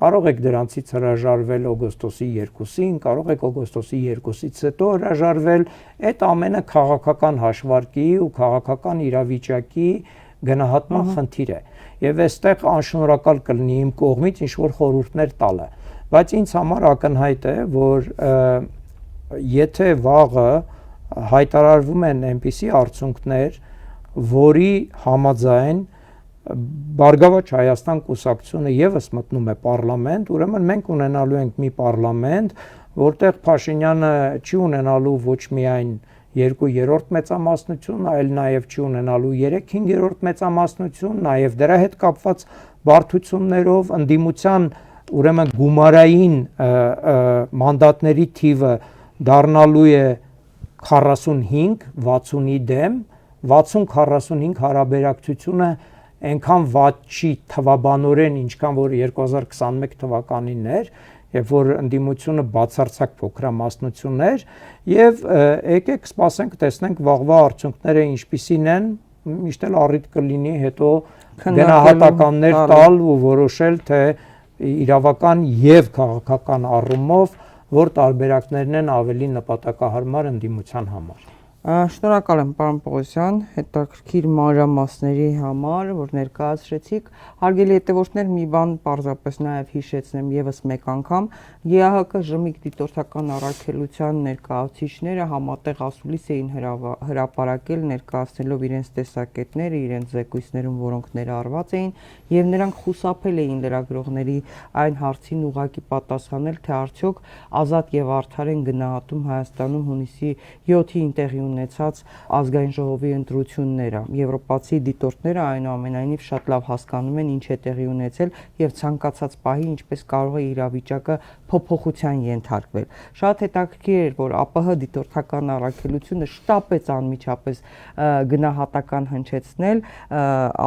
կարող եք դրանցից հրաժարվել օգոստոսի 2-ին, կարող եք օգոստոսի 2-ից հետո հրաժարվել, այդ ամենը քաղաքական հաշվարկի ու քաղաքական իրավիճակի գնահատման խնդիր է։ Եվ այստեղ անշնորհակալ կլինի իմ կողմից ինչ որ խորհուրդներ տալը, բայց ինձ համար ակնհայտ է, որ եթե վաղը հայտարարվում են այնպիսի արդյունքներ, որի համաձայն Բարգավաճ Հայաստան կուսակցությունը եւս մտնում է պարլամենտ, ուրեմն մենք ունենալու ենք մի պարլամենտ, որտեղ Փաշինյանը չի ունենալու ոչ միայն 2/3 մեծամասնություն, այլ նաև չի ունենալու 3/5 մեծամասնություն, նաև դրա հետ կապված բարդություններով ընդդիմության ուրեմն գումարային մանդատների թիվը դառնալու է 45 60-ի դեմ, 60-45 հարաբերակցությունը այնքան վատ չի թվաբանորեն, ինչքան որ 2021 թվականին էր, երբ որ ընդդիմությունը բացարձակ փոքրամասնություն էր, եւ եկեք սպասենք, տեսնենք վաղվա արդյունքները ինչպիսին են, միշտ էլ առիթ կլինի հետո գնահատականներ տալ ու որոշել, թե իրավական եւ քաղաքական առումով որ տարբերակներն են ավելի նպատակահարմար ընդդիմության համար։ Շնորհակալ եմ, պարոն Պողոսյան, հետաքրքիր մանրամասների համար, որ ներկայացրեցիք։ Հարգելի հետևորդներ, մի բան պարզապես նաև հիշեցնեմ եւս մեկ անգամ, ԵԱՀԿ ԺՄԻԿ դիտորդական առաքելության ներկայացուցիչները համատեղ ասուլիս էին հրապարակել ներկայացնելով իրենց տեսակետները, իրենց զեկույցներում, որոնք ներառված էին, եւ նրանք խուսափել էին լրագրողների այն հարցին ուղղակի պատասխանել, թե արդյոք ազատ եւ արդար են գնահատում Հայաստանում հունիսի 7-ին տեղի ունեցած ազգային ժողովի ընտրությունները։ Եվրոպացի դիտորդները այնուամենայնիվ շատ լավ հասկանում են ինչ է տեղի ունեցել եւ ցանկացած պահի ինչպես կարող է իրավիճակը փոփոխության ենթարկվել։ Շատ հետաքրքիր էր, որ ԱՊՀ դիտորդական առաքելությունը շտապեց անմիջապես գնահատական հնչեցնել,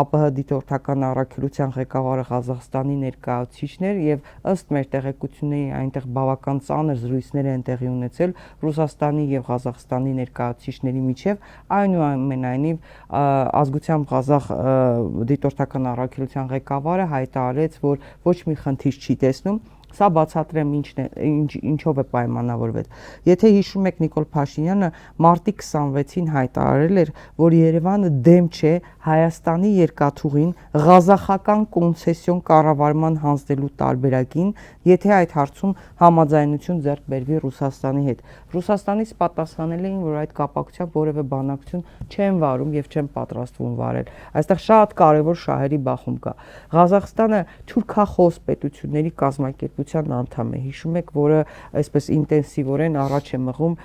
ԱՊՀ դիտորդական առաքելության ղեկավարը Ղազախստանի ներկայացուցիչներ եւ ըստ մեր տեղեկությունների այնտեղ բավական ծանր զրույցներ են տեղի ունեցել Ռուսաստանի եւ Ղազախստանի ներկայացուցիչների միջև, այնուամենայնիվ ազգությամբ ղազախ դիտորդական առաքելության ղեկավարը հայտարարեց, որ ոչ մի խնդիր չի տեսնում։ Սա բացատրեմ ինչով է պայմանավորվել։ Եթե հիշում եք, Նիկոլ Փաշինյանը մարտի 26-ին հայտարարել էր, որ Երևանը դեմ չէ Հայաստանի երկաթուղին ղազախական կոնցեսիոն կառավարման հանձնելու տարբերակին, եթե այդ հարցում համաձայնություն ձեռք բերվի Ռուսաստանի հետ։ Ռուսաստանից պատասխանել էին, որ այդ կապակցությամբ որևէ բանակցություն չեն վարում եւ չեն պատրաստվում վարել։ Այստեղ շատ կարեւոր շահերի բախում կա։ Ղազախստանը թուրքախոս պետությունների կազմակերպություն խորհրդության անդամ է, հիշում եք, որը այսպես ինտենսիվորեն առաջ է մղում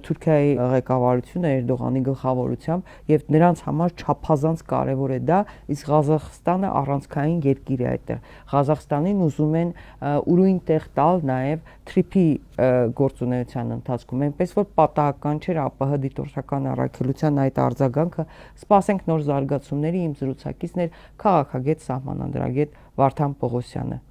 Թուրքիայի ղեկավարությունը Էրդողանի գլխավորությամբ եւ նրանց համար չափազանց կարեւոր է դա, իսկ Ղազախստանը առանցքային երկիր է այդտեղ։ Ղազախստանին ուզում են ուրույն տեղ տալ նաեւ թրիփի գործունեության ընթացքում, այնպես որ պատահական չէր ԱՊՀ դիտորդական առաքելության այդ արձագանքը։ Սպասենք նոր զարգացումների, իմ զրուցակիցն էր քաղաքագետ, սահմանադրագետ Վարդան Պողոսյանը։